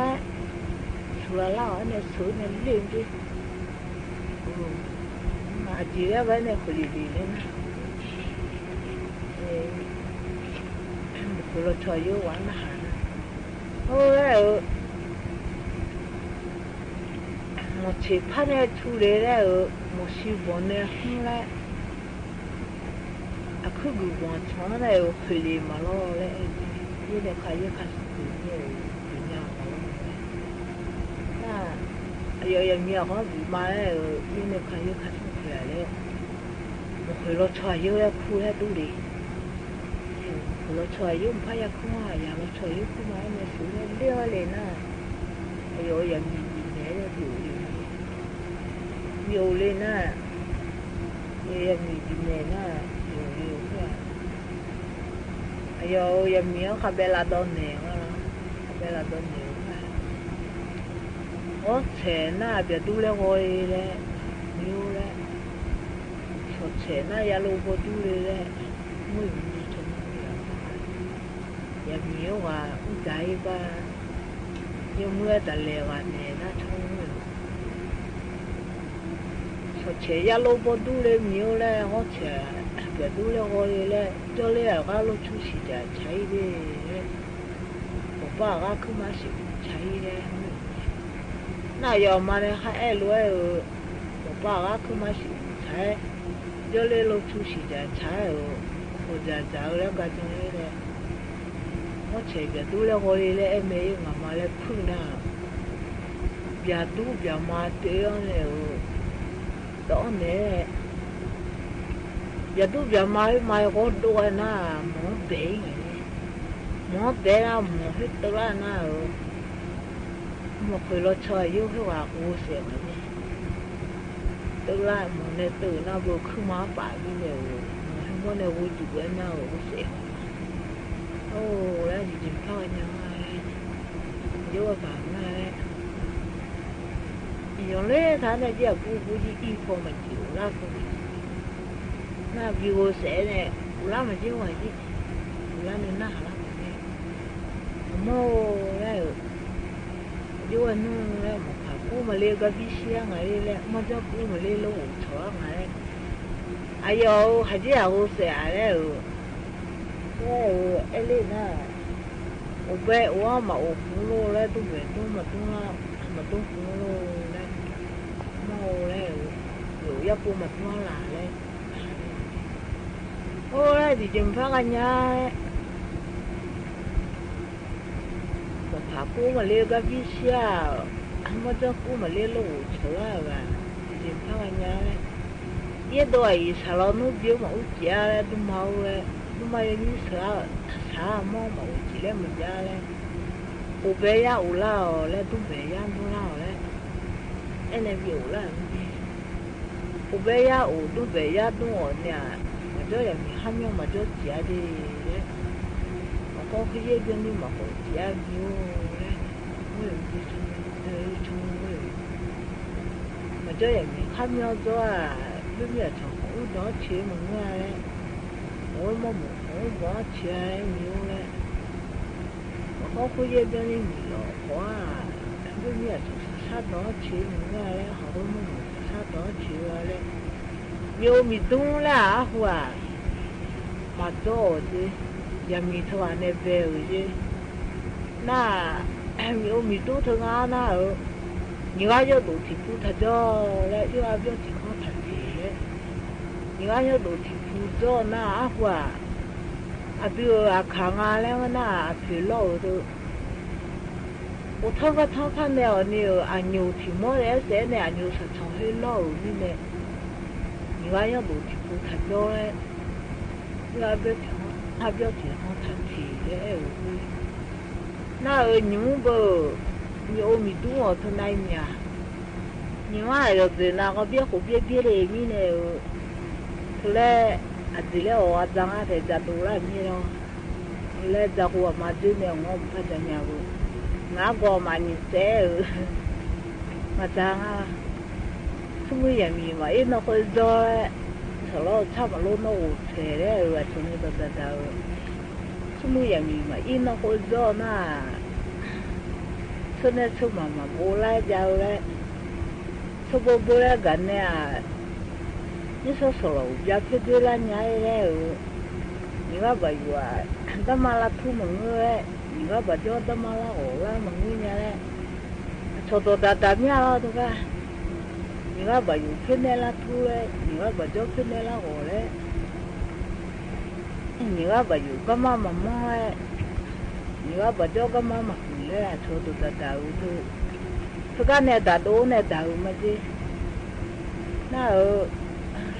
[SPEAKER 5] สุราเล่าเนี่ยสูดเนี่ยเลี้ยงดิงาจีแล้วไว้เนี่ยคุยดีเลยนะเราช่วยอยู่วันละโอ้ยหมดชีพเนี่ยทุเรศแล้วหมดชีพเนี่ยหุ่นแล้วอะคือกูวันช้อนแล้วคุยมาแล้วเลยยี่เด็กใครยี่ข้าสุดเนี่ยดุนยามาแล้วน่ะยังมีอะไรบีมาแล้วยี่เด็กใครยี่ข้าสุดเลยแล้วมันคุยเราช่วยอยู่แล้วคุยแล้วดูดิเราช่วยยุ่งพยาคุ้มอย่าเราช่วยยุ่งคุ้มเนี่ยสูงเรียกเลยนะไอ้โยยังมีเนี่ยอยู่เลยนะยังมีเนี่ยนะอยู่ค่ะไอ้โยยังมีคาเบลาดอนเนี่ยคาเบลาดอนเนี่ยโอ้เชน่าเบียดูเลยโวยเลยนิ้วเลยชดเชน่าอย่าลูบดูเลยมือยังมีว่าอุจจาระบ้ายังเมื่อแต่เลวเนี่ยน่าชงเลยชดเชยยาลูบดูเลยมีเลยเขาเชยเบียดูเลยโอยเลยจะเลยก็ลูกชูสิจะใช้เลยผมป้าก็ขึ้นมาสิใช้เลยน่ายอมมาเลยให้ไอ้รวยผมป้าก็ขึ้นมาสิใช้จะเลยลูกชูสิจะใช้ผมจะจ่ายแล้วก็จะเลย我这边都了我嘞，还没有俺妈来碰呢，别都别妈这样嘞，当呢，别都别妈我多呢，没白呢，没白啦，没去得啦那，没回了车又去话我些了呢，得啦没那得那不去马把的了，我那我就不那我些。โอ้แล้วจริงๆพ่อยังไงเยอะกว่าไงอย่างเล่ท่านเนี่ยจะกูที่อีโฟมันอยู่ล่ะกูน่าวิวเสเนี่ยกูล่ะมันจะว่าที่กูล่ะเนี่ยน่าละมันเนี่ยโม่แล้วเยอะนู่นแล้วมันขากูมาเลี้ยกับพี่เชียงไงแล้วมันจะกูมาเลี้ยลูกชัวไงไอ้ยอหาที่เอาเสียแล้วไอ้เล่น่ะโอ้เบ้ว่ามาโอ้ฟุ้งโลแล้วตุ้มเบ้ตุ้มมาตุ้มละมาตุ้มฟุ้งโลแล้วมาโอ้แล้วอยู่ยับปูมาตุ้มหลาแล้วโอ้แล้วดิจิมพักกันยังมาพากูมาเลี้ยกับพี่เชี่ยมาจะกูมาเลี้ยลูกเชื่อว่าดิจิมพักกันยังยี่ตัวไอ้สารนุเดียวมาอุจจาระตุ้มเมาเลยทำไมนี่สามองมาอุจิเลมันยาเลยอุเบียอุลาเลยตุ้มเบียตุ้มลาเลยเอ็นเอวีอุลาอุเบียอุตุ้มเบียตุ้มเนี่ยมันจะยังมีห้ามยังมันจะเสียดีเลยมันก็คือเรื่องนี้มันก็เสียอยู่เลยไม่รู้ชงเลยมันจะยังมีห้ามยังตัวไม่มีอะไรของอุดรเชื่อมึงเลย我我钱没有嘞，我回去跟你老花，那边就是啥多钱没嘞，好多么啥多钱嘞，有米东啦啊话，嘛多的，也米头啊那边有些，那有米多头啊那哦，你话要多提不他叫嘞，就啊表情好特别你看要都去福州那话比如看啊แล้ว那去老都我他了你牛去么来些呢牛是从黑老你呢你看要都去福州嘞他表情好特别那牛不你欧米多他那面你话就是那个别湖边的米呢后来这里我长啊在这都来米了后来这个嘛就呢我不怕这样个那个嘛你在嘛长啊什么也米嘛因那会做สโลชอบมาลุ้นโอ้เฉยเลยว่าช่วงนี้ตัวเจ้าสมุยมีมาอินโคโซน่าช่วงนี้ช่วงมาโบราณเจ้าเลยช่วงโบราณกันเนี่ยนี่สโลจะเป็นเรื่องใหญ่เลยนี่ว่าบ่อยู่อ่ะแต่มาละทุ่มเงยนี่ว่าบ่จอดแต่มาละโอ้ละมึงเนี่ยเลยชดตัวตาเนี่ยเราตัวกัน你话不有分的啦土嘞，你话不叫分的啦河嘞，你话不有干嘛妈妈嘞，你话不叫干嘛妈妈嘞，错都在大屋头，这个呢大多呢大屋么子，那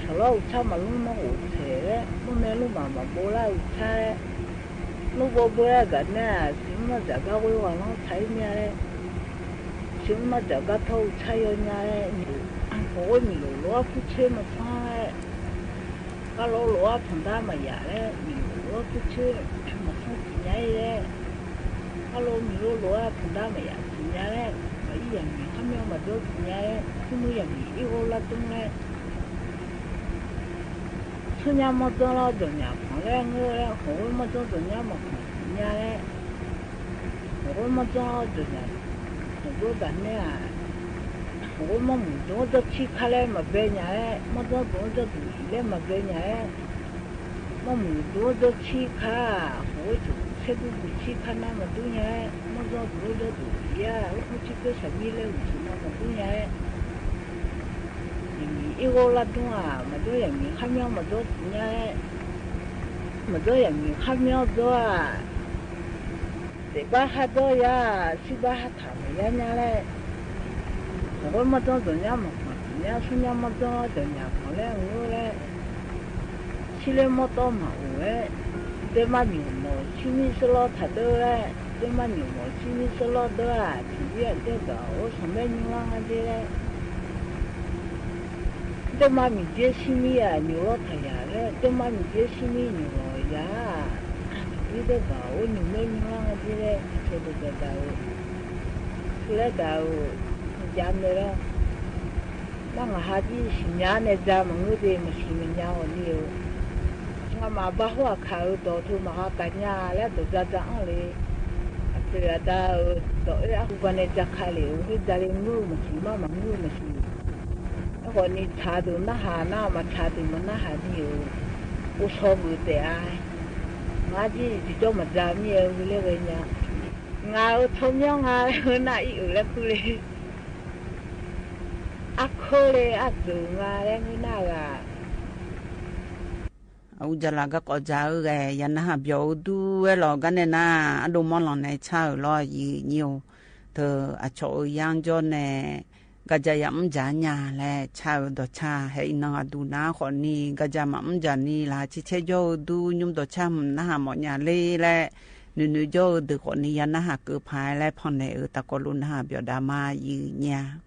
[SPEAKER 5] 上老差嘛路嘛好车嘞，路呢路嘛嘛不啦好车嘞，路不啦个呢，什么这个会往上踩咩嘞，什么这个头踩有咩嘞。我米罗不吃嘛菜，个罗碰到嘛呀嘞，米罗不吃嘛菜几年嘞，个罗米罗碰到嘛呀几年嘞，嘛一样米他们嘛做几年嘞，什么样米一个拉东嘞，去年嘛做了多年胖嘞，我嘞后嘛做多年嘛胖几年嘞，后嘛做了多年，很多干嘞。我们母多都去看嘞，没别人嘞，没多多都住嘞，没别人嘞，我母多都去看，我就吃都不去看那么多人，没多多都住呀，我去个什么嘞，我去那么多人，你一个拉东啊，没多人米看苗没多人，没多人米看苗多啊，这把还多呀，西把还他们人家嘞。我们做人家嘛，人家说人家嘛做人家好嘞，我嘞，去嘞么多嘛有嘞，对嘛牛毛，去米是老太多嘞，对嘛牛毛，去米是老多啊，去边这个我上面牛郎啊这嘞，对嘛米这西米啊牛老太呀嘞，对嘛米这西米牛老呀，你这个我牛妹牛郎啊这嘞，这都在搞，出来搞。家里了，那我还是新年的家门口的么新年我哩，我嘛把花开到处嘛干呀，了都在这里，这个到呀，不管你家开了，我家里我么是嘛嘛我么是，我你查到那哈那嘛查到么那哈的有，我说不得啊，我就叫么家面我那个呀，我从小我那有了过来。Akole azunga lengina ga
[SPEAKER 22] au jala ga ko jao ga yana ha bio du we lo ga ne na adu mon lo ne cha lo yi nyu to a cho yang jo ne ga ja yam ja nya le cha do cha he na adu na kho ni ga ja mam ja ni la chi che jo du nyum do cha na ha mo nya le le nu jo de kho ni yana ha ku phai le phon ne ta ko lu na ha bio da ma yi nya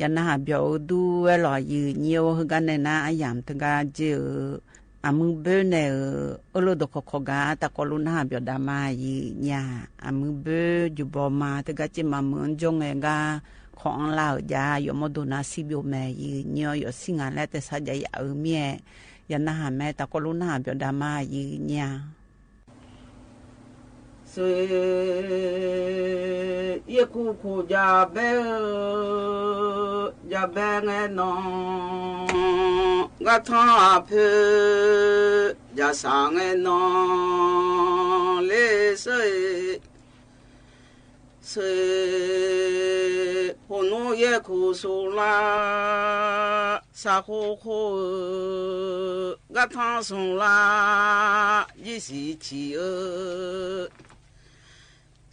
[SPEAKER 22] ยันนาเบียวดูเวลายืนเยี่ยวกันในน้าอายามตงกาเจออามึงเบอเนอโลดกขกาตะกอลุนาเบียวดามายืนยาอามึงเบออยู่บ่มาตงกาจิมามึงจงเองกาของลาวยาอยู่มดูนาซิเบียวแม่ยืนเยี่ยวอยู่สิงานและแต่สัจยาเมียยันนาแม่ตะกอลุนาเบียวดามายืนยาye ku ku ja be nge no ga tha phe ja sa nge no le se ho no ye ku su la sa ho ho ga tha su la yi si chi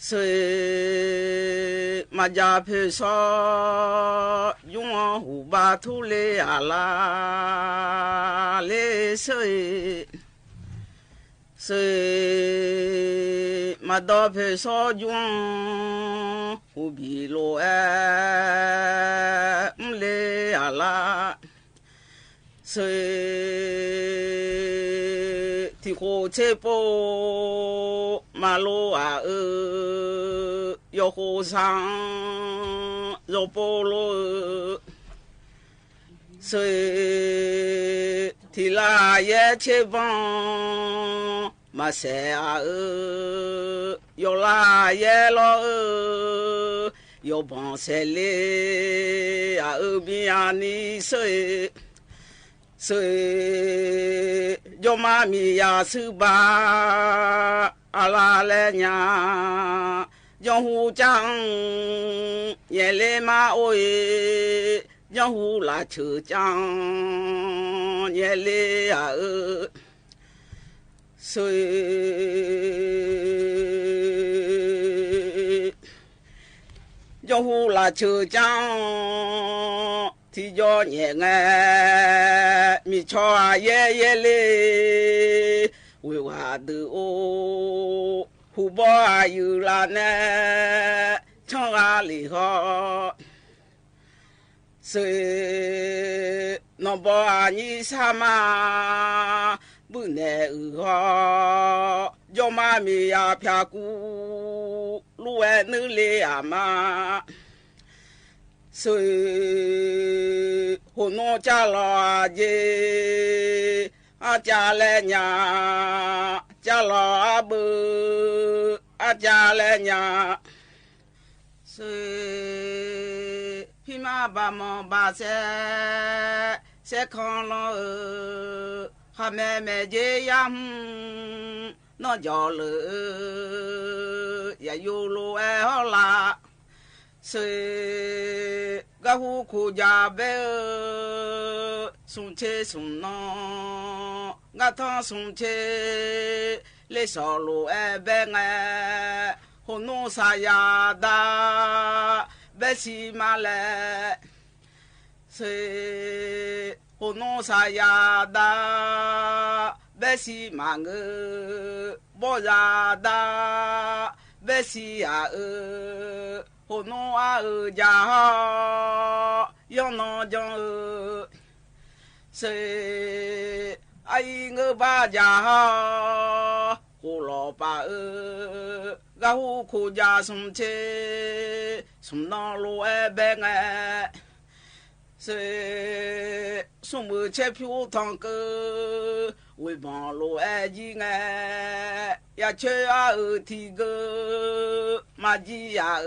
[SPEAKER 22] 是马家皮说用胡巴土里阿拉嘞是嘛到陪少军，胡比罗哎，唔来啊啦，谁提火车包马路啊要火上要包罗，谁提拉也切帮。嘛塞啊要拉耶咯要帮塞嘞啊边啊你谁要妈咪呀是吧啊啦嘞呀要胡张也嘞嘛喂要胡拉车张也嘞啊谁要胡拉车长，提着年哎，米炒啊爷爷嘞，为娃的哦，胡包啊有啦呢，唱啊厉害，谁能包啊你啥嘛？不奈何，要妈咪呀撇骨，路外能来呀嘛？谁和侬家老爷啊家来娘，家老阿伯啊家来娘，谁匹马把忙把塞塞康了。哈妹妹这样，那叫了也有路爱好啦。谁个户口家呗？送车送孬，我趟送车来烧路爱呗哎，和弄啥呀的，别西马来，谁？和弄啥呀的，别西马个，不呀的，别西呀和弄啊家要弄讲谁阿姨我把家和老爸我户口家送车送到路爱边哎。谁送不切票堂个，为帮路爱情哎，呀缺啊提个马吉呀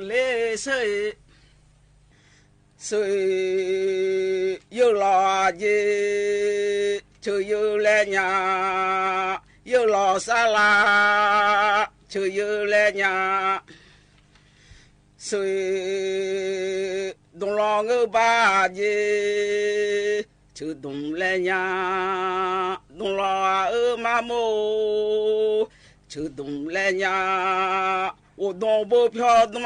[SPEAKER 22] 来谁有老爷就有来娘，有老啥啦就有来娘，谁。东老我把姐就东来娘，东老二妈母就东来娘，我东不漂动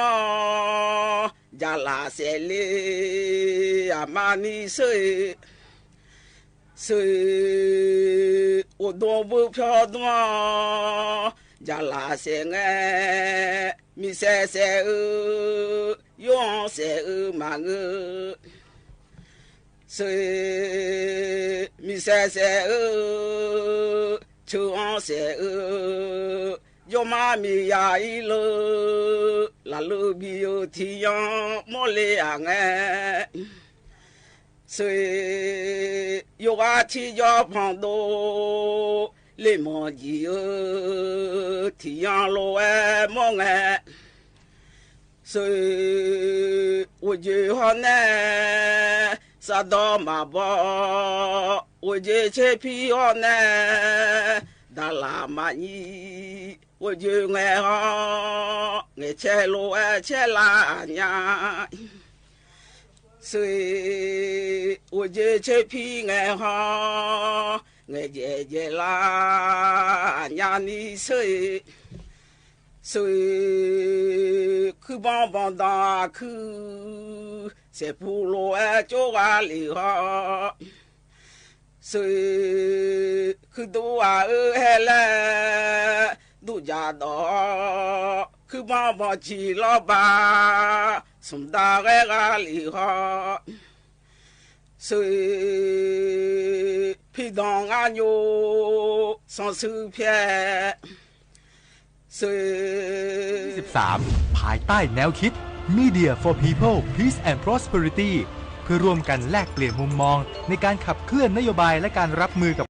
[SPEAKER 22] 家拉塞里呀妈你谁我东不漂动家拉塞哎米塞塞用塞嘛个，谁米塞塞秋塞要妈咪呀一路，那路比有天阳莫亮哎，谁有啊天要碰到。les mendiants, tiens l'oe mon ce oje hone sa do ma bo oje chepi hone da la mani oje nge ho nge che loe che la nya ce oje chepi nge ho nghe về về la nhà ni sơi sơi cứ bao bao da cứ sẽ phụ lô cho à li ha sơi cứ đồ à hè la
[SPEAKER 7] ดูยาดอคือมาบอจีลอบาสมดาแกกาลีฮอสุยพี่ดองอายุสองสือเพีย
[SPEAKER 9] 23 ภายใต้แนวคิด Media for People Peace and Prosperity เพื่อร่วมกันแลกเปลี่ยนมุมมองในการขับเคลื่อนนโยบายและการรับมือกับ